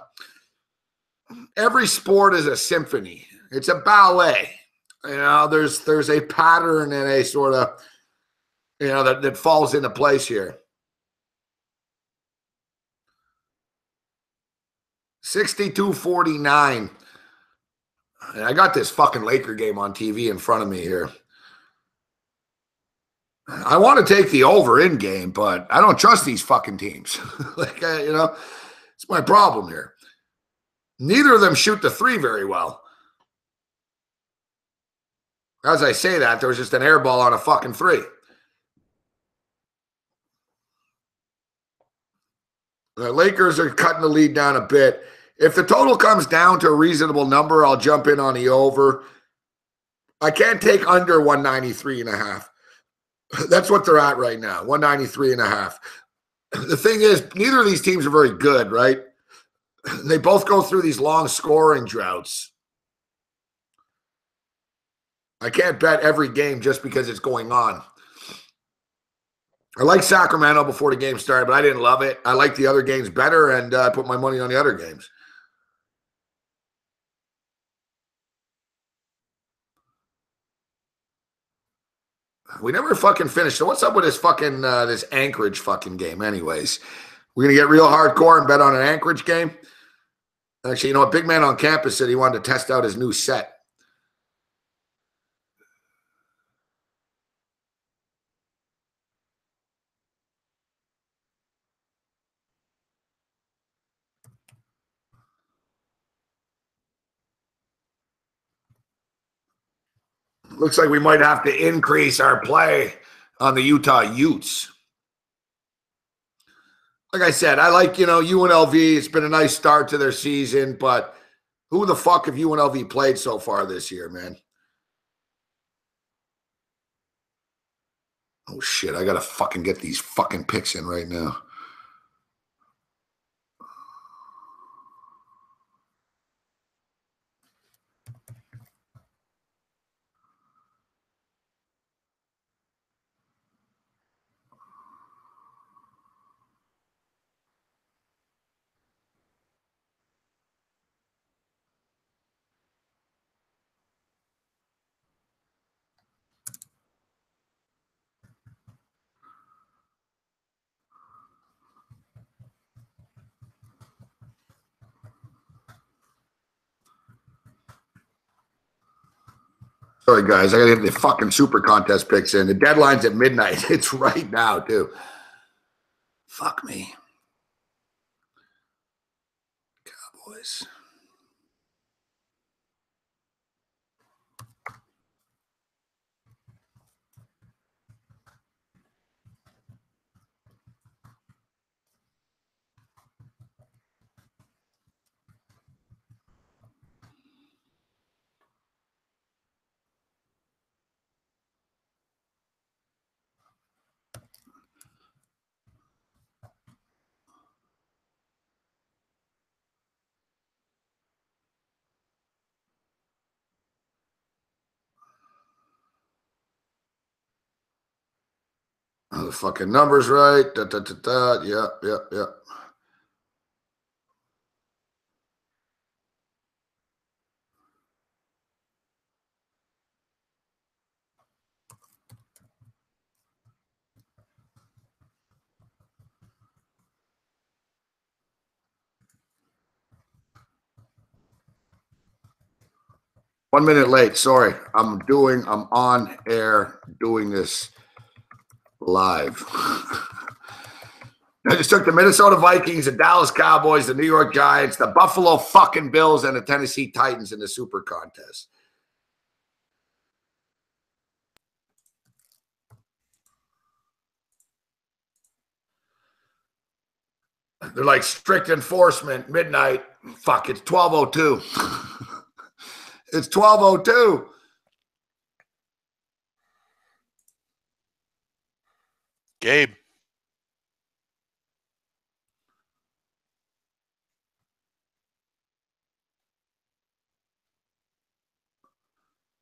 Speaker 1: every sport is a symphony. It's a ballet. There's a pattern and a sort of, that falls into place here. 62-49. And I got this fucking Laker game on TV in front of me here. I want to take the over in game, but I don't trust these fucking teams. It's my problem here. Neither of them shoot the three very well. As I say that, there was just an air ball on a fucking three. The Lakers are cutting the lead down a bit. If the total comes down to a reasonable number, I'll jump in on the over. I can't take under 193.5. That's what they're at right now, 193.5. The thing is, neither of these teams are very good, right? They both go through these long scoring droughts. I can't bet every game just because it's going on. I like Sacramento before the game started, but I didn't love it. I like the other games better, and I put my money on the other games. We never fucking finished. So what's up with this fucking this Anchorage fucking game anyways? We're going to get real hardcore and bet on an Anchorage game? Actually, a big man on campus said he wanted to test out his new set. Looks like we might have to increase our play on the Utah Utes. Like I said, I like, UNLV. It's been a nice start to their season, but who the fuck have UNLV played so far this year, man? Oh, shit. I got to fucking get these fucking picks in right now. Sorry, guys. I got to get the fucking super contest picks in. The deadline's at midnight. It's right now, too. Fuck me. Cowboys. the fucking numbers right. Yeah. 1 minute late. Sorry. I'm on air doing this live. I just took the Minnesota Vikings, the Dallas Cowboys, the New York Giants, the Buffalo fucking Bills, and the Tennessee Titans in the Super Contest. They're like strict enforcement, midnight. Fuck, it's 12:02. It's 12:02.
Speaker 11: Gabe.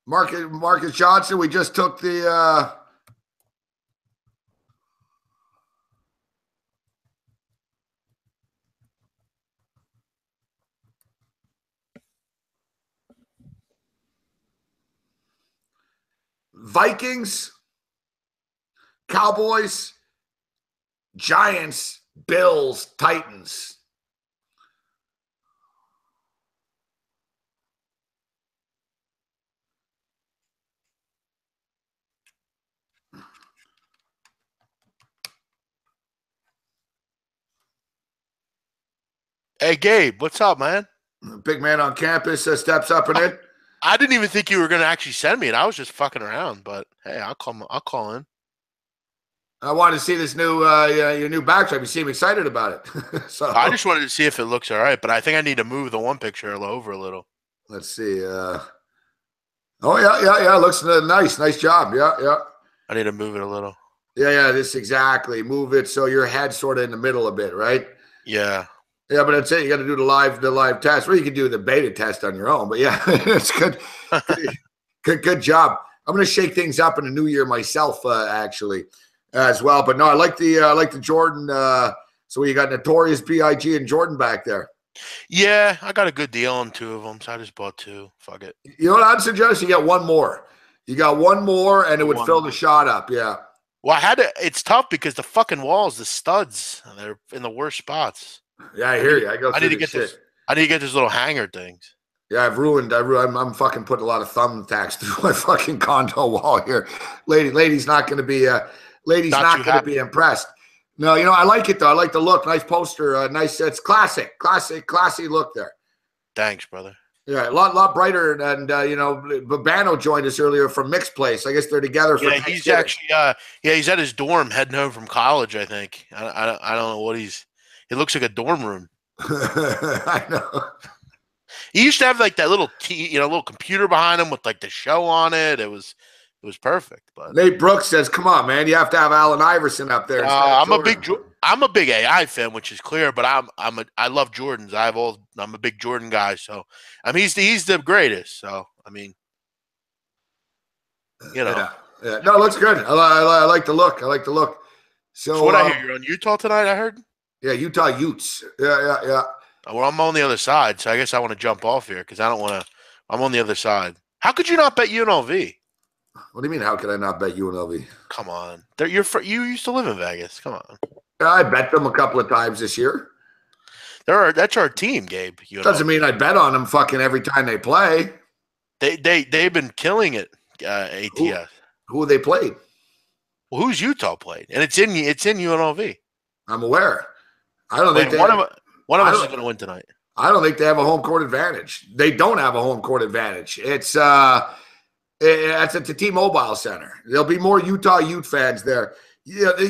Speaker 1: Marcus Johnson, we just took the Vikings, Cowboys, Giants, Bills, Titans.
Speaker 11: Hey, Gabe, what's up, man?
Speaker 1: Big man on campus steps up and in.
Speaker 11: I didn't even think you were going to actually send me it. I was just fucking around, but hey, I'll call in.
Speaker 1: I wanted to see this new your new backdrop. You seem excited about it. So
Speaker 11: I just wanted to see if it looks all right, but I think I need to move the one picture over a little.
Speaker 1: Let's see. Oh yeah. Looks nice. Nice job. Yeah.
Speaker 11: I need to move it a little.
Speaker 1: Yeah. This exactly. Move it so your head's sort of in the middle a bit, right?
Speaker 11: Yeah.
Speaker 1: Yeah, but that's it. You got to do the live test. Well, you can do the beta test on your own. But yeah, it's good. Good job. I'm going to shake things up in the new year myself, actually, as well. But no, I like the Jordan. So you got Notorious B.I.G. and Jordan back there.
Speaker 11: Yeah, I got a good deal on two of them, so I just bought two. Fuck it.
Speaker 1: You know what I'd suggest? You get one more. You got one more, and it would fill the shot up. Yeah.
Speaker 11: Well, I had to. It's tough because the fucking walls, the studs, they're in the worst spots.
Speaker 1: Yeah, I hear you. I need to get
Speaker 11: this. I need to get those little hanger things.
Speaker 1: Yeah, I'm fucking putting a lot of thumbtacks through my fucking condo wall here. Lady's not going to be. Lady's not going to be impressed. No, I like it though. I like the look. Nice poster. Nice. It's classy look there.
Speaker 11: Thanks, brother.
Speaker 1: Yeah, a lot brighter. And Babano joined us earlier from Mixed Place. I guess they're together for.
Speaker 11: Yeah, he's actually. He's at his dorm heading home from college. I think. I don't know what he's. It looks like a dorm room.
Speaker 1: I know.
Speaker 11: He used to have like that little little computer behind him with like the show on it. It was perfect. But
Speaker 1: Nate Brooks says, "Come on, man, you have to have Allen Iverson up there."
Speaker 11: I'm a big AI fan, which is clear. But I love Jordans. I'm a big Jordan guy. So he's the greatest. So I mean,
Speaker 1: Yeah. No, it looks good. I like the look. So
Speaker 11: what I hear, you're on Utah tonight. I heard.
Speaker 1: Yeah, Utah Utes. Yeah.
Speaker 11: Well, I'm on the other side, so I guess I want to jump off here because I don't want to. I'm on the other side. How could you not bet UNLV?
Speaker 1: What do you mean? How could I not bet UNLV?
Speaker 11: Come on, you used to live in Vegas. Come on.
Speaker 1: I bet them a couple of times this year.
Speaker 11: That's our team, Gabe. UNLV.
Speaker 1: Doesn't mean I bet on them fucking every time they play.
Speaker 11: They've been killing it. ATS.
Speaker 1: Who they played?
Speaker 11: Well, who's Utah played? And it's in UNLV.
Speaker 1: I'm aware. I don't think
Speaker 11: one of us is going to win tonight.
Speaker 1: I don't think they have a home court advantage. They don't have a home court advantage. It's at the T-Mobile Center. There'll be more Utah Ute fans there. Yeah, the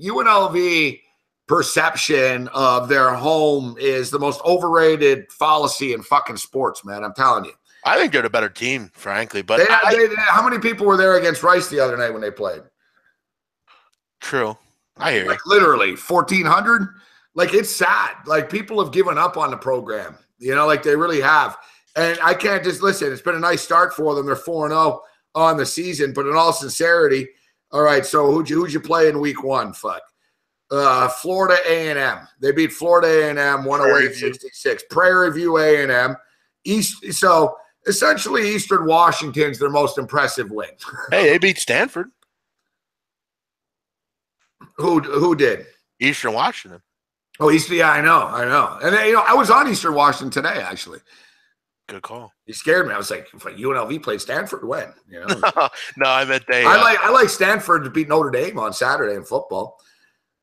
Speaker 1: UNLV perception of their home is the most overrated fallacy in fucking sports, man. I'm telling you.
Speaker 11: I think they're the better team, frankly. But
Speaker 1: how many people were there against Rice the other night when they played?
Speaker 11: True. I hear you.
Speaker 1: Literally 1,400. Like, it's sad. Like, people have given up on the program. Like they really have. And I can't just listen. It's been a nice start for them. They're 4-0 on the season. But in all sincerity, All right, so who'd you play in week 1? Fuck. Florida A&M. They beat Florida A&M 108-66. Prairie View A&M. So essentially Eastern Washington's their most impressive win.
Speaker 11: Hey, they beat Stanford.
Speaker 1: Who did?
Speaker 11: Eastern Washington.
Speaker 1: Oh, yeah, I know. And then, I was on Eastern Washington today, actually.
Speaker 11: Good call.
Speaker 1: You scared me. I was like, if UNLV played Stanford, when?
Speaker 11: No, I meant they.
Speaker 1: I like Stanford to beat Notre Dame on Saturday in football.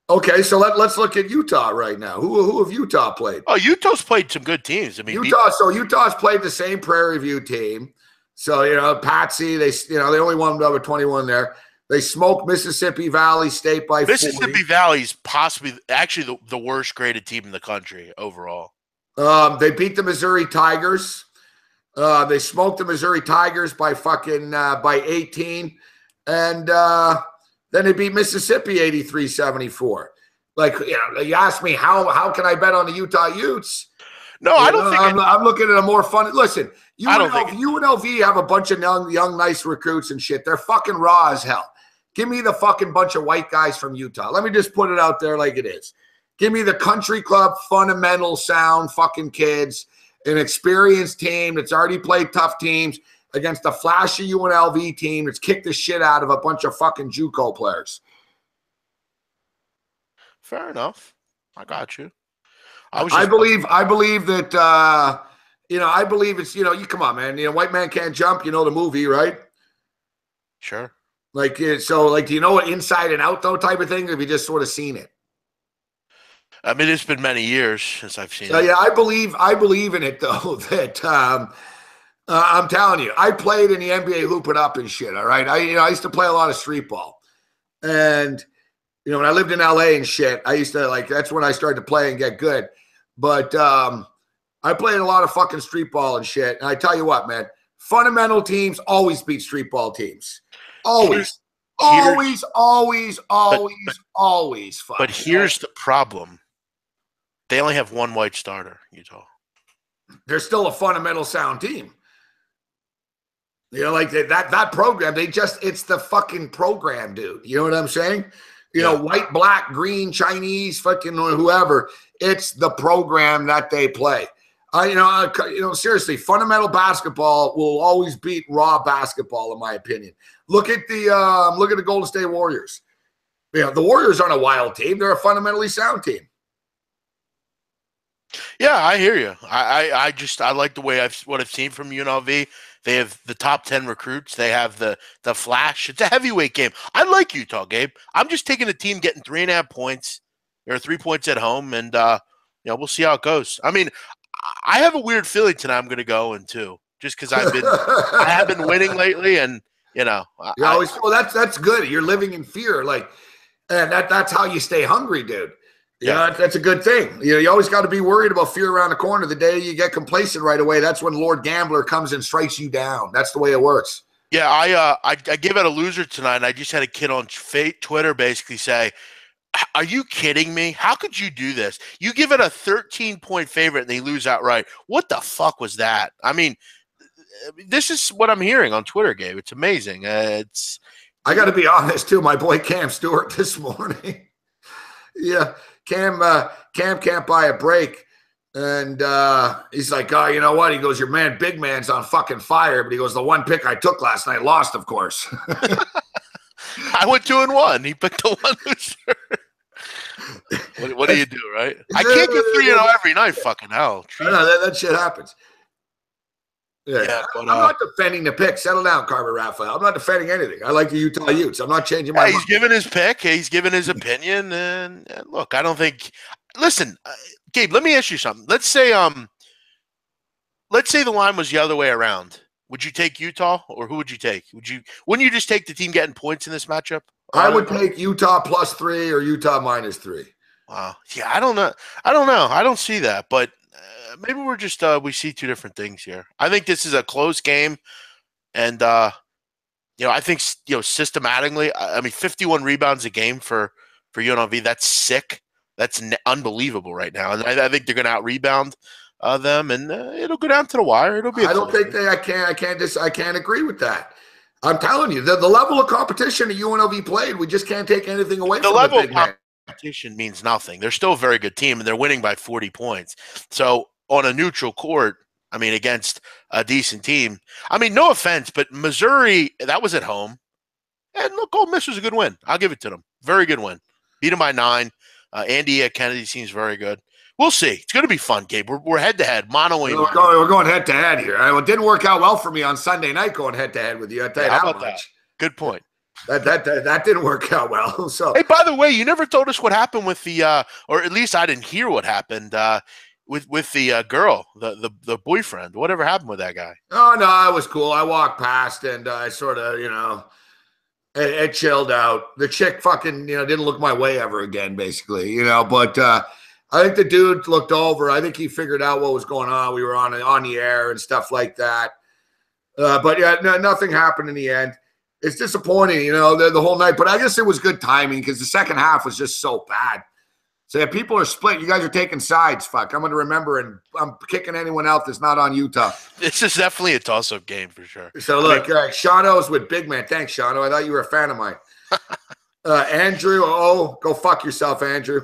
Speaker 1: Okay, so let's look at Utah right now. Who have Utah played?
Speaker 11: Oh, Utah's played some good teams. I mean,
Speaker 1: Utah's played the same Prairie View team. So Patsy, they only won over 21 there. They smoked Mississippi Valley State by 40.
Speaker 11: Mississippi Valley's possibly actually the worst graded team in the country overall.
Speaker 1: They beat the Missouri Tigers. They smoked the Missouri Tigers by 18, and then they beat Mississippi 83-74. Like, you asked me how can I bet on the Utah Utes?
Speaker 11: No, I don't think
Speaker 1: I'm looking at a more fun. Listen, UNLV have a bunch of young, nice recruits and shit. They're fucking raw as hell. Give me the fucking bunch of white guys from Utah. Let me just put it out there like it is. Give me the country club, fundamental, sound fucking kids, an experienced team that's already played tough teams against a flashy UNLV team that's kicked the shit out of a bunch of fucking JUCO players.
Speaker 11: Fair enough. I got you.
Speaker 1: I believe that I believe it's you come on, man. White Man Can't Jump. The movie, right?
Speaker 11: Sure.
Speaker 1: Like do you know what Inside and Out though type of thing? Or have you just sort of seen it?
Speaker 11: I mean, it's been many years since I've seen
Speaker 1: it. Yeah, I believe in it though. That I'm telling you, I played in the NBA hoop it up and shit. All right, I used to play a lot of street ball, and when I lived in LA and shit, I used to that's when I started to play and get good. But I played a lot of fucking street ball and shit. And I tell you what, man, fundamental teams always beat street ball teams. Always. Always.
Speaker 11: But here's the problem. They only have one white starter, Utah.
Speaker 1: They're still a fundamental sound team. Like that program, it's the fucking program, dude. You know what I'm saying? White, black, green, Chinese, fucking whoever. It's the program that they play. Seriously, fundamental basketball will always beat raw basketball, in my opinion. Look at the Golden State Warriors. The Warriors aren't a wild team; they're a fundamentally sound team.
Speaker 11: Yeah, I hear you. I like the way what I've seen from UNLV. They have the top 10 recruits. They have the flash. It's a heavyweight game. I like Utah, Gabe. I'm just taking the team getting 3.5 points. There are 3 points at home, and we'll see how it goes. I mean, I have a weird feeling tonight I'm going to go in too, just because I have been winning lately, and
Speaker 1: that's good. You're living in fear, and that's how you stay hungry, dude. That's a good thing. You always got to be worried about fear around the corner. The day you get complacent right away, that's when Lord Gambler comes and strikes you down. That's the way it works.
Speaker 11: Yeah, I gave out a loser tonight, and I just had a kid on Twitter basically say, "Are you kidding me? How could you do this? You give it a 13-point favorite and they lose outright. What the fuck was that?" I mean, this is what I'm hearing on Twitter, Gabe. It's amazing. I
Speaker 1: got to be honest too. My boy Cam Stewart this morning. Yeah. Cam can't buy a break. And he's like, "Oh, you know what?" He goes, "Your man, big man's on fucking fire." But he goes, "The one pick I took last night lost, of course."
Speaker 11: I went 2-1. He picked the one loser. What do you do, right? I can't get 3-0 every night. Fucking hell.
Speaker 1: No, that shit happens. Yeah, but, I'm not defending the pick. Settle down, Carver Raphael. I'm not defending anything. I like the Utah Utes. I'm not changing my mind.
Speaker 11: He's given his pick. He's given his opinion. And look, I don't think – listen, Gabe, let me ask you something. Let's say the line was the other way around. Would you take Utah, or who would you take? Wouldn't you just take the team getting points in this matchup?
Speaker 1: I would take Utah +3 or Utah -3.
Speaker 11: Wow. Yeah, I don't know. I don't see that, but maybe we're just we see two different things here. I think this is a close game, and I think systematically, I mean, 51 rebounds a game for UNLV. That's sick. That's unbelievable right now, and I think they're going to out-rebound them, and it'll go down to the wire. It'll be.
Speaker 1: I don't think I can't agree with that. I'm telling you, the level of competition that UNLV played, we just can't take anything away from
Speaker 11: level
Speaker 1: the big man.
Speaker 11: of competition means nothing. They're still a very good team, and they're winning by 40 points. So on a neutral court, I mean, against a decent team, I mean, no offense, but Missouri, that was at home. And look, Ole Miss was a good win. I'll give it to them. Very good win. Beat them by 9. Andy Kennedy seems very good. We'll see. It's going to be fun, Gabe. We're head-to-head.
Speaker 1: We're going head-to-head here. It didn't work out well for me on Sunday night going head-to-head with you. I tell you that much.
Speaker 11: Good point.
Speaker 1: That didn't work out well. So,
Speaker 11: hey, by the way, you never told us what happened with the, or at least I didn't hear what happened with the girl, the boyfriend. Whatever happened with that guy?
Speaker 1: Oh no, it was cool. I walked past and I sort of, it chilled out. The chick fucking, didn't look my way ever again, basically, But I think the dude looked over. I think he figured out what was going on. We were on the air and stuff like that. But yeah, nothing happened in the end. It's disappointing, the whole night. But I guess it was good timing because the second half was just so bad. So yeah, people are split. You guys are taking sides. Fuck, I'm going to remember, and I'm kicking anyone out that's not on Utah.
Speaker 11: This is definitely a toss-up game for sure.
Speaker 1: So look, Shano's with Big Man. Thanks, Shano. I thought you were a fan of mine. Andrew, go fuck yourself, Andrew.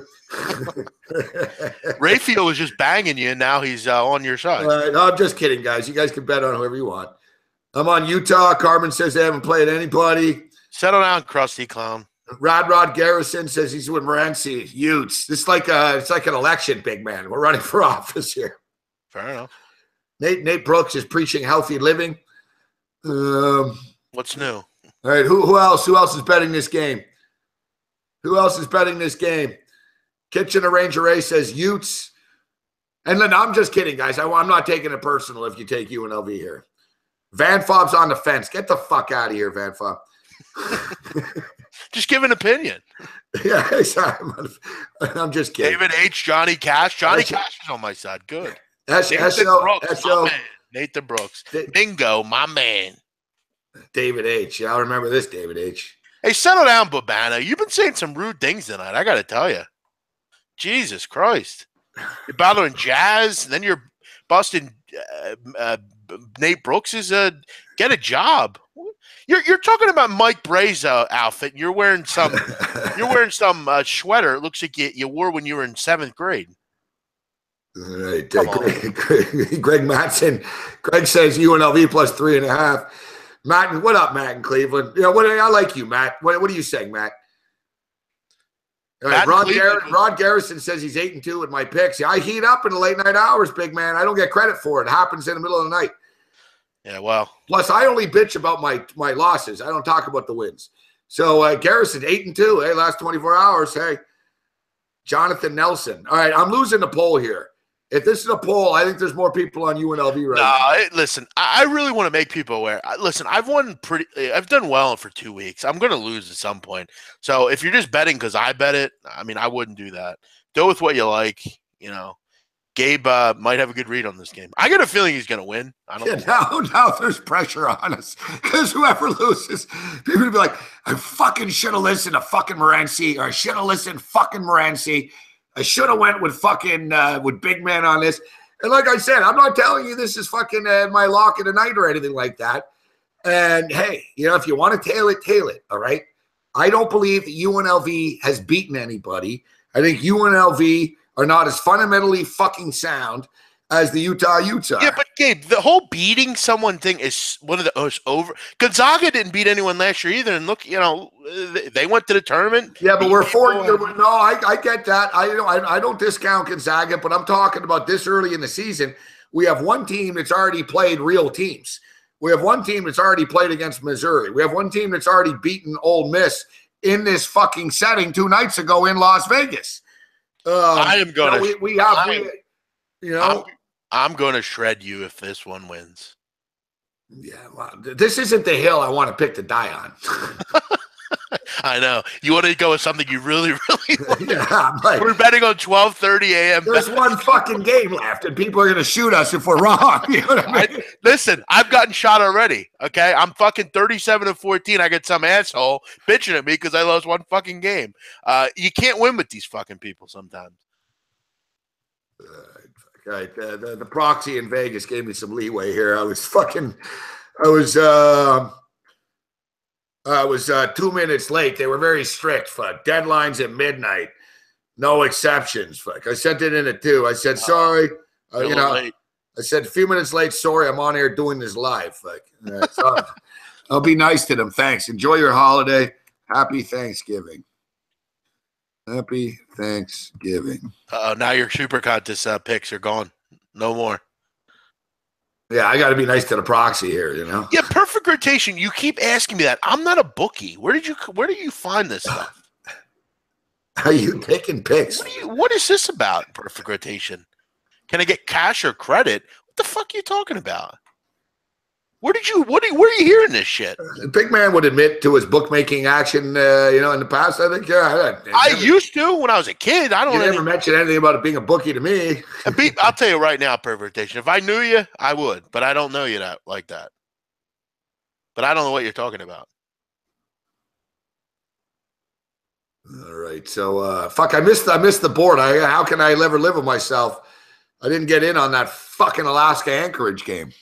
Speaker 11: Rayfield was just banging you, and now he's on your side.
Speaker 1: No, I'm just kidding, guys. You guys can bet on whoever you want. I'm on Utah. Carmen says they haven't played anybody.
Speaker 11: Settle down, crusty clown.
Speaker 1: Rod Garrison says he's with Morency. Utes. It's like an election, Big Man. We're running for office here.
Speaker 11: Fair enough.
Speaker 1: Nate Brooks is preaching healthy living.
Speaker 11: What's new?
Speaker 1: All right, who else? Who else is betting this game? Who else is betting this game? Kitchen Arranger Ray says Utes. And then I'm just kidding, guys. I'm not taking it personal if you take UNLV here. Van Fob's on the fence. Get the fuck out of here, Van Fob.
Speaker 11: Just give an opinion.
Speaker 1: Yeah, I'm just kidding.
Speaker 11: David H. Johnny Cash. Johnny Cash is on my side. Good. Nathan Brooks. Bingo, my man.
Speaker 1: David H. I'll remember this, David H.
Speaker 11: Hey, settle down, Babana. You've been saying some rude things tonight. I got to tell you. Jesus Christ. You're bothering Jazz, and then you're busting Nate Brooks's get a job. You're talking about Mike Bray's outfit, and you're wearing some sweater. It looks like you wore when you were in 7th grade.
Speaker 1: All right, Greg Mattson. Greg says UNLV plus 3.5. Matt, what up, Matt in Cleveland? I like you, Matt. What are you saying, Matt? All right, Rod Garrison says he's 8-2 with my picks. I heat up in the late night hours, big man. I don't get credit for it. It happens in the middle of the night.
Speaker 11: Yeah, well.
Speaker 1: Plus, I only bitch about my losses. I don't talk about the wins. So Garrison, 8-2. Hey, last 24 hours. Hey, Jonathan Nelson. All right, I'm losing the poll here. If this is a poll, I think there's more people on UNLV right now.
Speaker 11: Listen, I really want to make people aware. Listen, I've done well for 2 weeks. I'm going to lose at some point. So if you're just betting because I bet it, I mean, I wouldn't do that. Go with what you like. Gabe might have a good read on this game. I got a feeling he's going to win.
Speaker 1: Now there's pressure on us because whoever loses, people will be like, I fucking should have listened to fucking Morency, or I should have listened to fucking Morency. I should have went with fucking with Big Man on this. And like I said, I'm not telling you this is fucking my lock of the night or anything like that. And hey, if you want to tail it, all right? I don't believe that UNLV has beaten anybody. I think UNLV are not as fundamentally fucking sound as the Utah Utes are.
Speaker 11: Yeah, but Gabe, the whole beating someone thing is one of the most over. Gonzaga didn't beat anyone last year either, and look, they went to the tournament.
Speaker 1: Yeah, but we're 4. No, I get that. I don't discount Gonzaga, but I'm talking about this early in the season. We have one team that's already played real teams. We have one team that's already played against Missouri. We have one team that's already beaten Ole Miss in this fucking setting 2 nights ago in Las Vegas.
Speaker 11: I am going
Speaker 1: to.
Speaker 11: I'm going to shred you if this one wins.
Speaker 1: Yeah, well, this isn't the hill I want to pick to die on.
Speaker 11: I know. You want to go with something you really, really like.
Speaker 1: Yeah,
Speaker 11: we're betting on 12:30 a.m.
Speaker 1: There's one fucking game left, and people are going to shoot us if we're wrong. You know what I mean?
Speaker 11: Listen, I've gotten shot already, okay? I'm fucking 37-14. I get some asshole bitching at me because I lost one fucking game. You can't win with these fucking people sometimes.
Speaker 1: Right, the proxy in Vegas gave me some leeway here. I was I was 2 minutes late. They were very strict. Fuck. Deadlines at midnight. No exceptions. Fuck. I sent it in at 2. I said, sorry.
Speaker 11: Late.
Speaker 1: I said, a few minutes late. Sorry, I'm on air doing this live. Fuck. Sorry. I'll be nice to them. Thanks. Enjoy your holiday. Happy Thanksgiving. Happy Thanksgiving.
Speaker 11: Now your super contest picks are gone. No more.
Speaker 1: Yeah, I got to be nice to the proxy here, you know?
Speaker 11: Yeah, perfect rotation. You keep asking me that. I'm not a bookie. Where do you find this stuff?
Speaker 1: Are you taking picks?
Speaker 11: What is this about, perfect rotation? Can I get cash or credit? What the fuck are you talking about? Where are you hearing this shit?
Speaker 1: Big man would admit to his bookmaking action, in the past. I think,
Speaker 11: I used to when I was a kid.
Speaker 1: You never mentioned anything about it being a bookie to me.
Speaker 11: I'll tell you right now, pervertation. If I knew you, I would, but I don't know you like that. But I don't know what you're talking about.
Speaker 1: All right, so fuck, I missed the board. How can I ever live with myself? I didn't get in on that fucking Alaska Anchorage game.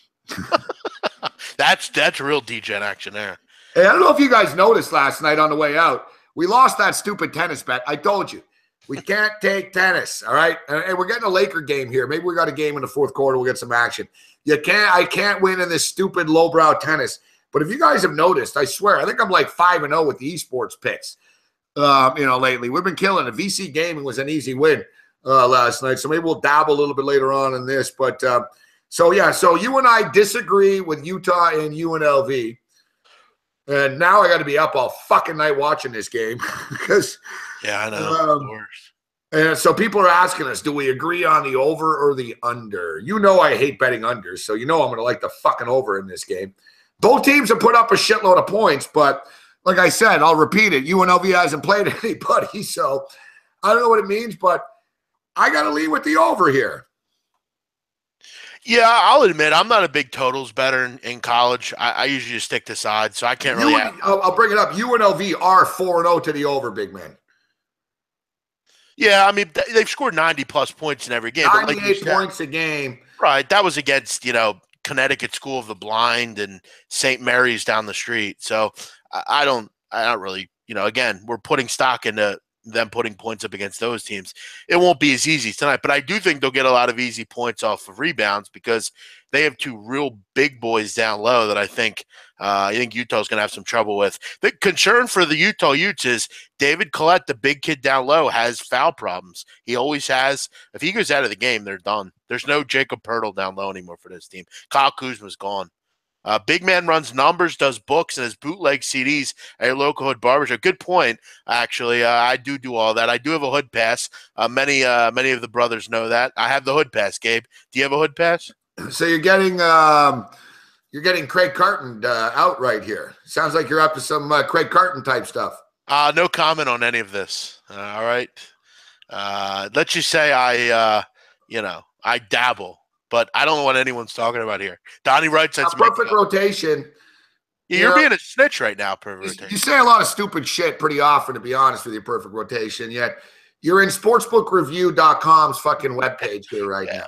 Speaker 11: That's real degen action there.
Speaker 1: Hey, I don't know if you guys noticed last night on the way out. We lost that stupid tennis bet. I told you. We can't take tennis, all right? And we're getting a Laker game here. Maybe we got a game in the fourth quarter. We'll get some action. I can't win in this stupid lowbrow tennis. But if you guys have noticed, I swear, I think I'm like 5-0 with the esports picks, lately. We've been killing it. VC Gaming was an easy win last night. So maybe we'll dabble a little bit later on in this. But so you and I disagree with Utah and UNLV. And now I got to be up all fucking night watching this game because
Speaker 11: I know.
Speaker 1: And so people are asking us, do we agree on the over or the under? You know I hate betting unders, so you know I'm going to like the fucking over in this game. Both teams have put up a shitload of points, but like I said, I'll repeat it. UNLV hasn't played anybody, so I don't know what it means, but I got to lead with the over here.
Speaker 11: Yeah, I'll admit I'm not a big totals bettor in college. I usually just stick to sides, so I can't really.
Speaker 1: I'll bring it up. UNLV are 4-0 to the over, big man.
Speaker 11: Yeah, I mean they've scored 90-plus points in every game.
Speaker 1: 98 points a game.
Speaker 11: Right, that was against Connecticut School of the Blind and St. Mary's down the street. So I don't really again we're putting stock into them putting points up against those teams. It won't be as easy tonight, but I do think they'll get a lot of easy points off of rebounds because they have two real big boys down low that I think Utah's going to have some trouble with. The concern for the Utah Utes is David Collette, the big kid down low, has foul problems. He always has. If he goes out of the game, they're done. There's no Jacob Poeltl down low anymore for this team. Kyle Kuzma's gone. Big man runs numbers, does books, and has bootleg CDs at your local hood barbershop. Good point, actually. I do all that. I do have a hood pass. Many of the brothers know that. I have the hood pass, Gabe. Do you have a hood pass?
Speaker 1: So you're getting Craig Carton out right here. Sounds like you're up to some Craig Carton type stuff.
Speaker 11: No comment on any of this. All right. Let's just say I dabble. But I don't know what anyone's talking about here. Donnie Wright says
Speaker 1: perfect rotation.
Speaker 11: You're being a snitch right now, perfect rotation.
Speaker 1: You say a lot of stupid shit pretty often, to be honest with you, perfect rotation. Yet you're in sportsbookreview.com's fucking webpage here right now.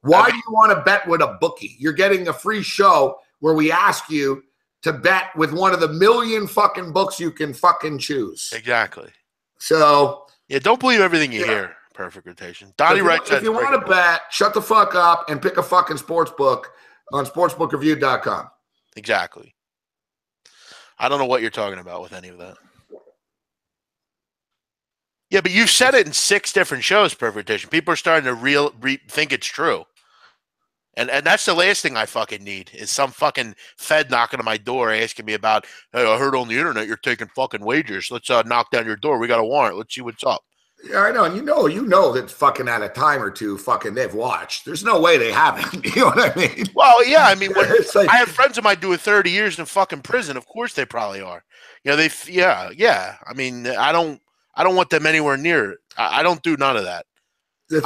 Speaker 1: Why do you want to bet with a bookie? You're getting a free show where we ask you to bet with one of the million fucking books you can fucking choose.
Speaker 11: Exactly.
Speaker 1: So
Speaker 11: don't believe everything you hear. Perfect rotation. Donnie Wright said,
Speaker 1: if you want to bet, shut the fuck up and pick a fucking sports book on sportsbookreview.com.
Speaker 11: Exactly. I don't know what you're talking about with any of that. Yeah, but you've said it in 6 different shows, perfect rotation. People are starting to think it's true. And that's the last thing I fucking need is some fucking Fed knocking on my door asking me about, hey, I heard on the internet you're taking fucking wagers. Let's knock down your door. We got a warrant. Let's see what's up.
Speaker 1: Yeah, I know. And you know that fucking at a time or two fucking they've watched. There's no way they haven't. You know what I mean?
Speaker 11: Well, yeah. I mean, I have friends of mine doing 30 years in fucking prison. Of course they probably are. Yeah. I mean, I don't want them anywhere near it. I don't do none of that.
Speaker 1: The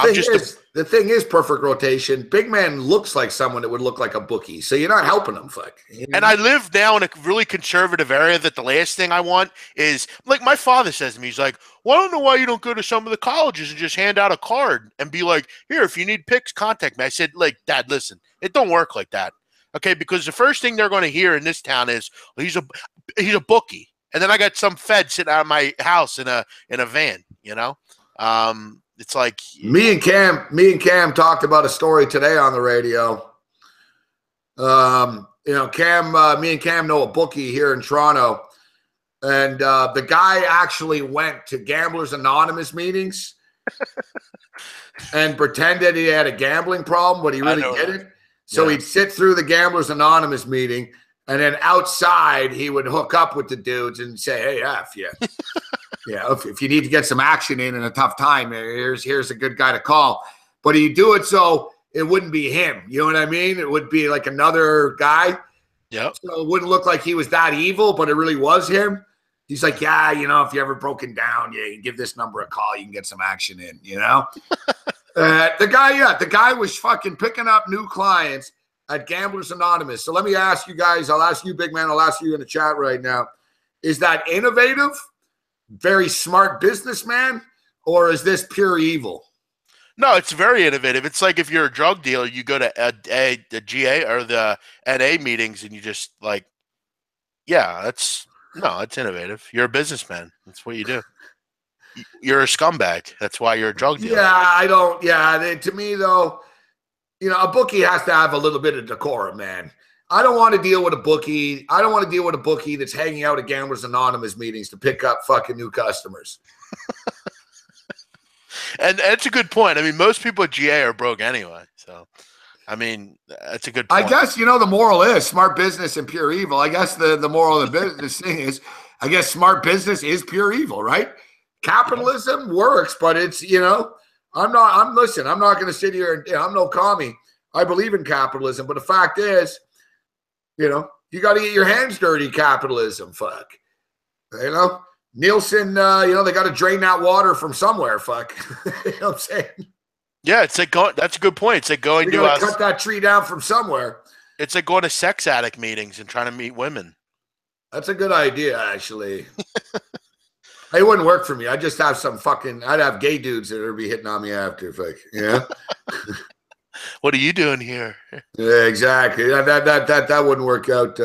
Speaker 1: thing is, perfect rotation. Big man looks like someone that would look like a bookie, so you're not helping him. Fuck.
Speaker 11: And I live now in a really conservative area. That the last thing I want is like my father says to me. He's like, "Well, I don't know why you don't go to some of the colleges and just hand out a card and be like, here, if you need picks, contact me." I said, like, Dad, listen, it don't work like that. Okay, because the first thing they're going to hear in this town is, well, he's a bookie, and then I got some Fed sitting out of my house in a van. You know, it's like
Speaker 1: me and Cam talked about a story today on the radio. You know, me and Cam know a bookie here in Toronto, and the guy actually went to Gamblers Anonymous meetings and pretended he had a gambling problem, but he really didn't. So he'd sit through the Gamblers Anonymous meeting, and then outside he would hook up with the dudes and say, "Hey, if you need to get some action in a tough time, here's a good guy to call." But he'd do it so it wouldn't be him. You know what I mean? It would be like another guy.
Speaker 11: Yeah.
Speaker 1: So it wouldn't look like he was that evil, but it really was him. He's like, yeah, you know, if you ever broken down, you can give this number a call, you can get some action in, you know? The guy was fucking picking up new clients at Gamblers Anonymous. So let me ask you guys, I'll ask you, big man, I'll ask you in the chat right now. Is that innovative, very smart businessman, or is this pure evil?
Speaker 11: No, it's very innovative. It's like if you're a drug dealer, you go to the GA or the NA meetings and you just like, it's innovative. You're a businessman. That's what you do. You're a scumbag. That's why you're a drug dealer.
Speaker 1: To me, though, you know, a bookie has to have a little bit of decorum, man. I don't want to deal with a bookie. I don't want to deal with a bookie that's hanging out at Gamblers Anonymous meetings to pick up fucking new customers.
Speaker 11: And it's a good point. I mean, most people at GA are broke anyway. So, I mean, that's a good point.
Speaker 1: I guess, you know, the moral is smart business and pure evil. I guess the moral of the business thing is, I guess smart business is pure evil, right? Capitalism works, but it's, you know, I'm not going to sit here and, you know, I'm no commie. I believe in capitalism, but the fact is, you know, you got to get your hands dirty, capitalism, fuck. You know? Nielsen, you know, they got to drain that water from somewhere, fuck. You know what I'm saying?
Speaker 11: Yeah, it's like that's a good point. It's like going
Speaker 1: to cut that tree down from somewhere.
Speaker 11: It's like going to sex addict meetings and trying to meet women.
Speaker 1: That's a good idea, actually. It wouldn't work for me. I'd just have I'd have gay dudes that would be hitting on me after, fuck. Yeah.
Speaker 11: What are you doing here?
Speaker 1: Yeah, exactly. That wouldn't work out.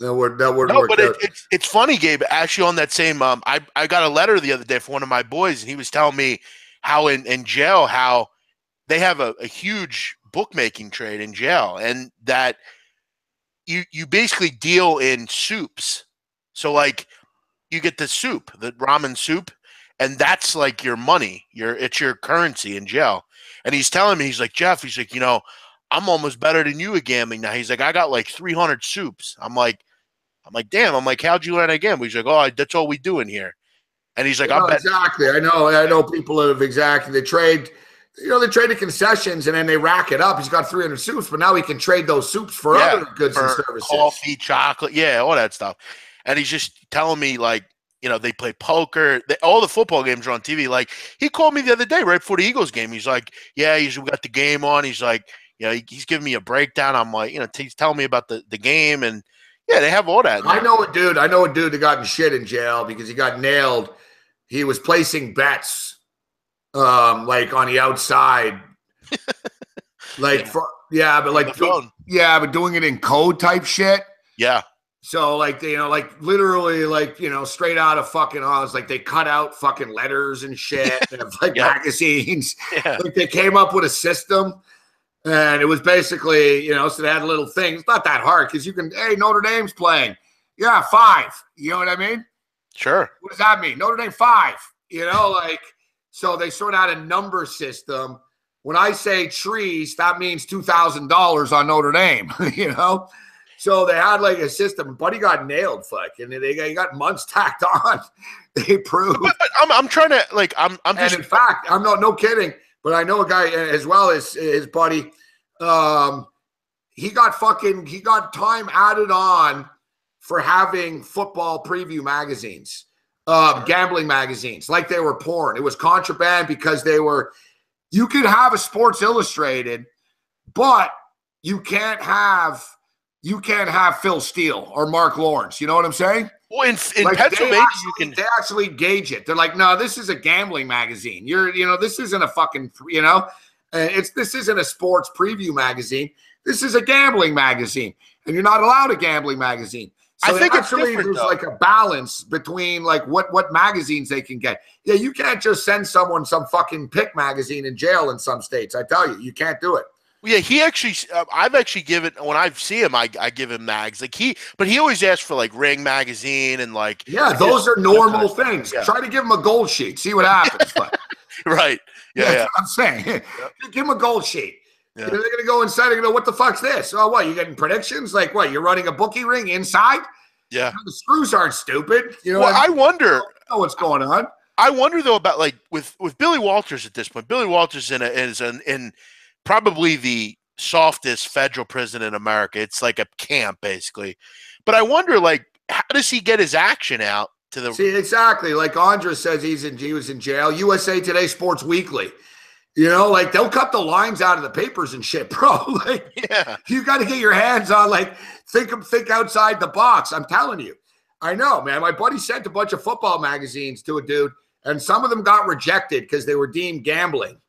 Speaker 1: That wouldn't work out.
Speaker 11: It's funny, Gabe. Actually, on that same, I got a letter the other day from one of my boys, and he was telling me how in jail, how they have a huge bookmaking trade in jail, and that you basically deal in soups. So like you get the soup, the ramen soup, and that's like your money. It's your currency in jail. And he's telling me, he's like, Jeff, he's like, you know, I'm almost better than you at gambling now. He's like, I got like 300 soups. I'm like, damn. I'm like, how'd you learn again? He's like, oh, that's all we do in here. And he's like,
Speaker 1: exactly. I know people that have they trade, you know, they trade the concessions and then they rack it up. He's got 300 soups, but now he can trade those soups for other goods and services.
Speaker 11: Coffee, chocolate, all that stuff. And he's just telling me, like, you know, they play poker. All the football games are on TV. Like, he called me the other day right before the Eagles game. He's like, we got the game on. He's like, you know, he's giving me a breakdown. I'm like, you know, he's telling me about the game. And, yeah, they have all that.
Speaker 1: I know a dude that got in shit in jail because he got nailed. He was placing bets, like on the outside. Like, but doing it in code type shit.
Speaker 11: Yeah.
Speaker 1: So, like, you know, like literally, like, you know, straight out of fucking Oz, like they cut out fucking letters and shit, and like magazines. Yeah. Like they came up with a system, and it was basically, you know, so they had a little thing. It's not that hard because you can, hey, Notre Dame's playing. Yeah, 5. You know what I mean?
Speaker 11: Sure.
Speaker 1: What does that mean? Notre Dame 5. You know, like, so they sort out a number system. When I say trees, that means $2,000 on Notre Dame, you know? So they had like a system. Buddy got nailed, fuck, and he got months tacked on. They proved.
Speaker 11: But I'm trying to like I'm just.
Speaker 1: And in fact, I'm no kidding. But I know a guy as well as his buddy. He got time added on for having football preview magazines, gambling magazines, like they were porn. It was contraband because they were. You could have a Sports Illustrated, but you can't have Phil Steele or Mark Lawrence. You know what I'm saying?
Speaker 11: Well, in like Pennsylvania,
Speaker 1: they actually gauge it. They're like, no, this is a gambling magazine. This isn't a fucking, this isn't a sports preview magazine. This is a gambling magazine, and you're not allowed a gambling magazine. So
Speaker 11: I think
Speaker 1: actually
Speaker 11: it's
Speaker 1: there's
Speaker 11: though.
Speaker 1: like a balance between like what magazines they can get. Yeah, you can't just send someone some fucking pick magazine in jail in some states. I tell you, you can't do it.
Speaker 11: Yeah, he actually. I've actually given when I see him, I give him mags. Like but he always asks for like Ring magazine and like.
Speaker 1: Yeah, those are normal
Speaker 11: kind of
Speaker 1: things.
Speaker 11: Yeah.
Speaker 1: Try to give him a gold sheet, see what happens. But
Speaker 11: right. Yeah.
Speaker 1: that's what I'm saying. Give him a gold sheet.
Speaker 11: Yeah.
Speaker 1: They're gonna go inside. They're gonna go, what the fuck's this? Oh, what? You getting predictions? Like what? You're running a bookie ring inside?
Speaker 11: Yeah.
Speaker 1: The screws aren't stupid. You know.
Speaker 11: Well, I wonder.
Speaker 1: I don't know what's going on.
Speaker 11: I wonder though about like with Billy Walters at this point. Billy Walters is in probably the softest federal prison in America. It's like a camp basically. But I wonder like how does he get his action out to the?
Speaker 1: See, exactly. Like Andres says, he was in jail. USA Today, Sports Weekly. You know, like they'll cut the lines out of the papers and shit, bro. Like,
Speaker 11: yeah,
Speaker 1: you got to get your hands on. Like, think outside the box. I'm telling you. I know, man. My buddy sent a bunch of football magazines to a dude, and some of them got rejected because they were deemed gambling.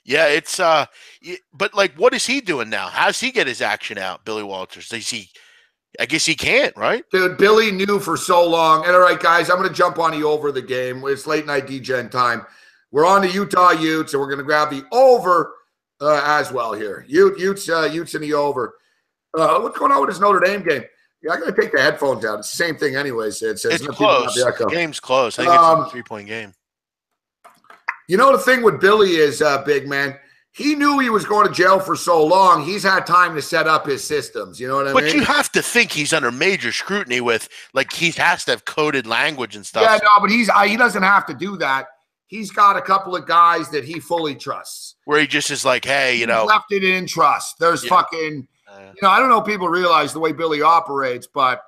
Speaker 11: Yeah, it's but like, what is he doing now? How does he get his action out, Billy Walters? I guess he can't, right?
Speaker 1: Dude, Billy knew for so long. And all right, guys, I'm going to jump on the over the game. It's late night DGen time. We're on the Utah Utes, and we're going to grab the over as well here. Utes in the over. What's going on with this Notre Dame game? Yeah, I got to take the headphones out. It's the same thing anyways. It's
Speaker 11: close. The game's close. I think it's a 3-point game.
Speaker 1: You know the thing with Billy is, big man, he knew he was going to jail for so long. He's had time to set up his systems. You know what I mean?
Speaker 11: But you have to think he's under major scrutiny with, like, he has to have coded language and stuff.
Speaker 1: Yeah, no, but he doesn't have to do that. He's got a couple of guys that he fully trusts.
Speaker 11: Where he just is like, hey, you know.
Speaker 1: Left it in trust. There's fucking, I don't know if people realize the way Billy operates, but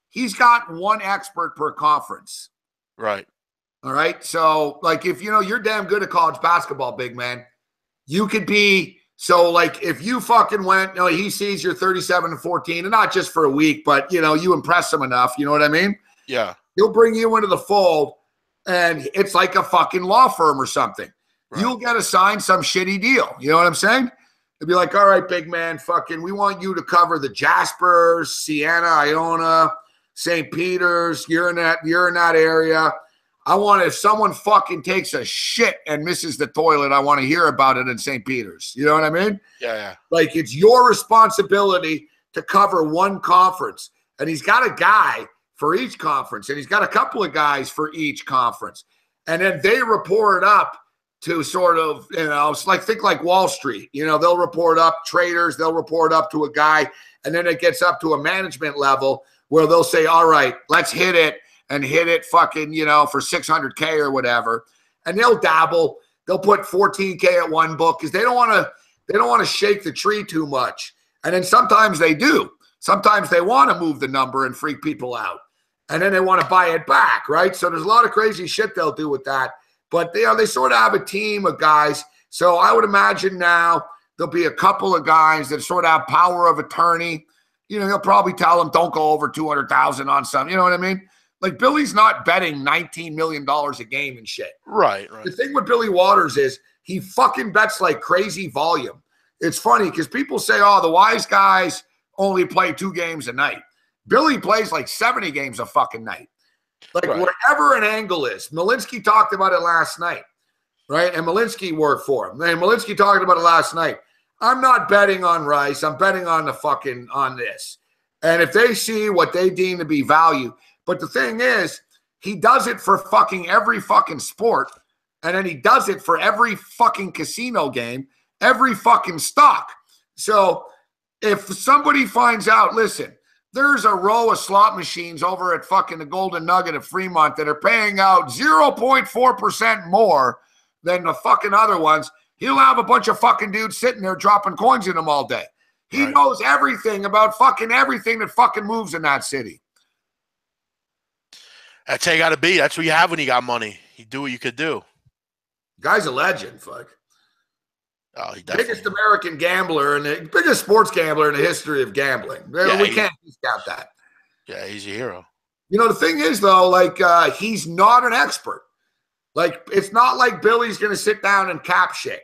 Speaker 1: he's got one expert per conference.
Speaker 11: Right.
Speaker 1: All right. So, like, if you're damn good at college basketball, big man, you could be. So, like, if you fucking went, he sees you're 37-14, and not just for a week, but you impress him enough. You know what I mean?
Speaker 11: Yeah.
Speaker 1: He'll bring you into the fold, and it's like a fucking law firm or something. Right. You'll get assigned some shitty deal. You know what I'm saying? It'd be like, all right, big man, fucking, we want you to cover the Jaspers, Siena, Iona, St. Peter's. You're in that area. I want, if someone fucking takes a shit and misses the toilet, I want to hear about it in St. Peter's. You know what I mean?
Speaker 11: Yeah.
Speaker 1: Like, it's your responsibility to cover one conference. And he's got a guy for each conference, and he's got a couple of guys for each conference. And then they report up to sort of, it's like, think like Wall Street. They'll report up traders, they'll report up to a guy, and then it gets up to a management level where they'll say, all right, let's hit it. And hit it fucking, for $600K or whatever. And they'll dabble. They'll put $14K at one book because they don't want to shake the tree too much. And then sometimes they do. Sometimes they want to move the number and freak people out. And then they want to buy it back, right? So there's a lot of crazy shit they'll do with that. But they sort of have a team of guys. So I would imagine now there'll be a couple of guys that sort of have power of attorney. He'll probably tell them don't go over 200,000 on some. You know what I mean? Like, Billy's not betting $19 million a game and shit.
Speaker 11: Right.
Speaker 1: The thing with Billy Waters is he fucking bets like crazy volume. It's funny because people say, oh, the wise guys only play 2 games a night. Billy plays like 70 games a fucking night. Like, wherever an angle is. Malinsky talked about it last night, right? And Malinsky worked for him. And Malinsky talked about it last night. I'm not betting on Rice. I'm betting on this. And if they see what they deem to be value. But the thing is, he does it for fucking every fucking sport, and then he does it for every fucking casino game, every fucking stock. So if somebody finds out, listen, there's a row of slot machines over at fucking the Golden Nugget of Fremont that are paying out 0.4% more than the fucking other ones, he'll have a bunch of fucking dudes sitting there dropping coins in them all day. He knows everything about fucking everything that fucking moves in that city.
Speaker 11: That's how you got to be. That's what you have when you got money. You do what you could do.
Speaker 1: Guy's a legend, fuck.
Speaker 11: Oh, he definitely
Speaker 1: biggest American gambler and the biggest sports gambler in the history of gambling. We can't discount that.
Speaker 11: Yeah, he's a hero.
Speaker 1: The thing is, though, like, he's not an expert. Like, it's not like Billy's going to sit down and cap shit.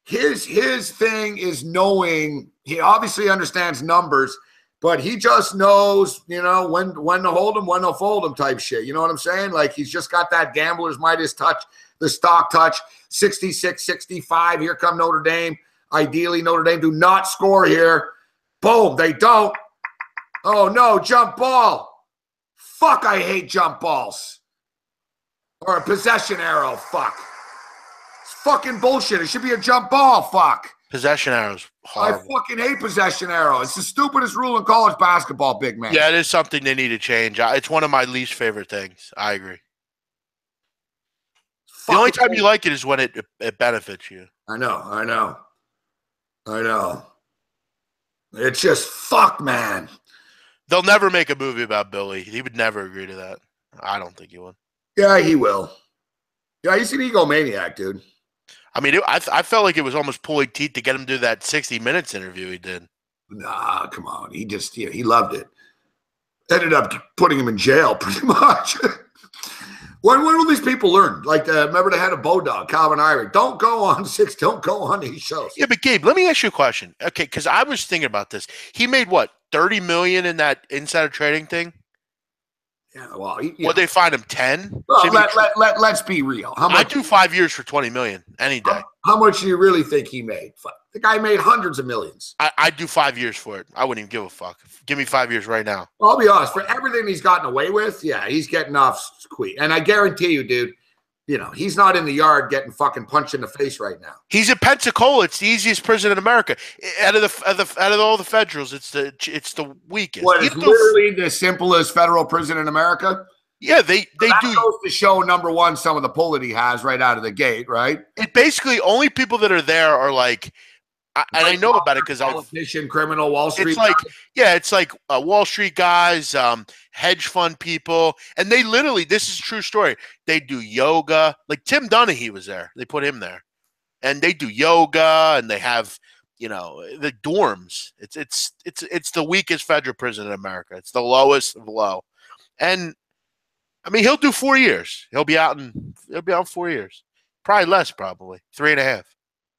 Speaker 1: his thing is knowing. He obviously understands numbers, but he just knows, when to hold him, when to fold him type shit. You know what I'm saying? Like, he's just got that gambler's Midas touch, the stock touch, 66, 65. Here come Notre Dame. Ideally, Notre Dame do not score here. Boom, they don't. Oh, no, jump ball. Fuck, I hate jump balls. Or a possession arrow, fuck. It's fucking bullshit. It should be a jump ball, fuck.
Speaker 11: Possession arrows. Horrible.
Speaker 1: I fucking hate possession arrow. It's the stupidest rule in college basketball, big man.
Speaker 11: Yeah, it is something they need to change. It's one of my least favorite things. I agree. The only time you like it is when it benefits you.
Speaker 1: I know. It's just fuck, man.
Speaker 11: They'll never make a movie about Billy. He would never agree to that. I don't think he would.
Speaker 1: Yeah, he will. Yeah, he's an egomaniac, dude.
Speaker 11: I mean, I felt like it was almost pulling teeth to get him to do that 60 Minutes interview he did.
Speaker 1: Nah, come on. He just, he loved it. Ended up putting him in jail, pretty much. When will these people learn? Like, remember the head of Bodog, Calvin Irie. Don't go on these shows.
Speaker 11: Yeah, but Gabe, let me ask you a question. Okay, because I was thinking about this. He made what, $30 million in that insider trading thing?
Speaker 1: Yeah, well,
Speaker 11: would they find him 10?
Speaker 1: Well, let's be real. How much?
Speaker 11: I'd do 5 years for $20 million any day.
Speaker 1: How much do you really think he made? The guy made hundreds of millions.
Speaker 11: I'd do 5 years for it. I wouldn't even give a fuck. Give me 5 years right now.
Speaker 1: Well, I'll be honest. For everything he's gotten away with, yeah, he's getting off squeak. And I guarantee you, dude, he's not in the yard getting fucking punched in the face right now.
Speaker 11: He's in Pensacola. It's the easiest prison in America. Out of all the federals, it's the weakest.
Speaker 1: What, it's literally the simplest federal prison in America?
Speaker 11: Yeah, they do.
Speaker 1: Goes to show, number one, some of the pull that he has right out of the gate, right?
Speaker 11: It basically only people that are there are like, and I know about it because
Speaker 1: politician, criminal, Wall Street.
Speaker 11: It's like, it's like Wall Street guys, hedge fund people, and they literally, this is a true story. They do yoga. Like Tim Donaghy was there. They put him there, and they do yoga, and they have, the dorms. It's the weakest federal prison in America. It's the lowest of low, and I mean he'll do 4 years. He'll be out in 4 years, probably less, probably 3.5.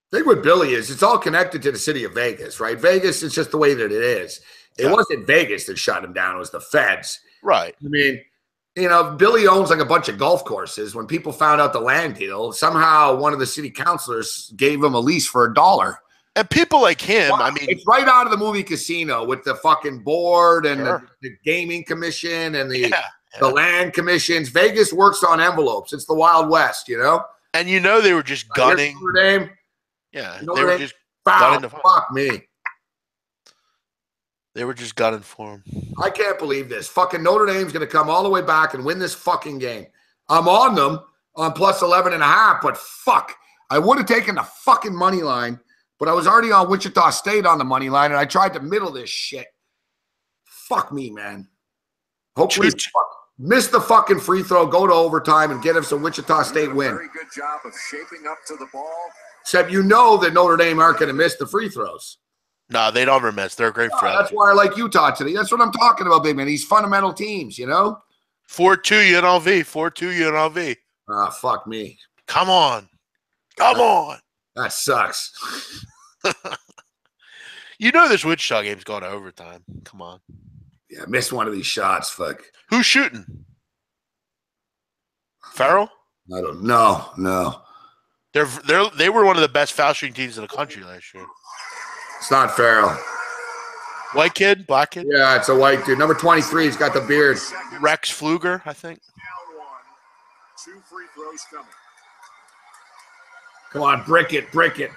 Speaker 1: The thing with Billy is it's all connected to the city of Vegas, right? Vegas is just the way that it is. It wasn't Vegas that shut him down. It was the feds.
Speaker 11: Right.
Speaker 1: I mean, Billy owns like a bunch of golf courses. When people found out the land deal, somehow one of the city councilors gave him a lease for $1.
Speaker 11: And people like him,
Speaker 1: well,
Speaker 11: I mean.
Speaker 1: It's right out of the movie Casino with the fucking board and the gaming commission and the land commissions. Vegas works on envelopes. It's the Wild West,
Speaker 11: And they were just gunning. Yeah, they were just gunning.
Speaker 1: Fuck me.
Speaker 11: They were just gunning for him.
Speaker 1: I can't believe this. Fucking Notre Dame's going to come all the way back and win this fucking game. I'm on them on plus 11.5, but fuck. I would have taken the fucking money line, but I was already on Wichita State on the money line, and I tried to middle this shit. Fuck me, man. Hopefully, miss the fucking free throw, go to overtime, and get us a Wichita State win.
Speaker 3: Very good job of shaping up to the ball.
Speaker 1: Except that Notre Dame aren't going to miss the free throws.
Speaker 11: No, they don't ever miss. They're a great friend.
Speaker 1: That's why I like Utah today. That's what I'm talking about, big man. These fundamental teams,
Speaker 11: 4-2 UNLV. 4-2 UNLV.
Speaker 1: Ah, fuck me.
Speaker 11: Come on. Come on.
Speaker 1: That sucks.
Speaker 11: This Wichita game's going to overtime. Come on.
Speaker 1: Yeah, missed one of these shots. Fuck.
Speaker 11: Who's shooting? Farrell?
Speaker 1: I don't know. No.
Speaker 11: They were one of the best foul shooting teams in the country last year.
Speaker 1: It's not Farrell.
Speaker 11: White kid? Black kid?
Speaker 1: Yeah, it's a white dude. Number 23, he's got the beard.
Speaker 11: Rex Pfluger, I think.
Speaker 3: 2 free throws coming.
Speaker 1: Come on, brick it. Brick it.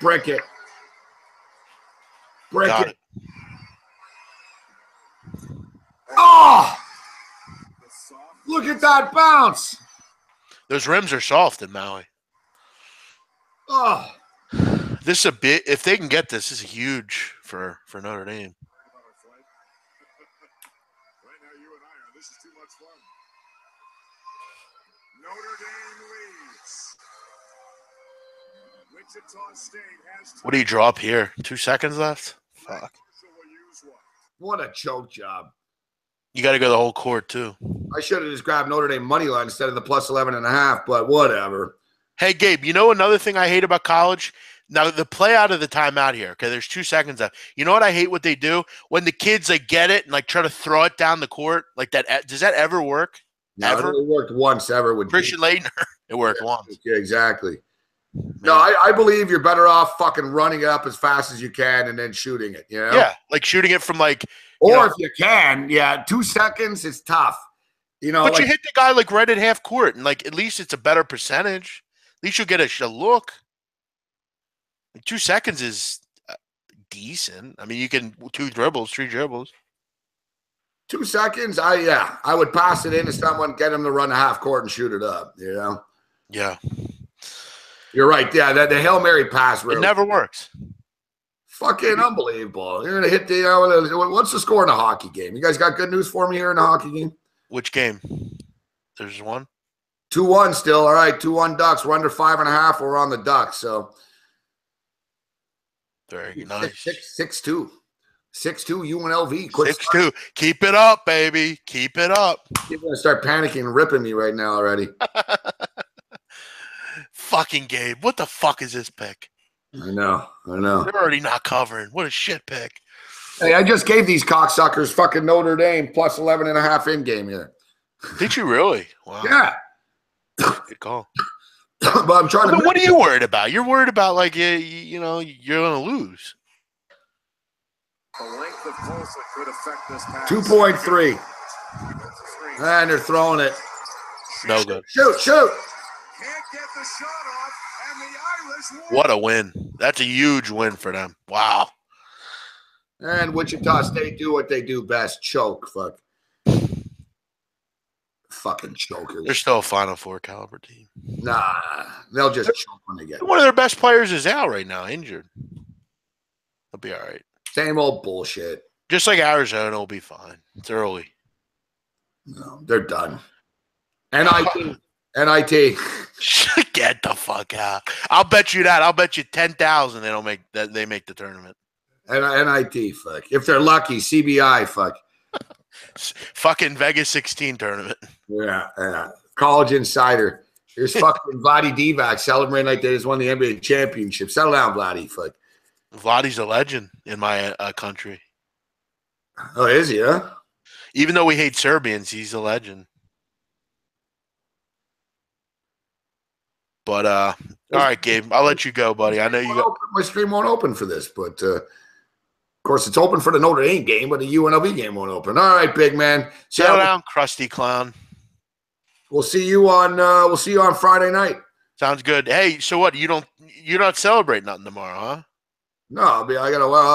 Speaker 1: Oh! Look at that bounce.
Speaker 11: Those rims are soft in Maui.
Speaker 1: Oh.
Speaker 11: This is a bit. If they can get this is huge for Notre Dame.
Speaker 3: Right now, you and I are. This is too much fun. Notre Dame leads. Wichita State has.
Speaker 11: What do you draw up here? 2 seconds left. Fuck.
Speaker 1: What a choke job.
Speaker 11: You got to go the whole court too.
Speaker 1: I should have just grabbed Notre Dame money line instead of the plus 11.5, but whatever.
Speaker 11: Hey, Gabe, another thing I hate about college? Now the play out of the timeout here. Okay, there's 2 seconds left. You know what I hate? What they do when the kids like get it and like try to throw it down the court like that. Does that ever work?
Speaker 1: No,
Speaker 11: Ever?
Speaker 1: it worked once ever with
Speaker 11: Christian Laettner. It worked once.
Speaker 1: Yeah, exactly. No, I believe you're better off fucking running it up as fast as you can and then shooting it. You know?
Speaker 11: Yeah, like shooting it from like.
Speaker 1: Or if you can, 2 seconds is tough. You know,
Speaker 11: but
Speaker 1: like,
Speaker 11: you hit the guy like right at half court, and like at least it's a better percentage. At least you'll get a look. 2 seconds is decent. I mean, you can 2 dribbles, 3 dribbles.
Speaker 1: 2 seconds, I would pass it into someone, get him to run a half court and shoot it up. You know.
Speaker 11: Yeah.
Speaker 1: You're right. Yeah, the Hail Mary pass really,
Speaker 11: it never works.
Speaker 1: Fucking unbelievable. You're gonna hit the. What's the score in a hockey game? You guys got good news for me here in the hockey game?
Speaker 11: Which game? There's one.
Speaker 1: 2-1 still. All right, 2-1 Ducks. We're under 5.5. We're on the Ducks. So
Speaker 11: very nice.
Speaker 1: 6-2. 6-2 UNLV.
Speaker 11: 6-2. Keep it up, baby. Keep it up.
Speaker 1: You're gonna start panicking and ripping me right now already.
Speaker 11: Fucking Gabe. What the fuck is this pick?
Speaker 1: I know.
Speaker 11: They're already not covering. What a shit pick.
Speaker 1: Hey, I just gave these cocksuckers fucking Notre Dame plus 11.5 in game here.
Speaker 11: Did you really? Wow.
Speaker 1: Yeah.
Speaker 11: Good call.
Speaker 1: But I'm trying to.
Speaker 11: What are you worried about? You're worried about like you know you're gonna lose.
Speaker 3: The length of close that could affect this pass.
Speaker 1: 2.3. And they're throwing it.
Speaker 11: No good.
Speaker 1: Shoot.
Speaker 3: Can't get the shot off, and the Irish win.
Speaker 11: What a win. That's a huge win for them. Wow.
Speaker 1: And Wichita State do what they do best. Choke. Fucking chokers.
Speaker 11: They're still a Final Four caliber team.
Speaker 1: Nah. They'll just choke when they get.
Speaker 11: One of their best players is out right now, injured. They'll be all right.
Speaker 1: Same old bullshit.
Speaker 11: Just like Arizona will be fine. It's early.
Speaker 1: No, they're done. NIT.
Speaker 11: Get the fuck out. I'll bet you that. I'll bet you 10,000 they make the tournament.
Speaker 1: NIT, fuck. If they're lucky, CBI, fuck.
Speaker 11: Fucking Vegas 16 tournament.
Speaker 1: Yeah. College Insider. Here's fucking Vlade Divac celebrating like they just won the NBA championship. Settle down, Vlade, fuck.
Speaker 11: Vlade's a legend in my country.
Speaker 1: Oh, is he, huh?
Speaker 11: Even though we hate Serbians, he's a legend. But all right, Gabe, I'll let you go, buddy. I know you got
Speaker 1: my stream won't open for this, but of course it's open for the Notre Dame game, but the UNLV game won't open. All right, big man.
Speaker 11: Settle down, crusty clown.
Speaker 1: We'll see you on Friday night.
Speaker 11: Sounds good. Hey, so what? You're not celebrating nothing tomorrow, huh?
Speaker 1: No, I'll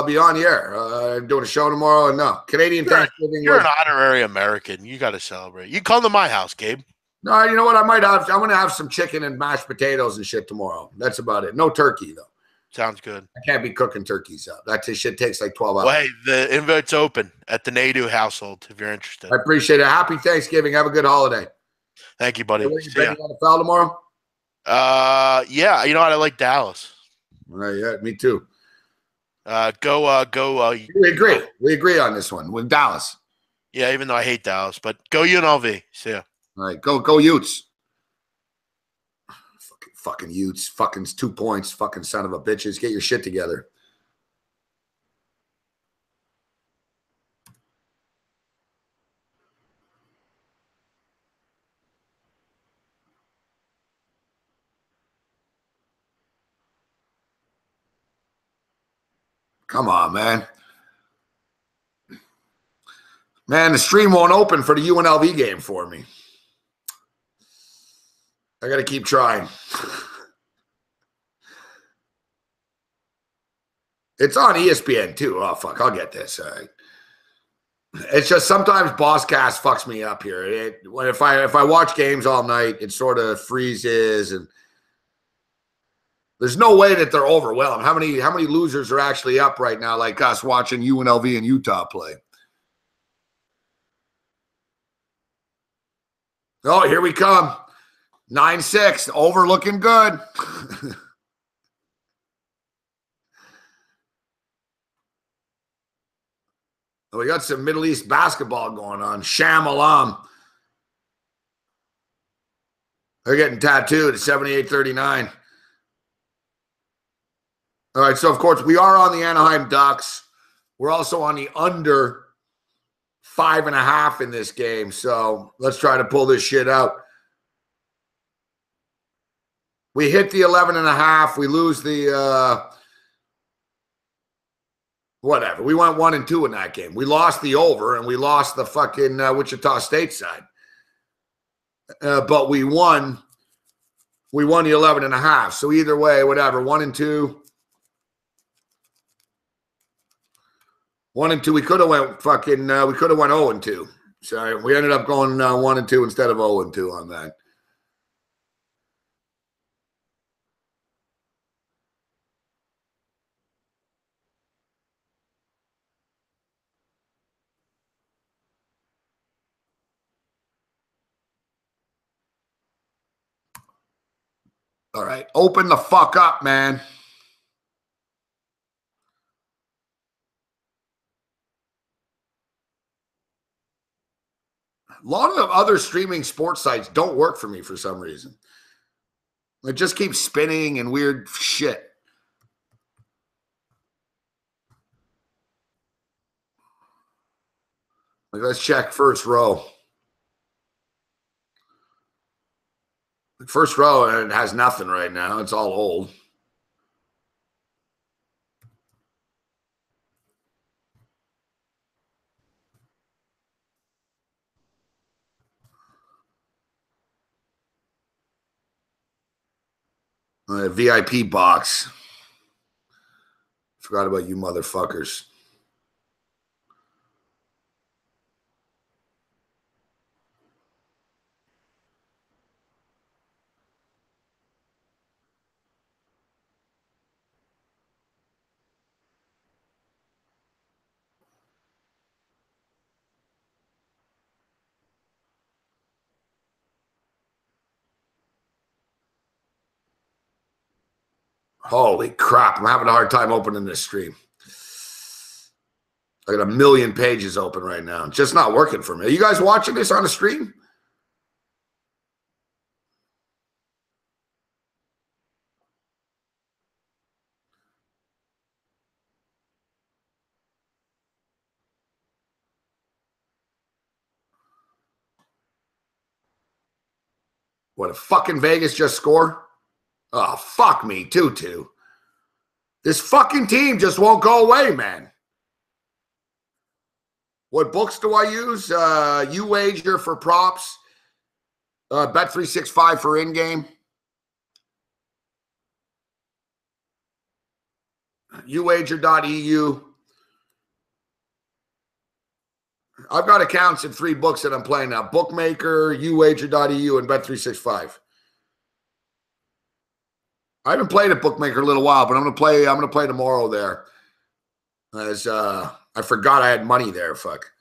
Speaker 1: be on the air. I'm doing a show tomorrow, and no Canadian Thanksgiving.
Speaker 11: You're an honorary American. You got to celebrate. You come to my house, Gabe.
Speaker 1: No, you know what? I'm going to have some chicken and mashed potatoes and shit tomorrow. That's about it. No turkey though.
Speaker 11: Sounds good.
Speaker 1: I can't be cooking turkeys out. That shit takes like 12 hours.
Speaker 11: Well, hey, the invite's open at the Nadu household if you're interested.
Speaker 1: I appreciate it. Happy Thanksgiving. Have a good holiday.
Speaker 11: Thank you, buddy.
Speaker 1: You betting on the foul tomorrow?
Speaker 11: Yeah. You know what? I like Dallas.
Speaker 1: Yeah, me too.
Speaker 11: Go.
Speaker 1: We agree. We agree on this one with Dallas.
Speaker 11: Yeah, even though I hate Dallas, but go UNLV. See ya.
Speaker 1: All right, go Utes. Fucking Utes. Fucking 2 points. Fucking son of a bitches. Get your shit together. Come on, man. Man, the stream won't open for the UNLV game for me. I got to keep trying. It's on ESPN too. Oh, fuck. I'll get this. All right. It's just sometimes Bosscast fucks me up here. If I watch games all night, it sort of freezes, and there's no way that they're overwhelmed. How many losers are actually up right now like us watching UNLV and Utah play? Oh, here we come. 9-6. Over looking good. We got some Middle East basketball going on. Sham Alam. They're getting tattooed at 78-39. All right, so of course we are on the Anaheim Ducks. We're also on the under 5.5 in this game. So let's try to pull this shit out. We hit the 11.5. We lose the whatever. We went 1-2 in that game. We lost the over and we lost the fucking Wichita State side. But we won. We won the 11.5. So either way, whatever. 1-2. 1-2. We could have went fucking. We could have went 0-2. Sorry, we ended up going 1-2 instead of 0-2 on that. All right, open the fuck up, man. A lot of other streaming sports sites don't work for me for some reason. It just keeps spinning and weird shit. Like, let's check first row. First row, it has nothing right now. It's all old. VIP box. Forgot about you motherfuckers. Holy crap. I'm having a hard time opening this stream. I got a million pages open right now. It's just not working for me. Are you guys watching this on a stream? What, a fucking Vegas just score? Oh, fuck me, 2-2. This fucking team just won't go away, man. What books do I use? UWager for props. Bet365 for in-game. UWager.eu. I've got accounts in 3 books that I'm playing now. Bookmaker, UWager.eu, and Bet365. I haven't played at Bookmaker a little while, but I'm gonna play tomorrow there. As I forgot I had money there. Fuck.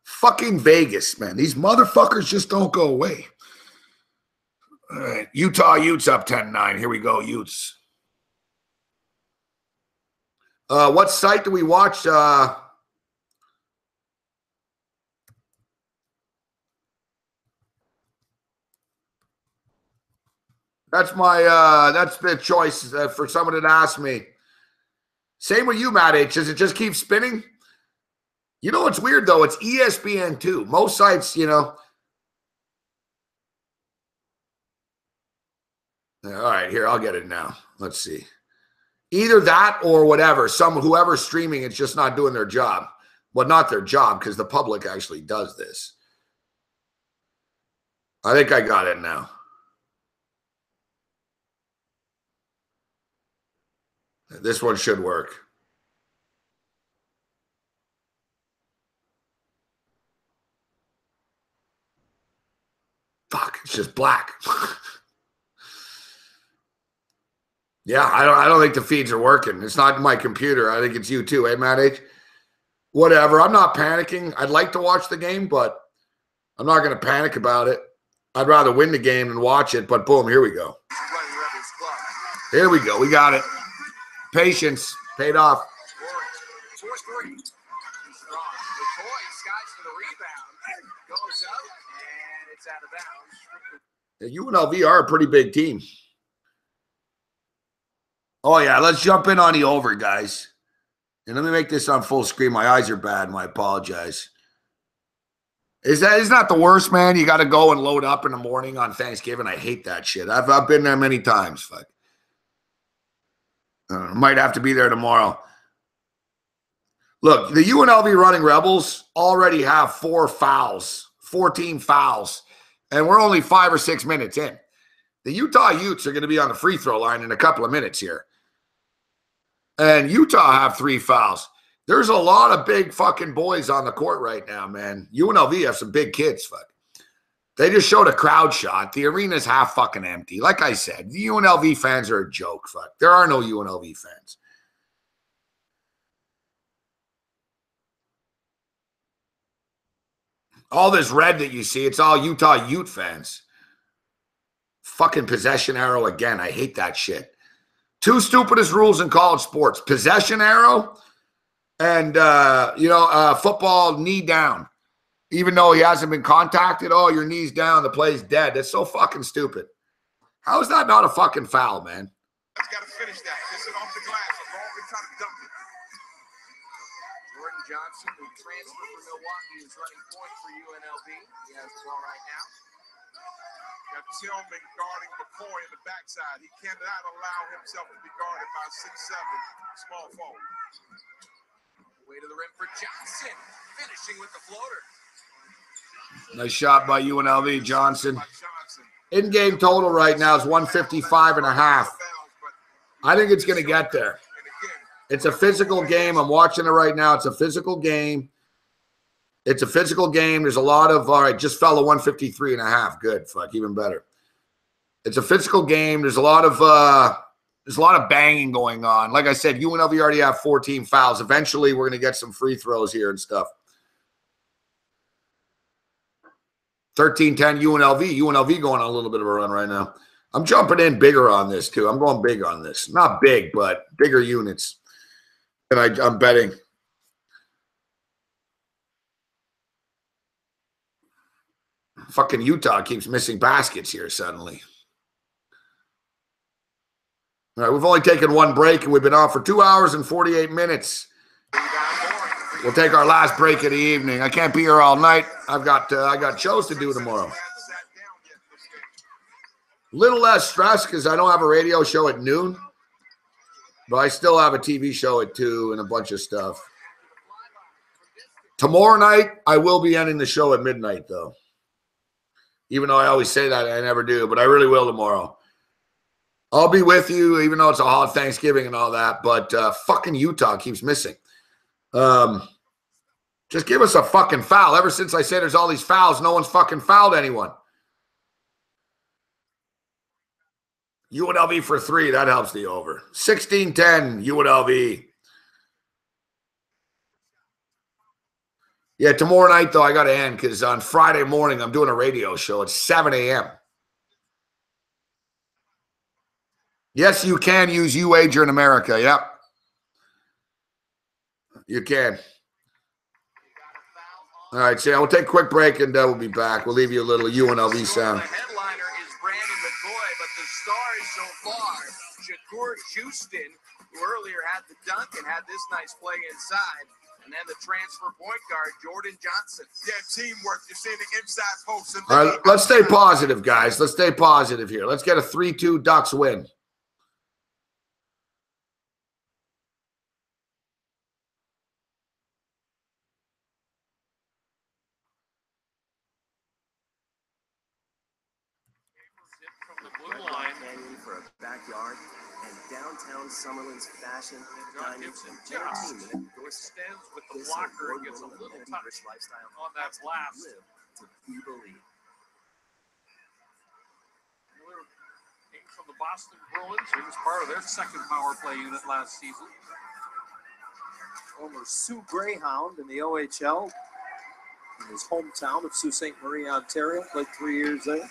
Speaker 1: Fucking Vegas, man. These motherfuckers just don't go away. All right. Utah Utes up 10-9. Here we go, Utes. What site do we watch? That's my that's the choice for someone that asked me. Same with you, Matt H. Does it just keep spinning? You know what's weird though? It's ESPN too. Most sites, you know. All right, here, I'll get it now. Let's see. Either that or whatever. Whoever's streaming, it's just not doing their job. Well, not their job, because the public actually does this. I think I got it now. This one should work. Fuck, it's just black. Yeah, I don't think the feeds are working. It's not my computer. I think it's you too, eh, Matt H? Whatever. I'm not panicking. I'd like to watch the game, but I'm not going to panic about it. I'd rather win the game than watch it, but boom, here we go. Here we go. We got it. Patience paid off. UNLV are a pretty big team. Oh, yeah, let's jump in on the over, guys. And let me make this on full screen. My eyes are bad, and I apologize. Is not the worst, man? You got to go and load up in the morning on Thanksgiving. I hate that shit. I've been there many times. Fuck. Might have to be there tomorrow. Look, the UNLV Running Rebels already have 4 fouls, 14 fouls, and we're only 5 or 6 minutes in. The Utah Utes are going to be on the free throw line in a couple of minutes here. And Utah have 3 fouls. There's a lot of big fucking boys on the court right now, man. UNLV have some big kids, fuck. They just showed a crowd shot. The arena's half fucking empty. Like I said, the UNLV fans are a joke, fuck. There are no UNLV fans. All this red that you see, it's all Utah Ute fans. Fucking possession arrow again. I hate that shit. 2 stupidest rules in college sports. Possession arrow and, football knee down. Even though he hasn't been contacted, oh, your knee's down, the play's dead. That's so fucking stupid. How is that not a fucking foul, man?
Speaker 12: Got to finish that. This is off the glass. I'm going to try to dunk it. Jordan Johnson, who transferred from Milwaukee, is running point for UNLV. He has the ball right now. Got Tillman guarding McCoy in the backside. He cannot allow himself to be guarded by 6'7", small forward. Way to the rim for Johnson, finishing with the floater.
Speaker 1: Nice shot by UNLV, Johnson. In-game total right now is 155.5. I think it's going to get there. It's a physical game. I'm watching it right now. It's a physical game. It's a physical game. There's a lot of, all right, just fell to 153.5. Good. Fuck, even better. It's a physical game. There's a lot of banging going on. Like I said, UNLV already have 14 fouls. Eventually, we're going to get some free throws here and stuff. 13-10 UNLV. UNLV going on a little bit of a run right now. I'm jumping in bigger on this, too. I'm going big on this. Not big, but bigger units. And I'm betting. Fucking Utah keeps missing baskets here suddenly. All right, we've only taken 1 break, and we've been on for 2 hours and 48 minutes. We'll take our last break of the evening. I can't be here all night. I got shows to do tomorrow. Little less stress because I don't have a radio show at noon, but I still have a TV show at 2 and a bunch of stuff. Tomorrow night, I will be ending the show at midnight, though. Even though I always say that, I never do, but I really will tomorrow. I'll be with you, even though it's a holiday, Thanksgiving and all that, but fucking Utah keeps missing. Just give us a fucking foul. Ever since I said there's all these fouls, no one's fucking fouled anyone. UNLV for 3, that helps the over. 16-10 UNLV. Yeah, tomorrow night, though, I got to end because on Friday morning, I'm doing a radio show at 7 a.m. Yes, you can use UWager in America. Yep. You can. All right, so we'll take a quick break, and we'll be back. We'll leave you a little UNLV sound.
Speaker 12: The headliner is Brandon McCoy, but the stars so far, Shakur Houston, who earlier had the dunk and had this nice play inside. And then the transfer point guard, Jordan Johnson. Yeah, teamwork. You're seeing the inside post.
Speaker 1: All right, let's stay positive, guys. Let's stay positive here. Let's get a 3-2 Ducks win.
Speaker 12: From the blue line.
Speaker 6: For a backyard and downtown Summerlin's fashion dining
Speaker 12: Gibson just extends with the blocker and gets a little touch on that blast.
Speaker 6: To be believed.
Speaker 12: Came from the Boston Bruins. He was part of their second power play unit last season.
Speaker 13: Former Sioux Greyhound in the OHL in his hometown of Sault Ste. Marie, Ontario. Played 3 years there.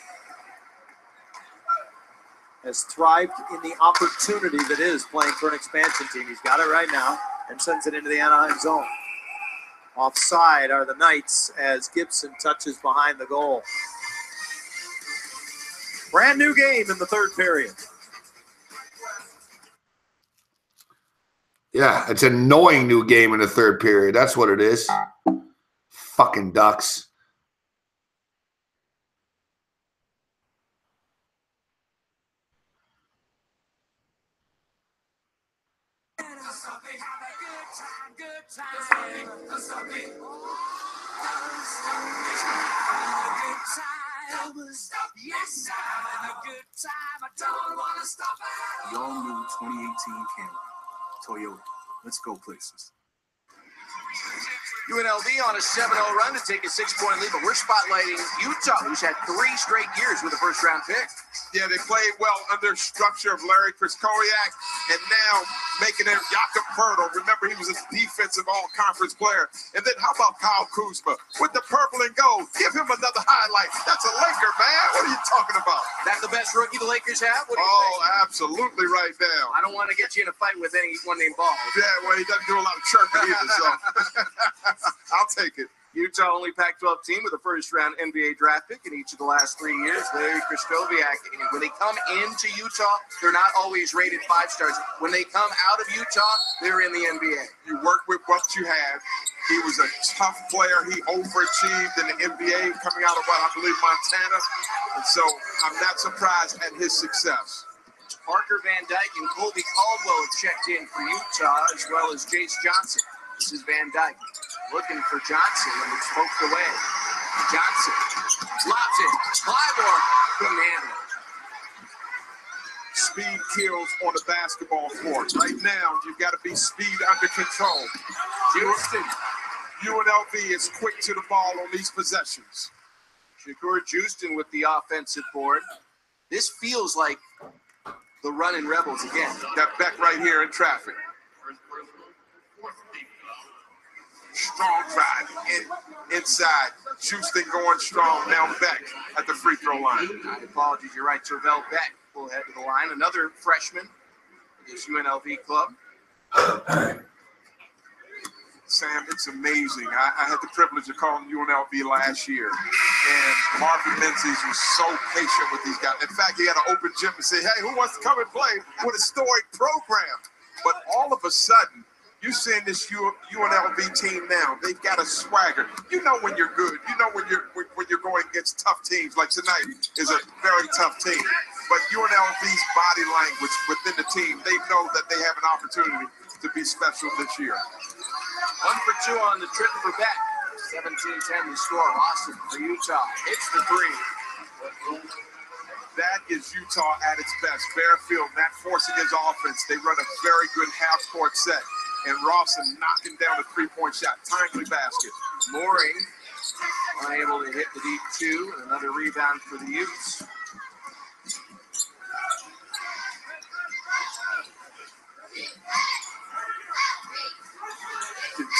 Speaker 13: Has thrived in the opportunity that is playing for an expansion team. He's got it right now and sends it into the Anaheim zone. Offside are the Knights as Gibson touches behind the goal. Brand new game in the third period.
Speaker 1: Yeah, it's an annoying new game in the third period. That's what it is. Fucking Ducks.
Speaker 6: Yes, I'm having a good time. I don't want to stop it. The all-new 2018 Camry. Toyota. Let's go places.
Speaker 14: UNLV on a 7-0 run to take a 6-point lead, but we're spotlighting Utah, who's had 3 straight years with a first-round pick.
Speaker 12: Yeah, they played well under structure of Larry Krystkowiak, and now making it Jakob Poeltl. Remember, he was a defensive all-conference player. And then how about Kyle Kuzma with the purple and gold? Give him another highlight. That's a Laker, man. What are you talking about?
Speaker 14: That's the best rookie the Lakers have? What do you think?
Speaker 12: Absolutely right now.
Speaker 14: I don't want to get you in a fight with anyone named Ball.
Speaker 12: Yeah, well, he doesn't do a lot of chirping either, so I'll take it.
Speaker 14: Utah, only Pac-12 team with a first-round NBA draft pick in each of the last 3 years. Larry Krystkowiak, when they come into Utah, they're not always rated 5 stars. When they come out of Utah, they're in the NBA.
Speaker 12: You work with what you have. He was a tough player. He overachieved in the NBA, coming out of, I believe, Montana. And so I'm not surprised at his success.
Speaker 14: Parker Van Dyke and Colby Caldwell have checked in for Utah, as well as Jace Johnson. This is Van Dyke. Looking for Johnson, and it's poked away. Johnson lobs it. Clyburn couldn't handle it.
Speaker 12: Speed kills on the basketball court. Right now, you've got to be speed under control.
Speaker 14: Houston.
Speaker 12: UNLV is quick to the ball on these possessions.
Speaker 14: Shakur Houston with the offensive board. This feels like the running Rebels again.
Speaker 12: Got Beck right here in traffic. Strong drive inside. Houston going strong. Now Beck at the free throw line.
Speaker 14: My apologies, you're right. Tervel Beck will head to the line. Another freshman for this UNLV club.
Speaker 12: Sam, it's amazing. I had the privilege of calling UNLV last year, and Marvin Menzies was so patient with these guys. In fact, he had an open gym and say, hey, who wants to come and play with a storic program? But all of a sudden, you're seeing this UNLV team now. They've got a swagger. You know when you're good. You know when you're going against tough teams. Like tonight is a very tough team. But UNLV's body language within the team, they know that they have an opportunity to be special this year.
Speaker 14: 1 for 2 on the trip for Beck. 17-10 the score. Austin for Utah. Hits the 3.
Speaker 12: That is Utah at its best. Fairfield not forcing his offense. They run a very good half-court set. And Rawson knocking down a 3-point shot. Timely basket.
Speaker 14: Mooring unable to hit the deep 2. And another rebound for the Utes.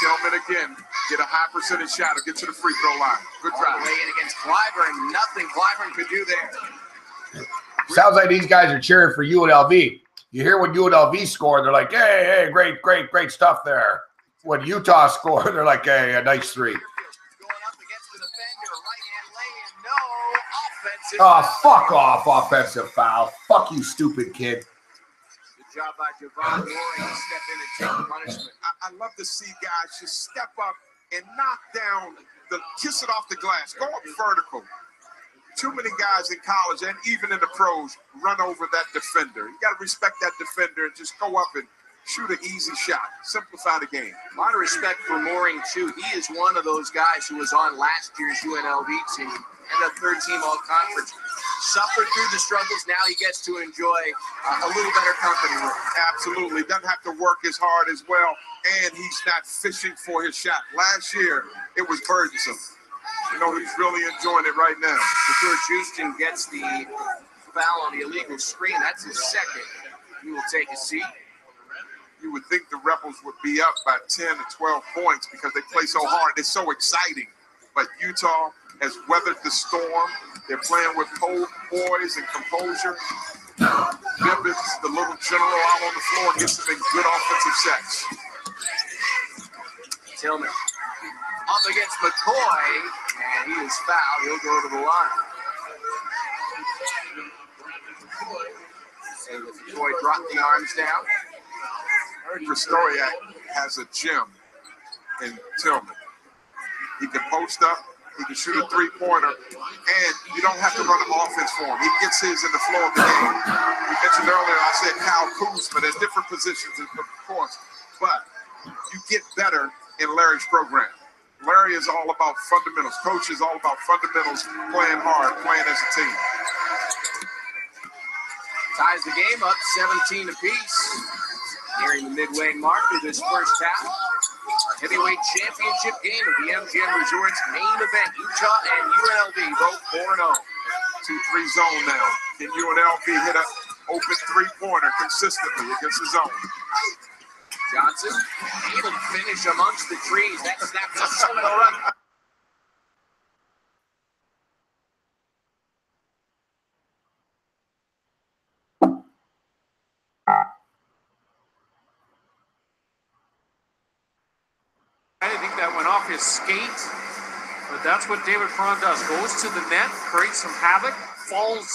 Speaker 12: Tillman again. Get a high percentage shot or get to the free throw line. Good drive.
Speaker 14: All the way in against Clyburn. Nothing Clyburn could do there.
Speaker 1: Sounds like these guys are cheering for UNLV. You hear when UNLV score, they're like, hey, great stuff there. When Utah score, they're like, hey, a nice 3.
Speaker 14: Going up against the defender, right hand lay-in, no offensive
Speaker 1: Oh, fuck off, offensive foul. Fuck you, stupid kid.
Speaker 14: Good job by Javon Mooring to step in and take the punishment.
Speaker 12: I love to see guys just step up and knock down, kiss it off the glass, go up vertical. Too many guys in college and even in the pros run over that defender. You got to respect that defender and just go up and shoot an easy shot. Simplify the game.
Speaker 14: A lot of respect for Mooring, too. He is one of those guys who was on last year's UNLV team and the third-team all-conference. Suffered through the struggles. Now he gets to enjoy a little better company with him.
Speaker 12: Absolutely. Doesn't have to work as hard as well, and he's not fishing for his shot. Last year, it was burdensome. You know, he's really enjoying it right now.
Speaker 14: Shakur Houston gets the foul on the illegal screen. That's his second. He will take a seat.
Speaker 12: You would think the Rebels would be up by 10 to 12 points because they play so hard. It's so exciting. But Utah has weathered the storm. They're playing with poise and composure. Bibbins, the little general out on the floor, gets them in good offensive sets.
Speaker 14: Tillman up against McCoy, and he is fouled. He'll go to the line. So McCoy dropped the arms down.
Speaker 12: Larry Krystkowiak has a gym in Tillman. He can post up, he can shoot a three-pointer, and you don't have to run an offense for him. He gets his in the flow of the game. We mentioned earlier, I said Kyle Kuzma. There's different positions, of course, but you get better in Larry's program. Larry is all about fundamentals. Coach is all about fundamentals, playing hard, playing as a team.
Speaker 14: Ties the game up 17 apiece. Nearing the midway mark of this first half. Our heavyweight championship game of the MGM Resort's main event. Utah and UNLV both 4-0.
Speaker 12: 2-3 zone now. Can UNLV hit an open three-pointer consistently against the zone?
Speaker 14: Johnson able to finish amongst the trees. That snaps a solo run.
Speaker 15: I didn't think that went off his skate, but that's what David Cron does. Goes to the net, creates some havoc, falls.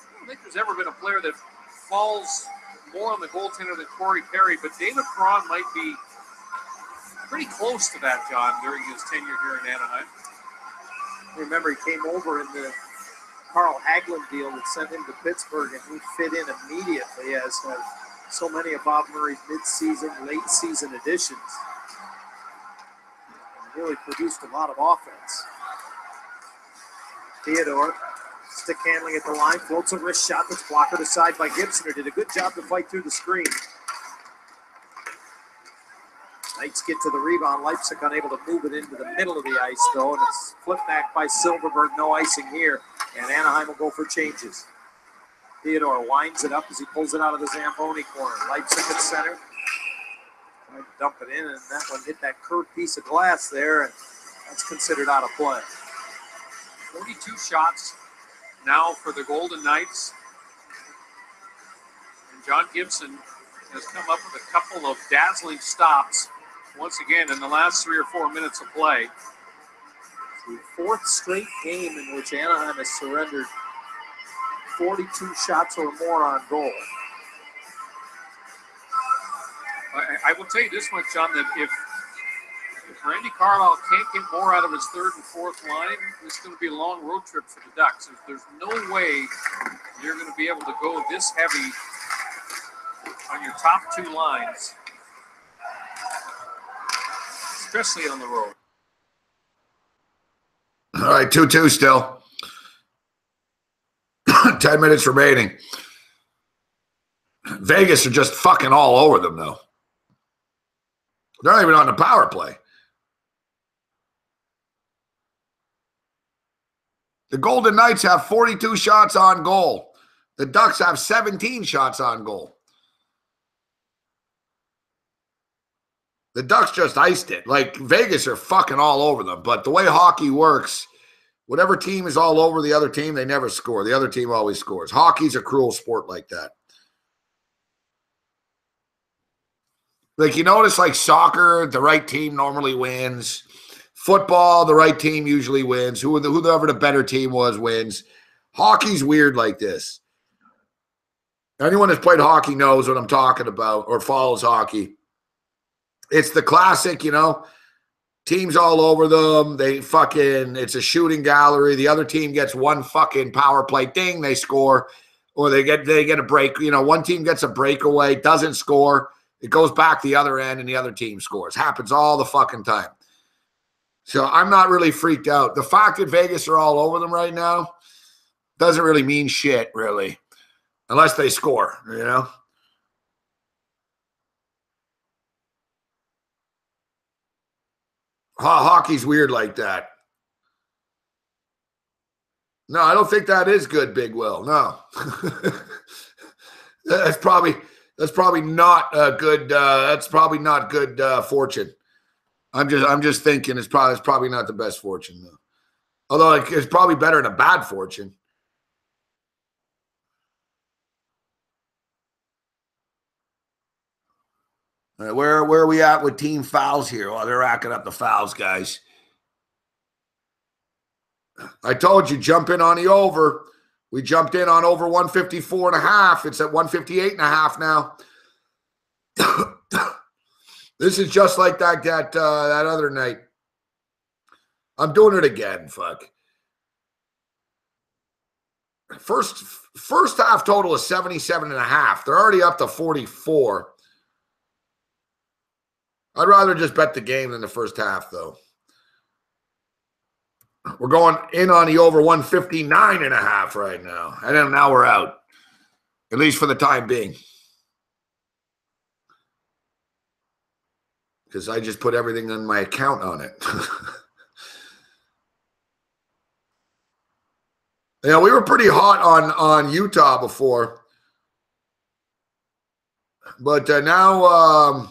Speaker 15: I don't think there's ever been a player that falls more on the goaltender than Corey Perry, but David Cron might be pretty close to that, John, during his tenure here in Anaheim.
Speaker 13: Remember, he came over in the Carl Hagelin deal that sent him to Pittsburgh, and he fit in immediately, as have so many of Bob Murray's mid-season, late-season additions. Really produced a lot of offense. Theodore, stick handling at the line, floats a wrist shot that's blocked aside by Gibson, who did a good job to fight through the screen. Knights get to the rebound. Leipzig unable to move it into the middle of the ice, though, and it's flipped back by Silverberg. No icing here, and Anaheim will go for changes. Theodore winds it up as he pulls it out of the Zamboni corner. Leipzig at center. Trying to dump it in, and that one hit that curved piece of glass there, and that's considered out of play.
Speaker 15: 42 shots now for the Golden Knights. And John Gibson has come up with a couple of dazzling stops once again in the last 3 or 4 minutes of play.
Speaker 13: The fourth straight game in which Anaheim has surrendered 42 shots or more on goal.
Speaker 15: I will tell you this much, John, that if Randy Carlyle can't get more out of his third and fourth line, it's going to be a long road trip for the Ducks. There's no way you're going to be able to go this heavy on your top two lines, especially on the road.
Speaker 1: All right, 2-2 still. 10 minutes remaining. Vegas are just fucking all over them, though. They're not even on the power play. The Golden Knights have 42 shots on goal. The Ducks have 17 shots on goal. The Ducks just iced it. Like, Vegas are fucking all over them. But the way hockey works, whatever team is all over the other team, they never score. The other team always scores. Hockey's a cruel sport like that. Like, you notice, like, soccer, the right team normally wins. Football, the right team usually wins. Whoever the better team was wins. Hockey's weird like this. Anyone that's played hockey knows what I'm talking about or follows hockey. It's the classic, you know, teams all over them. It's a shooting gallery. The other team gets one fucking power play ding, they score, or they get a break. You know, one team gets a breakaway, doesn't score. It goes back the other end, and the other team scores. Happens all the fucking time. So I'm not really freaked out. The fact that Vegas are all over them right now doesn't really mean shit, really, unless they score, you know? Hockey's weird like that. No, I don't think that is good, Big Will. No. That's probably not a good that's probably not good fortune. I'm just thinking it's probably not the best fortune, though. Although it's probably better than a bad fortune. All right, where are we at with team fouls here? Oh, they're racking up the fouls, guys. I told you, jump in on the over. We jumped in on over 154.5. It's at 158.5 now. This is just like that other night. I'm doing it again, fuck. First half total is 77.5. They're already up to 44. I'd rather just bet the game than the first half, though. We're going in on the over 159.5 right now. And then now we're out. At least for the time being. Because I just put everything on my account on it. Yeah, we were pretty hot on Utah before. But now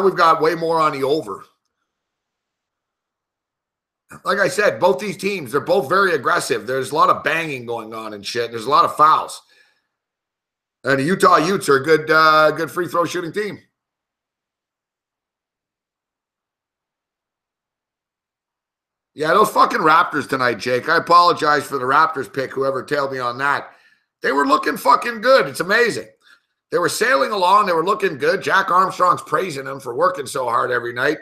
Speaker 1: we've got way more on the over. Like I said, both these teams, they're both very aggressive. There's a lot of banging going on and shit. There's a lot of fouls. And the Utah Utes are a good free throw shooting team. Yeah, those fucking Raptors tonight, Jake. I apologize for the Raptors pick, whoever tailed me on that. They were looking fucking good. It's amazing. They were sailing along. They were looking good. Jack Armstrong's praising them for working so hard every night.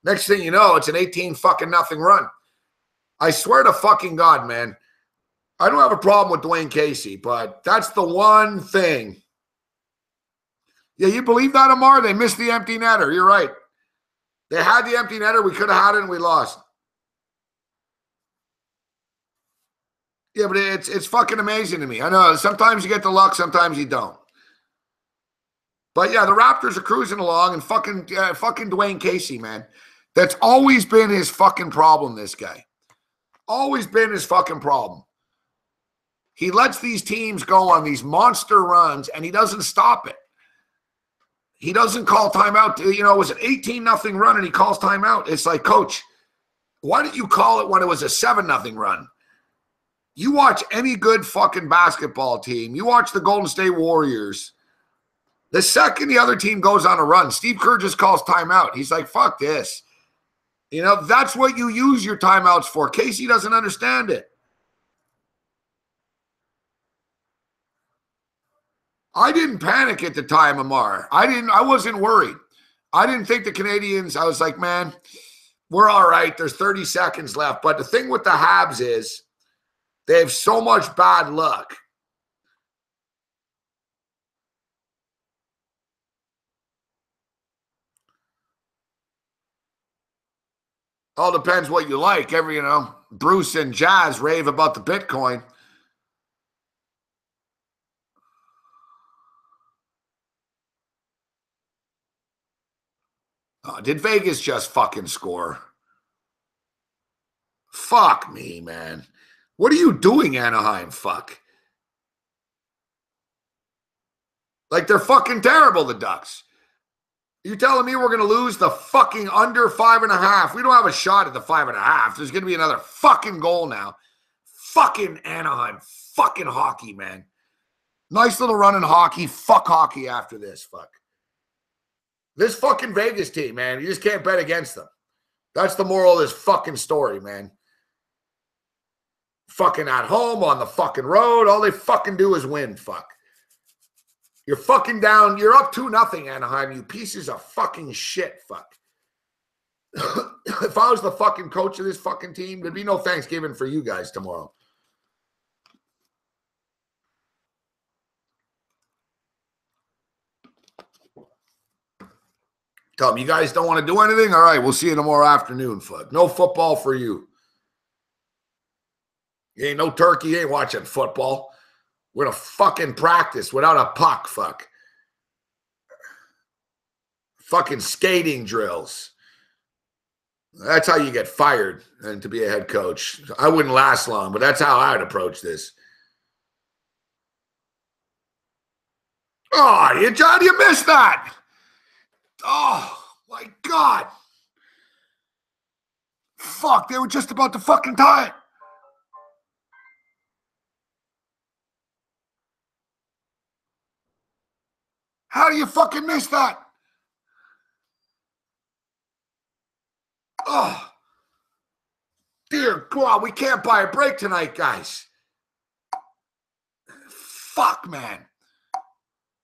Speaker 1: Next thing you know, it's an 18 fucking nothing run. I swear to fucking God, man. I don't have a problem with Dwayne Casey, but that's the one thing. Yeah, you believe that, Amar? They missed the empty netter. You're right. They had the empty netter. We could have had it, and we lost. Yeah, but it's fucking amazing to me. I know sometimes you get the luck, sometimes you don't. But yeah, the Raptors are cruising along, and fucking Dwayne Casey, man. That's always been his fucking problem, this guy. Always been his fucking problem. He lets these teams go on these monster runs, and he doesn't stop it. He doesn't call timeout. You know, it was an 18-0 run, and he calls timeout. It's like, Coach, why didn't you call it when it was a 7-0 run? You watch any good fucking basketball team. You watch the Golden State Warriors. The second the other team goes on a run, Steve Kerr just calls timeout. He's like, fuck this. You know, that's what you use your timeouts for. Casey doesn't understand it. I didn't panic at the time, Amar. I wasn't worried. I didn't think the Canadians, I was like, man, we're all right. There's 30 seconds left. But the thing with the Habs is they have so much bad luck. All depends what you like. Bruce and Jazz rave about the Bitcoin. Did Vegas just fucking score? Fuck me, man. What are you doing, Anaheim? Fuck. Like, they're fucking terrible, the Ducks. You telling me we're going to lose the fucking under 5.5? We don't have a shot at the 5.5. There's going to be another fucking goal now. Fucking Anaheim. Fucking hockey, man. Nice little run in hockey. Fuck hockey after this. Fuck. This fucking Vegas team, man. You just can't bet against them. That's the moral of this fucking story, man. Fucking at home, on the fucking road. All they fucking do is win. Fuck. You're fucking down. You're up 2-0, Anaheim, you pieces of fucking shit. Fuck. If I was the fucking coach of this fucking team, there'd be no Thanksgiving for you guys tomorrow. Tell them, you guys don't want to do anything? All right, we'll see you tomorrow afternoon. Fuck. No football for you. You ain't no turkey. You ain't watching football. We're going to fucking practice without a puck, fuck. Fucking skating drills. That's how you get fired and to be a head coach. I wouldn't last long, but that's how I'd approach this. Oh, you missed that. Oh, my God. Fuck, they were just about to fucking tie it. How do you fucking miss that? Oh, dear God, we can't buy a break tonight, guys. Fuck, man.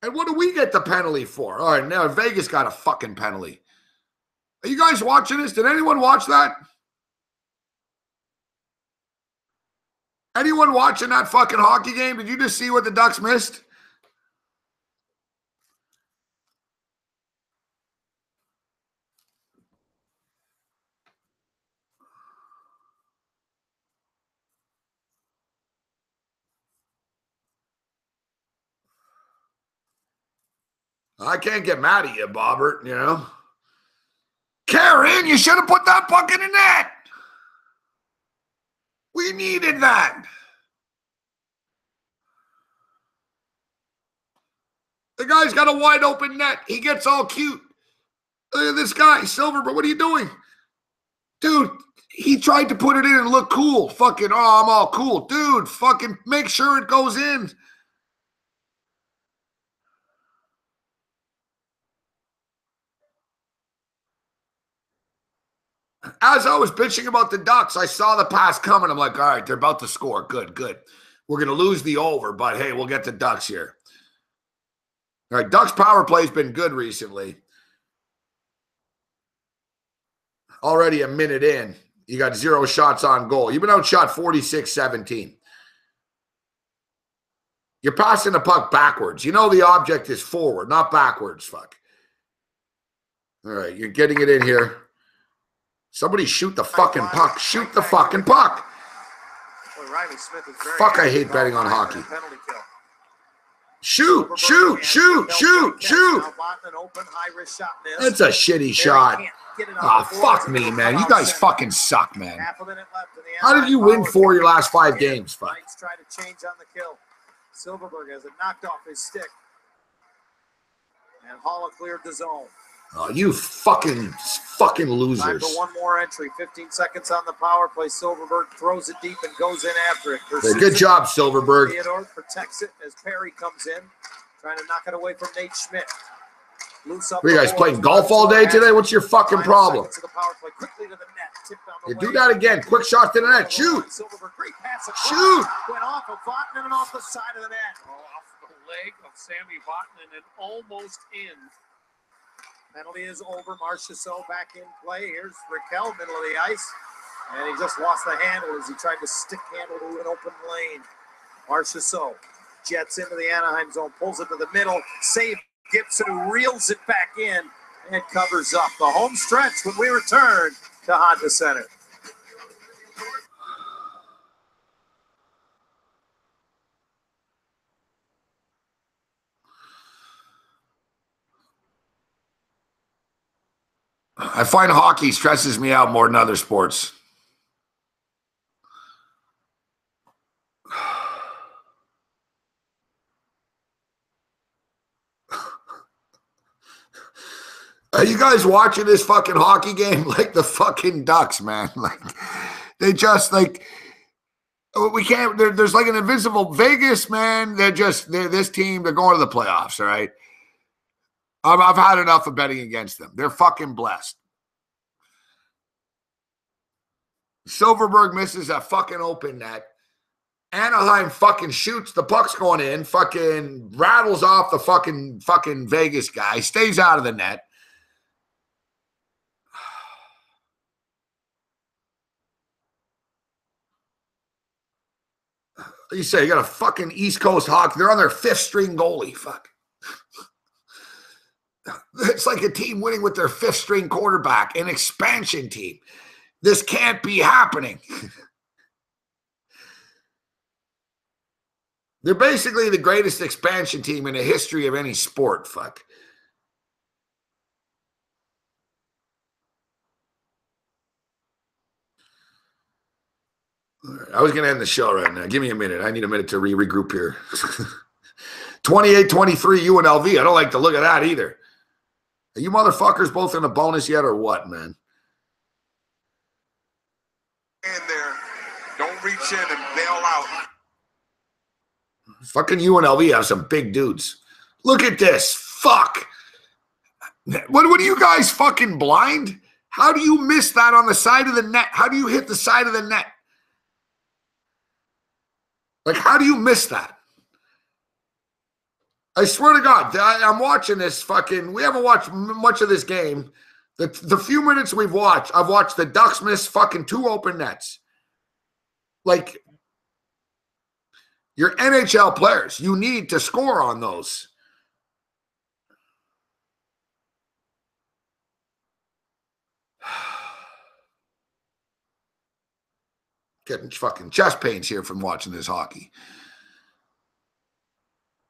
Speaker 1: And what do we get the penalty for? All right, now Vegas got a fucking penalty. Are you guys watching this? Did anyone watch that? Anyone watching that fucking hockey game? Did you just see what the Ducks missed? I can't get mad at you, Bobbert, you know. Karen, you should have put that puck in the net. We needed that. The guy's got a wide open net. He gets all cute. Look at this guy, Silverberg. What are you doing? Dude, he tried to put it in and look cool. Fucking, oh, I'm all cool. Dude, fucking make sure it goes in. As I was bitching about the Ducks, I saw the pass coming. I'm like, all right, they're about to score. Good, good. We're going to lose the over, but hey, we'll get the Ducks here. All right, Ducks power play's been good recently. Already a minute in. You got 0 shots on goal. You've been outshot 46-17. You're passing the puck backwards. You know the object is forward, not backwards, fuck. All right, you're getting it in here. Somebody shoot the fucking puck. Shoot the fucking puck. Fuck, I hate betting on hockey. Shoot, shoot, shoot, shoot, shoot. That's a shitty shot. Ah, fuck me, man. You guys fucking suck, man. How did you win 4 of your last 5 games? Fuck.
Speaker 13: Try to change on the kill. Silverberg has it knocked off his stick. And Halla cleared the zone.
Speaker 1: Oh, you fucking losers.
Speaker 13: Time for one more entry. 15 seconds on the power play. Silverberg throws it deep and goes in after it.
Speaker 1: Good job, Silverberg.
Speaker 13: Theodore protects it as Perry comes in, trying to knock it away from Nate Schmidt. Loose up.
Speaker 1: What, you guys playing golf all day today? What's your fucking problem? You do that again. Quick shot to the net. Shoot. Shoot.
Speaker 13: Went off of Vatanen and off the side of the net.
Speaker 15: Off the leg of Sammy Vatanen and almost in.
Speaker 13: Penalty is over. Marchessault back in play. Here's Raquel, middle of the ice. And he just lost the handle as he tried to stick handle to an open lane. Marchessault jets into the Anaheim zone, pulls it to the middle. Save Gibson, who reels it back in and covers up. The home stretch when we return to Honda Center.
Speaker 1: I find hockey stresses me out more than other sports. Are you guys watching this fucking hockey game like the fucking Ducks, man? Like they just like we can't. There's like an invisible Vegas, man. They're this team. They're going to the playoffs. All right. I've had enough of betting against them. They're fucking blessed. Silverberg misses a fucking open net. Anaheim fucking shoots. The puck's going in. Fucking rattles off the fucking Vegas guy. Stays out of the net. You say you got a fucking East Coast Hawks. They're on their 5th string goalie. Fuck. It's like a team winning with their 5th string quarterback, an expansion team. This can't be happening. They're basically the greatest expansion team in the history of any sport. Fuck. All right, I was going to end the show right now. Give me a minute. I need a minute to regroup here. 28-23 UNLV. I don't like the look of that either. Are you motherfuckers both in a bonus yet or what, man?
Speaker 12: In there. Don't reach in and bail out.
Speaker 1: Fucking UNLV have some big dudes. Look at this. Fuck. What are you guys fucking blind? How do you miss that on the side of the net? How do you hit the side of the net? Like, how do you miss that? I swear to God, I'm watching this fucking. We haven't watched much of this game. The few minutes we've watched, I've watched the Ducks miss fucking 2 open nets. Like, you're NHL players. You need to score on those. Getting fucking chest pains here from watching this hockey.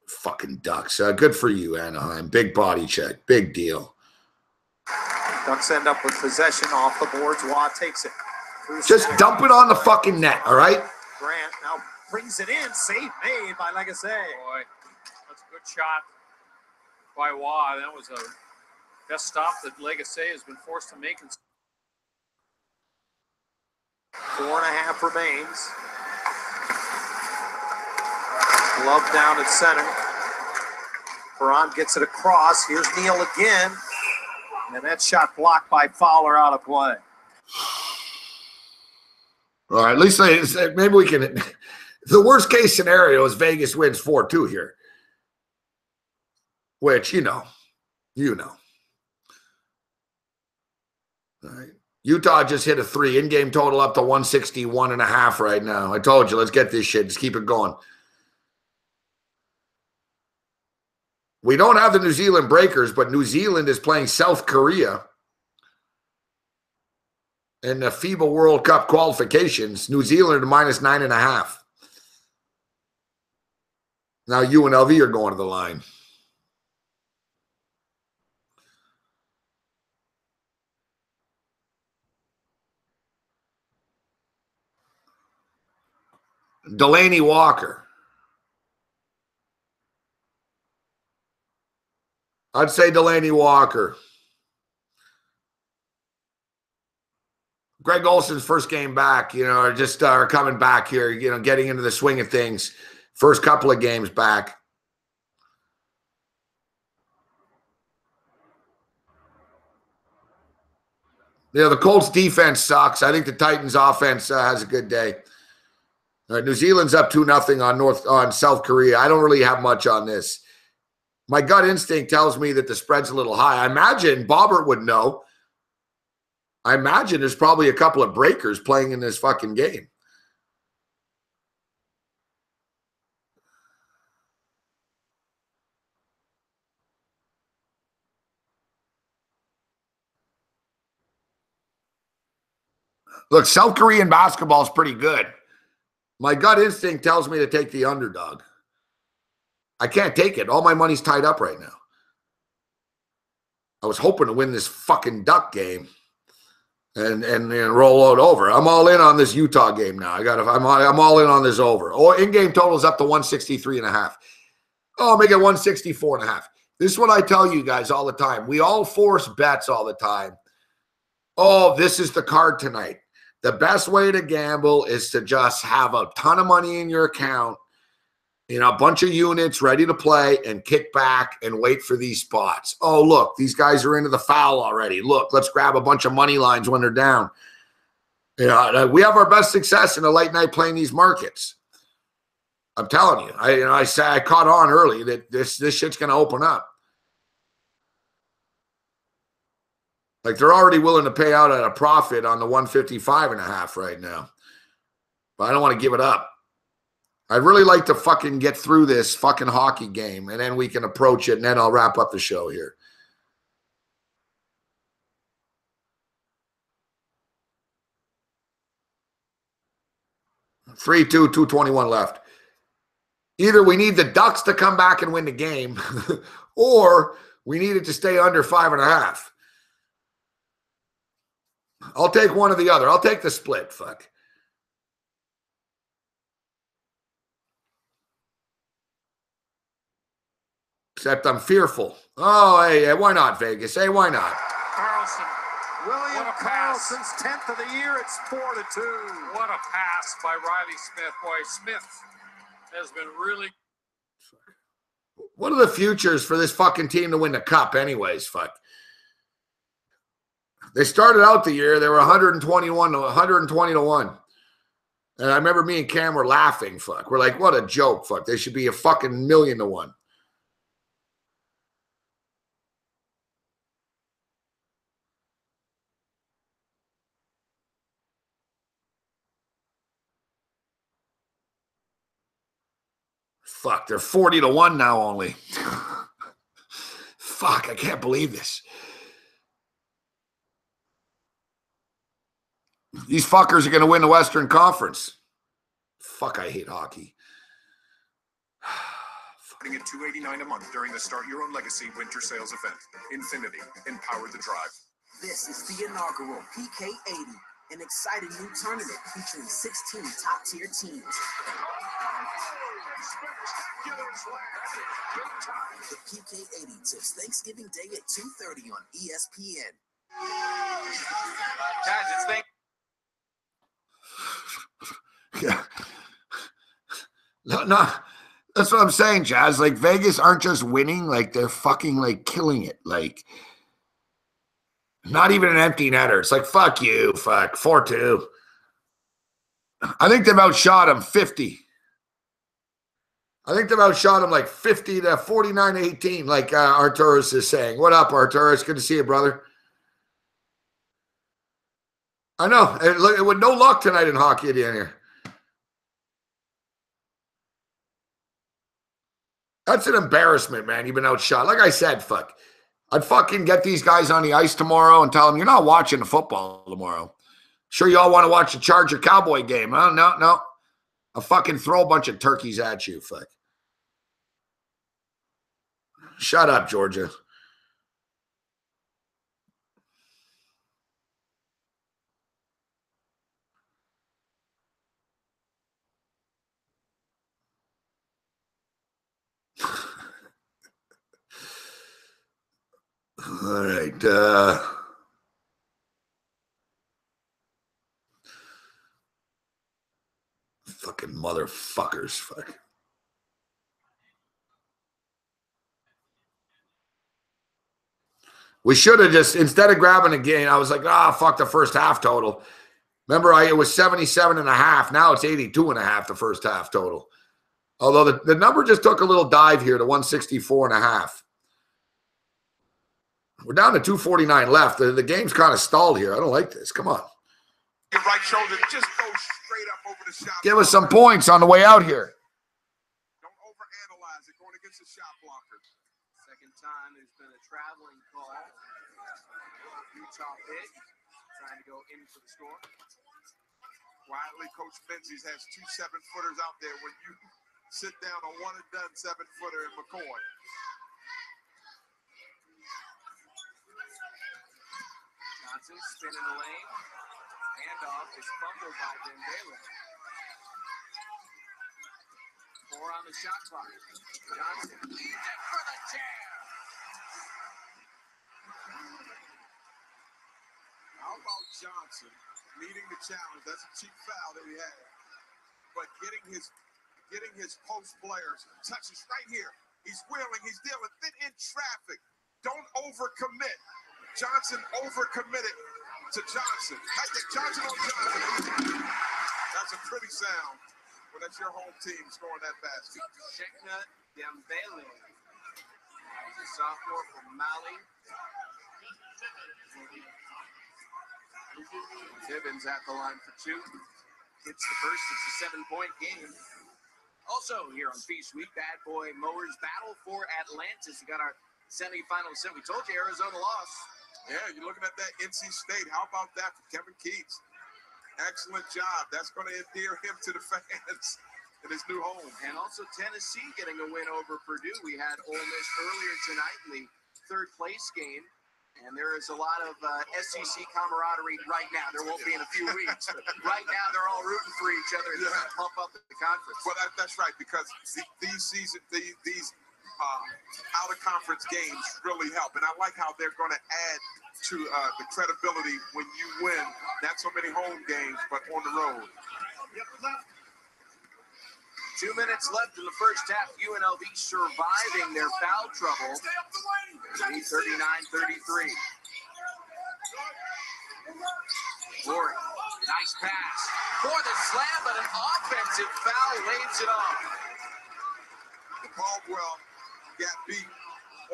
Speaker 1: Fucking Ducks. Good for you, Anaheim. Big body check. Big deal.
Speaker 13: Ducks end up with possession off the boards. Waugh takes it.
Speaker 1: Just dump it on the fucking net, all right?
Speaker 13: Grant now brings it in. Save made by Legacy.
Speaker 15: Boy, that's a good shot by Waugh. That was a best stop that Legacy has been forced to make.
Speaker 13: 4.5 remains. Glove down at center. Perron gets it across. Here's Neal again. And that shot blocked by Fowler out of play.
Speaker 1: All right, at least maybe we can. The worst case scenario is Vegas wins 4-2 here. Which, you know. All right. Utah just hit a 3. In-game total up to 161.5 right now. I told you, let's get this shit. Just keep it going. We don't have the New Zealand Breakers, but New Zealand is playing South Korea in the FIBA World Cup qualifications. New Zealand minus 9.5. Now UNLV are going to the line. Delaney Walker. I'd say Delaney Walker. Greg Olson's first game back, are just coming back here, getting into the swing of things. First couple of games back. The Colts defense sucks. I think the Titans offense has a good day. All right, New Zealand's up 2-0 on South Korea. I don't really have much on this. My gut instinct tells me that the spread's a little high. I imagine Bobbert would know. I imagine there's probably a couple of breakers playing in this fucking game. Look, South Korean basketball is pretty good. My gut instinct tells me to take the underdog. I can't take it. All my money's tied up right now. I was hoping to win this fucking Duck game and roll it over. I'm all in on this Utah game now. I'm all in on this over. In-game total's up to 163.5. Oh, I'll make it 164.5. This is what I tell you guys all the time. We all force bets all the time. Oh, this is the card tonight. The best way to gamble is to just have a ton of money in your account, a bunch of units ready to play and kick back and wait for these spots. Oh, look, these guys are into the foul already. Look, let's grab a bunch of money lines when they're down. We have our best success in the late night playing these markets. I'm telling you. I caught on early that this shit's going to open up. Like, they're already willing to pay out at a profit on the 155.5 right now. But I don't want to give it up. I'd really like to fucking get through this fucking hockey game, and then we can approach it, and then I'll wrap up the show here. $3-2, 2:21 left. Either we need the Ducks to come back and win the game, or we need it to stay under 5.5. I'll take one or the other. I'll take the split. Fuck. Except I'm fearful. Oh, hey, why not, Vegas? Hey, why not?
Speaker 15: Carlson.
Speaker 13: William Carlson's 10th of the year. It's 4-2.
Speaker 15: What a pass by Riley Smith. Boy, Smith has been really.
Speaker 1: What are the futures for this fucking team to win the cup anyways? Fuck. They started out the year, they were 120 to 1. And I remember me and Cam were laughing, fuck. We're like, what a joke, fuck. They should be a fucking 1,000,000 to 1. Fuck, they're 40-1 now only. Fuck, I can't believe this. These fuckers are going to win the Western Conference. Fuck, I hate hockey.
Speaker 16: At $289 a month during the Start Your Own Legacy winter sales event. Infinity, empower the drive.
Speaker 17: This is the inaugural PK80, an exciting new tournament featuring 16 top-tier teams. The PK80 tips Thanksgiving Day at 2:30 on ESPN.
Speaker 4: Guys, it's
Speaker 1: Yeah. No. That's what I'm saying, Jazz. Like, Vegas aren't just winning, like, they're fucking, like, killing it. Like, not even an empty netter. It's like, fuck you, fuck. 4-2. I think they've outshot him 50. I think they've outshot him like 50 to 49-18, like Arturis is saying. What up, Arturis? Good to see you, brother. I know. Look, with no luck tonight in hockey at the end here. That's an embarrassment, man. You've been outshot. Like I said, fuck. I'd fucking get these guys on the ice tomorrow and tell them, you're not watching the football tomorrow. Sure, you all want to watch the Charger Cowboy game, huh? No. I'll fucking throw a bunch of turkeys at you, fuck. Shut up, Georgia. All right. Fucking motherfuckers. Fuck. We should have just, instead of grabbing a game, I was like, fuck the first half total. Remember, it was 77.5. Now it's 82.5, the first half total. Although the number just took a little dive here to 164.5. We're down to 249 left. The game's kind of stalled here. I don't like this. Come on.
Speaker 12: Your right shoulder just goes straight up over the shot.
Speaker 1: Give us some points on the way out here.
Speaker 12: Don't overanalyze it. Going against the shot blocker.
Speaker 14: Second time there's been a traveling call. Utah pick. Trying to go in for the score.
Speaker 12: Quietly, Coach Menzies has 2 7-footers out there when you sit down a one-and-done 7-footer in McCoy.
Speaker 14: Johnson spinning the lane. Handoff is fumbled by Dembele. 4 on the shot clock. Johnson leads it for the jam.
Speaker 12: How about Johnson meeting the challenge? That's a cheap foul that he had. But getting his post players, touches right here. He's wheeling, he's dealing, fit in traffic. Don't overcommit. Johnson overcommitted to Johnson. Johnson on Johnson. That's a pretty sound when that's your home team scoring that basket.
Speaker 14: Shekna Dembele. The sophomore from Mali. Tibbins at the line for 2. Hits the first. It's a 7-point game. Also here on Feast Week, Bad Boy Mowers battle for Atlantis. We got our semifinal set. We told you Arizona lost.
Speaker 12: Yeah, you're looking at that NC State. How about that for Kevin Keats? Excellent job. That's going to endear him to the fans in his new home.
Speaker 14: And also Tennessee getting a win over Purdue. We had Ole Miss earlier tonight in the 3rd place game. And there is a lot of SEC camaraderie right now. There won't be in a few weeks. But right now, they're all rooting for each other and trying to pump up the conference.
Speaker 12: Well, that's right, because these out-of-conference games really help. And I like how they're going to add to the credibility when you win not so many home games, but on the road.
Speaker 14: 2 minutes left in the first half. UNLV surviving their foul trouble. 39-33. Lori, nice pass for the slam, but an offensive foul waves it off.
Speaker 12: Caldwell got beat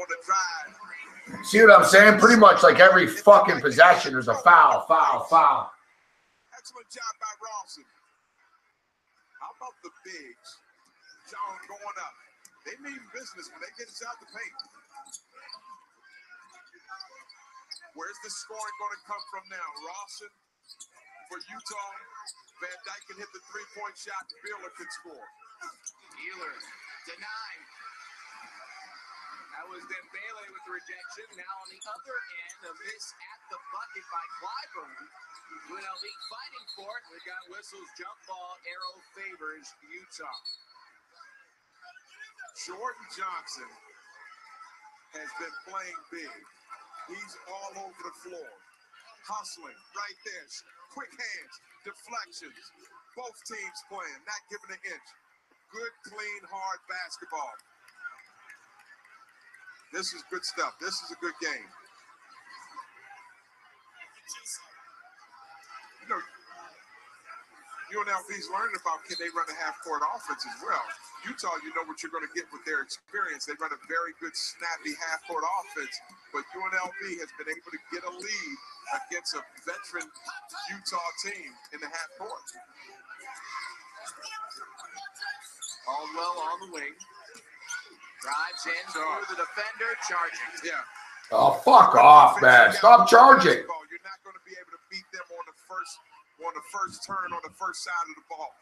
Speaker 12: on the drive.
Speaker 1: See what I'm saying? Pretty much like every fucking possession, there's a foul.
Speaker 12: Excellent job by Rawson. How about the bigs? John going one up. They mean business when they get inside the paint. Where's the scoring going to come from now? Rawson for Utah. Van Dyke can hit the three-point shot, and Beeler can score.
Speaker 14: Beeler denied. That was Dembele with the rejection. Now on the other end, a miss at the bucket by Clyburn. UNLV fighting for it. We've got whistles, jump ball, arrow favors Utah.
Speaker 12: Jordan Johnson has been playing big. He's all over the floor. Hustling right there. Quick hands, deflections. Both teams playing, not giving an inch. Good, clean, hard basketball. This is good stuff. This is a good game. You know, UNLV's learning about can they run a half-court offense as well. Utah, you know what you're going to get with their experience. They run a very good, snappy half-court offense, but UNLV has been able to get a lead against a veteran Utah team in the half-court.
Speaker 14: Caldwell on the wing. Drives in through the defender, charging.
Speaker 12: Yeah.
Speaker 1: Oh, fuck off, man. Stop charging.
Speaker 12: You're not going to be able to beat them on the first turn on the first side of the ball.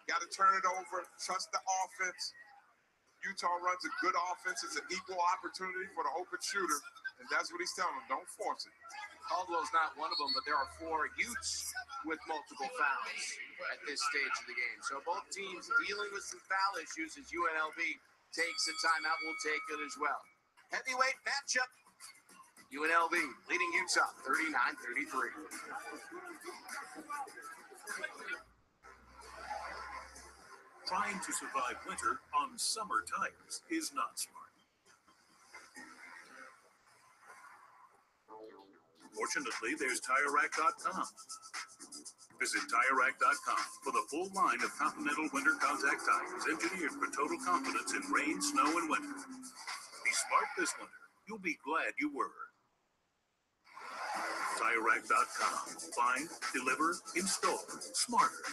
Speaker 12: Got to turn it over, trust the offense. Utah runs a good offense. It's an equal opportunity for the open shooter, and that's what he's telling them. Don't force it.
Speaker 14: Caldwell's not one of them, but there are 4 Utes with multiple fouls at this stage of the game. So both teams dealing with some foul issues as UNLV takes a timeout. We'll take it as well. Heavyweight matchup. UNLV leading Utah 39-33.
Speaker 9: Trying to survive winter on summer tires is not smart. Fortunately, there's TireRack.com. Visit TireRack.com for the full line of Continental Winter Contact tires engineered for total confidence in rain, snow, and winter. Be smart this winter. You'll be glad you were. TireRack.com. Find, deliver, install smarter.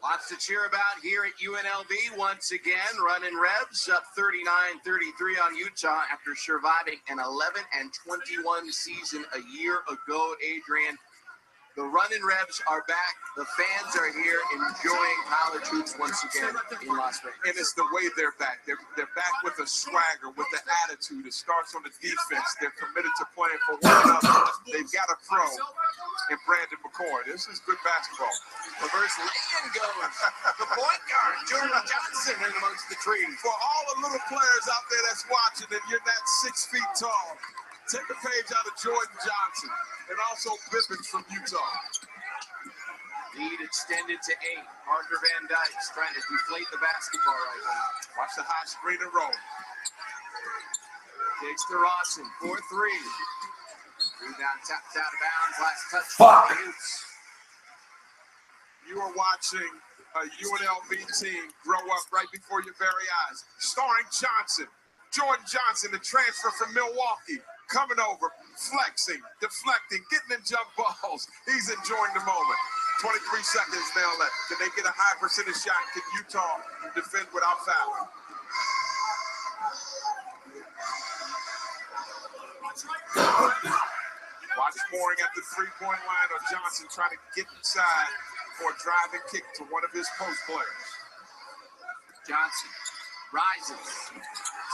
Speaker 14: Lots to cheer about here at UNLV. Once again, running Rebs up 39-33 on Utah after surviving an 11-21 season a year ago, Adrian. The running Rebs are back. The fans are here enjoying college hoops once again in Las Vegas.
Speaker 12: And it's the way they're back. They're back with a swagger, with the attitude. It starts on the defense. They're committed to playing for one another. They've got a pro in Brandon McCoy. This is good basketball.
Speaker 14: Reverse lay-in goes. The point guard, Jordan Johnson, in amongst the trees.
Speaker 12: For all the little players out there that's watching and you're not 6 feet tall, take a page out of Jordan Johnson and also Bippins from Utah.
Speaker 14: Lead extended to 8. Parker Van Dyke's trying to deflate the basketball right now.
Speaker 12: Watch the high screen and roll.
Speaker 14: Takes to Rawson, 4-3. Rebound tapped out of bounds. Last touch.
Speaker 1: Fuck.
Speaker 12: You are watching a UNLV team grow up right before your very eyes. Starring Johnson. Jordan Johnson, the transfer from Milwaukee. Coming over, flexing, deflecting, getting in jump balls. He's enjoying the moment. 23 seconds now left. Can they get a high percentage shot? Can Utah defend without fouling? Watch scoring at the three-point line of Johnson trying to get inside for a driving kick to one of his post players.
Speaker 14: Johnson rises.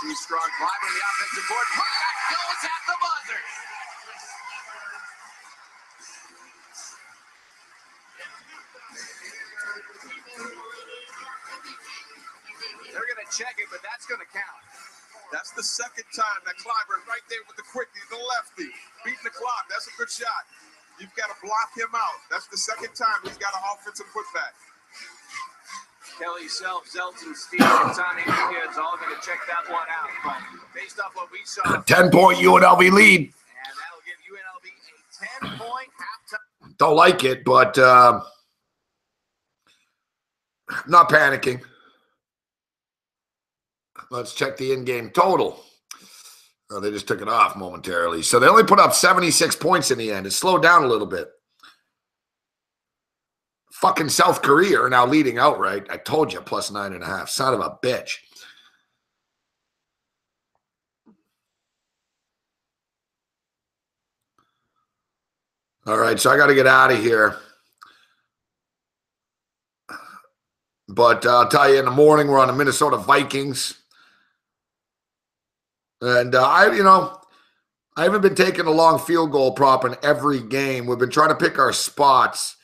Speaker 14: Too strong. Clyburn on the offensive board. Putback goes at the buzzer. They're going to check it, but that's going to count.
Speaker 12: That's the second time that Clyburn right there with the quickie, the lefty, beating the clock. That's a good shot. You've got to block him out. That's the second time he's got an offensive putback.
Speaker 14: Kelly Self, Zelton, Steve, and Tony kids all going to check that one out. But based off what we saw,
Speaker 1: 10-point UNLV lead.
Speaker 14: And that'll give UNLV a 10-point halftime.
Speaker 1: Don't like it, but not panicking. Let's check the in-game total. Oh, they just took it off momentarily. So they only put up 76 points in the end. It slowed down a little bit. fucking South Korea are now leading outright. I told you, plus 9.5. Son of a bitch. All right, so I got to get out of here. But I'll tell you, in the morning, we're on the Minnesota Vikings. And I haven't been taking a long field goal prop in every game. We've been trying to pick our spots.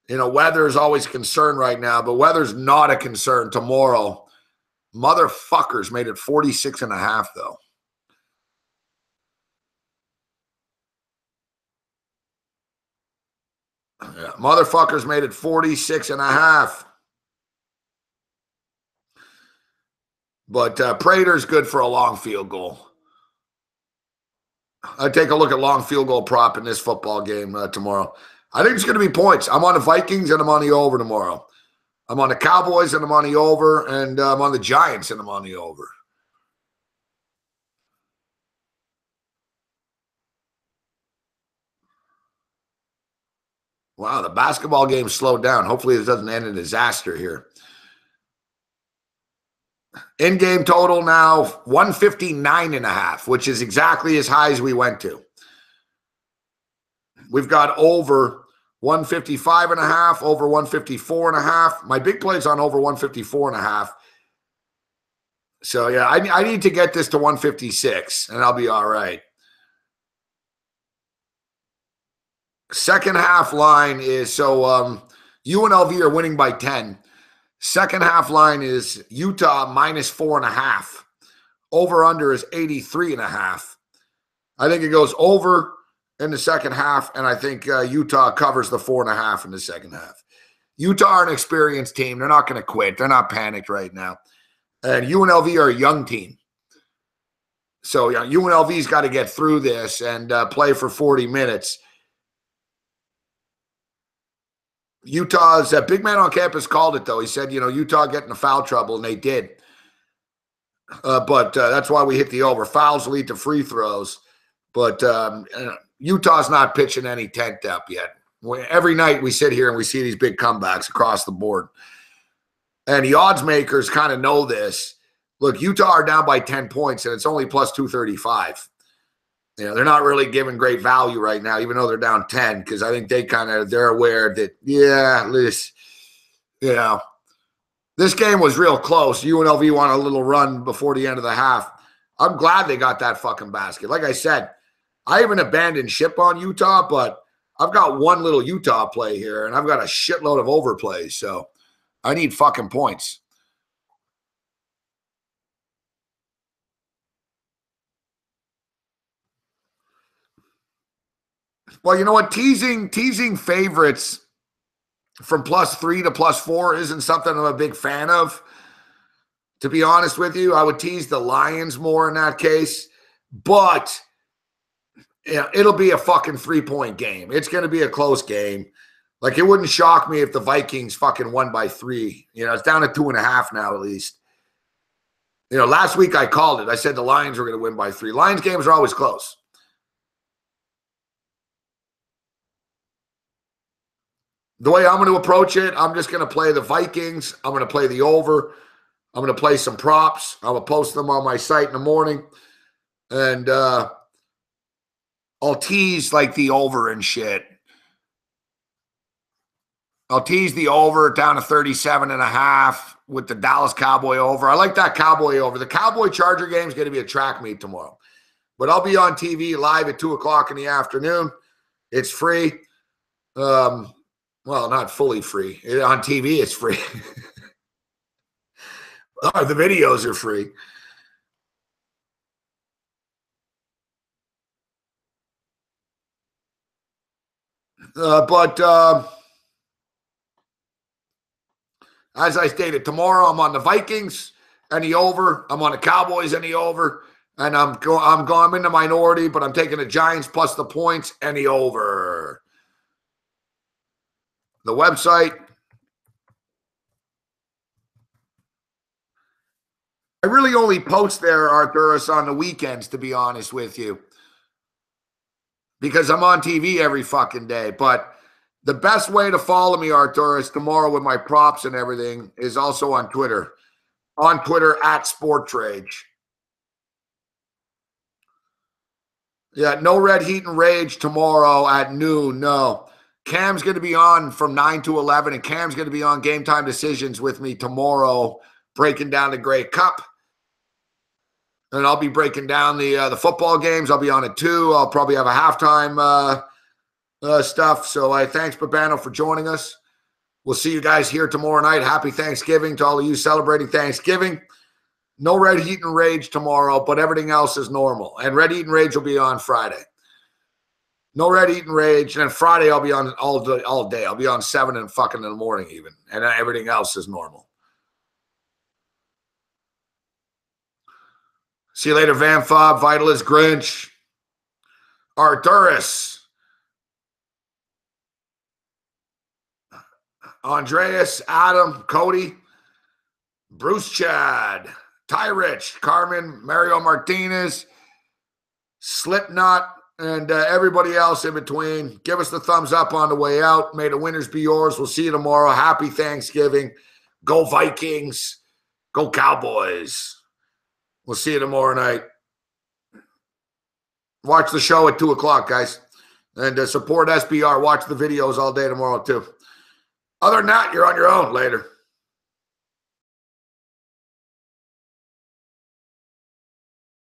Speaker 1: Weather is always a concern right now, but weather's not a concern tomorrow. Motherfuckers made it 46.5, though. Yeah, motherfuckers made it 46.5. But Prater's good for a long field goal. I'd take a look at long field goal prop in this football game tomorrow. I think it's going to be points. I'm on the Vikings and I'm on the over tomorrow. I'm on the Cowboys and I'm on the over, and I'm on the Giants and I'm on the over. Wow, the basketball game slowed down. Hopefully this doesn't end in disaster here. In-game total now 159.5, which is exactly as high as we went to. We've got over 155.5, over 154.5. My big play's on over 154.5. So, yeah, I need to get this to 156, and I'll be all right. Second half line is, so UNLV are winning by 10. Second half line is Utah minus 4.5. Over-under is 83.5. I think it goes over in the second half, and I think Utah covers the 4.5 in the second half. Utah are an experienced team. They're not going to quit. They're not panicked right now. And UNLV are a young team. So, yeah, UNLV's got to get through this and play for 40 minutes. Utah's big man on campus called it, though. He said, Utah getting in foul trouble, and they did. But that's why we hit the over. Fouls lead to free throws. But Utah's not pitching any tent up yet. Every night we sit here and we see these big comebacks across the board. And the odds makers kind of know this. Look, Utah are down by 10 points, and it's only plus 235. They're not really giving great value right now, even though they're down 10, because I think they're aware that, this game was real close. UNLV won a little run before the end of the half. I'm glad they got that fucking basket. Like I said, I haven't abandoned ship on Utah, but I've got one little Utah play here, and I've got a shitload of overplays, so I need fucking points. Well, you know what? Teasing favorites from +3 to +4 isn't something I'm a big fan of. To be honest with you, I would tease the Lions more in that case. But it'll be a fucking 3-point game. It's going to be a close game. Like, it wouldn't shock me if the Vikings fucking won by 3. It's down to 2.5 now at least. Last week I called it. I said the Lions were going to win by 3. Lions games are always close. The way I'm going to approach it, I'm just going to play the Vikings. I'm going to play the over. I'm going to play some props. I will post them on my site in the morning. And I'll tease like the over and shit. I'll tease the over down to 37.5 with the Dallas Cowboy over. I like that Cowboy over. The Cowboy Charger game is going to be a track meet tomorrow. But I'll be on TV live at 2 o'clock in the afternoon. It's free. Well, not fully free. On TV, it's free. The videos are free. But as I stated, tomorrow I'm on the Vikings and the over. I'm on the Cowboys and the over. And I'm in the minority, but I'm taking the Giants plus the points and the over. The website. I really only post there, Arturis, on the weekends, to be honest with you. Because I'm on TV every fucking day. But The best way to follow me, Arthur, is tomorrow with my props and everything is also on Twitter. On Twitter at SportRage. Yeah, no Red Heat and Rage tomorrow at noon. No. Cam's going to be on from 9 to 11, and Cam's going to be on Game Time Decisions with me tomorrow, breaking down the Grey Cup. And I'll be breaking down the football games. I'll be on it too. I'll probably have a halftime stuff. So thanks, Babano, for joining us. We'll see you guys here tomorrow night. Happy Thanksgiving to all of you celebrating Thanksgiving. No Red Heat and Rage tomorrow, but everything else is normal. And Red Heat and Rage will be on Friday. No Red Heat and Rage. And then Friday I'll be on all day. I'll be on 7 and fucking in the morning even. And everything else is normal. See you later, Van Fob, Vitalist, Grinch, Arturis, Andreas, Adam, Cody, Bruce Chad, Ty Rich, Carmen, Mario Martinez, Slipknot, and everybody else in between. Give us the thumbs up on the way out. May the winners be yours. We'll see you tomorrow. Happy Thanksgiving. Go Vikings. Go Cowboys. We'll see you tomorrow night. Watch the show at 2 o'clock, guys. And support SBR. Watch the videos all day tomorrow, too. Other than that, you're on your own. Later.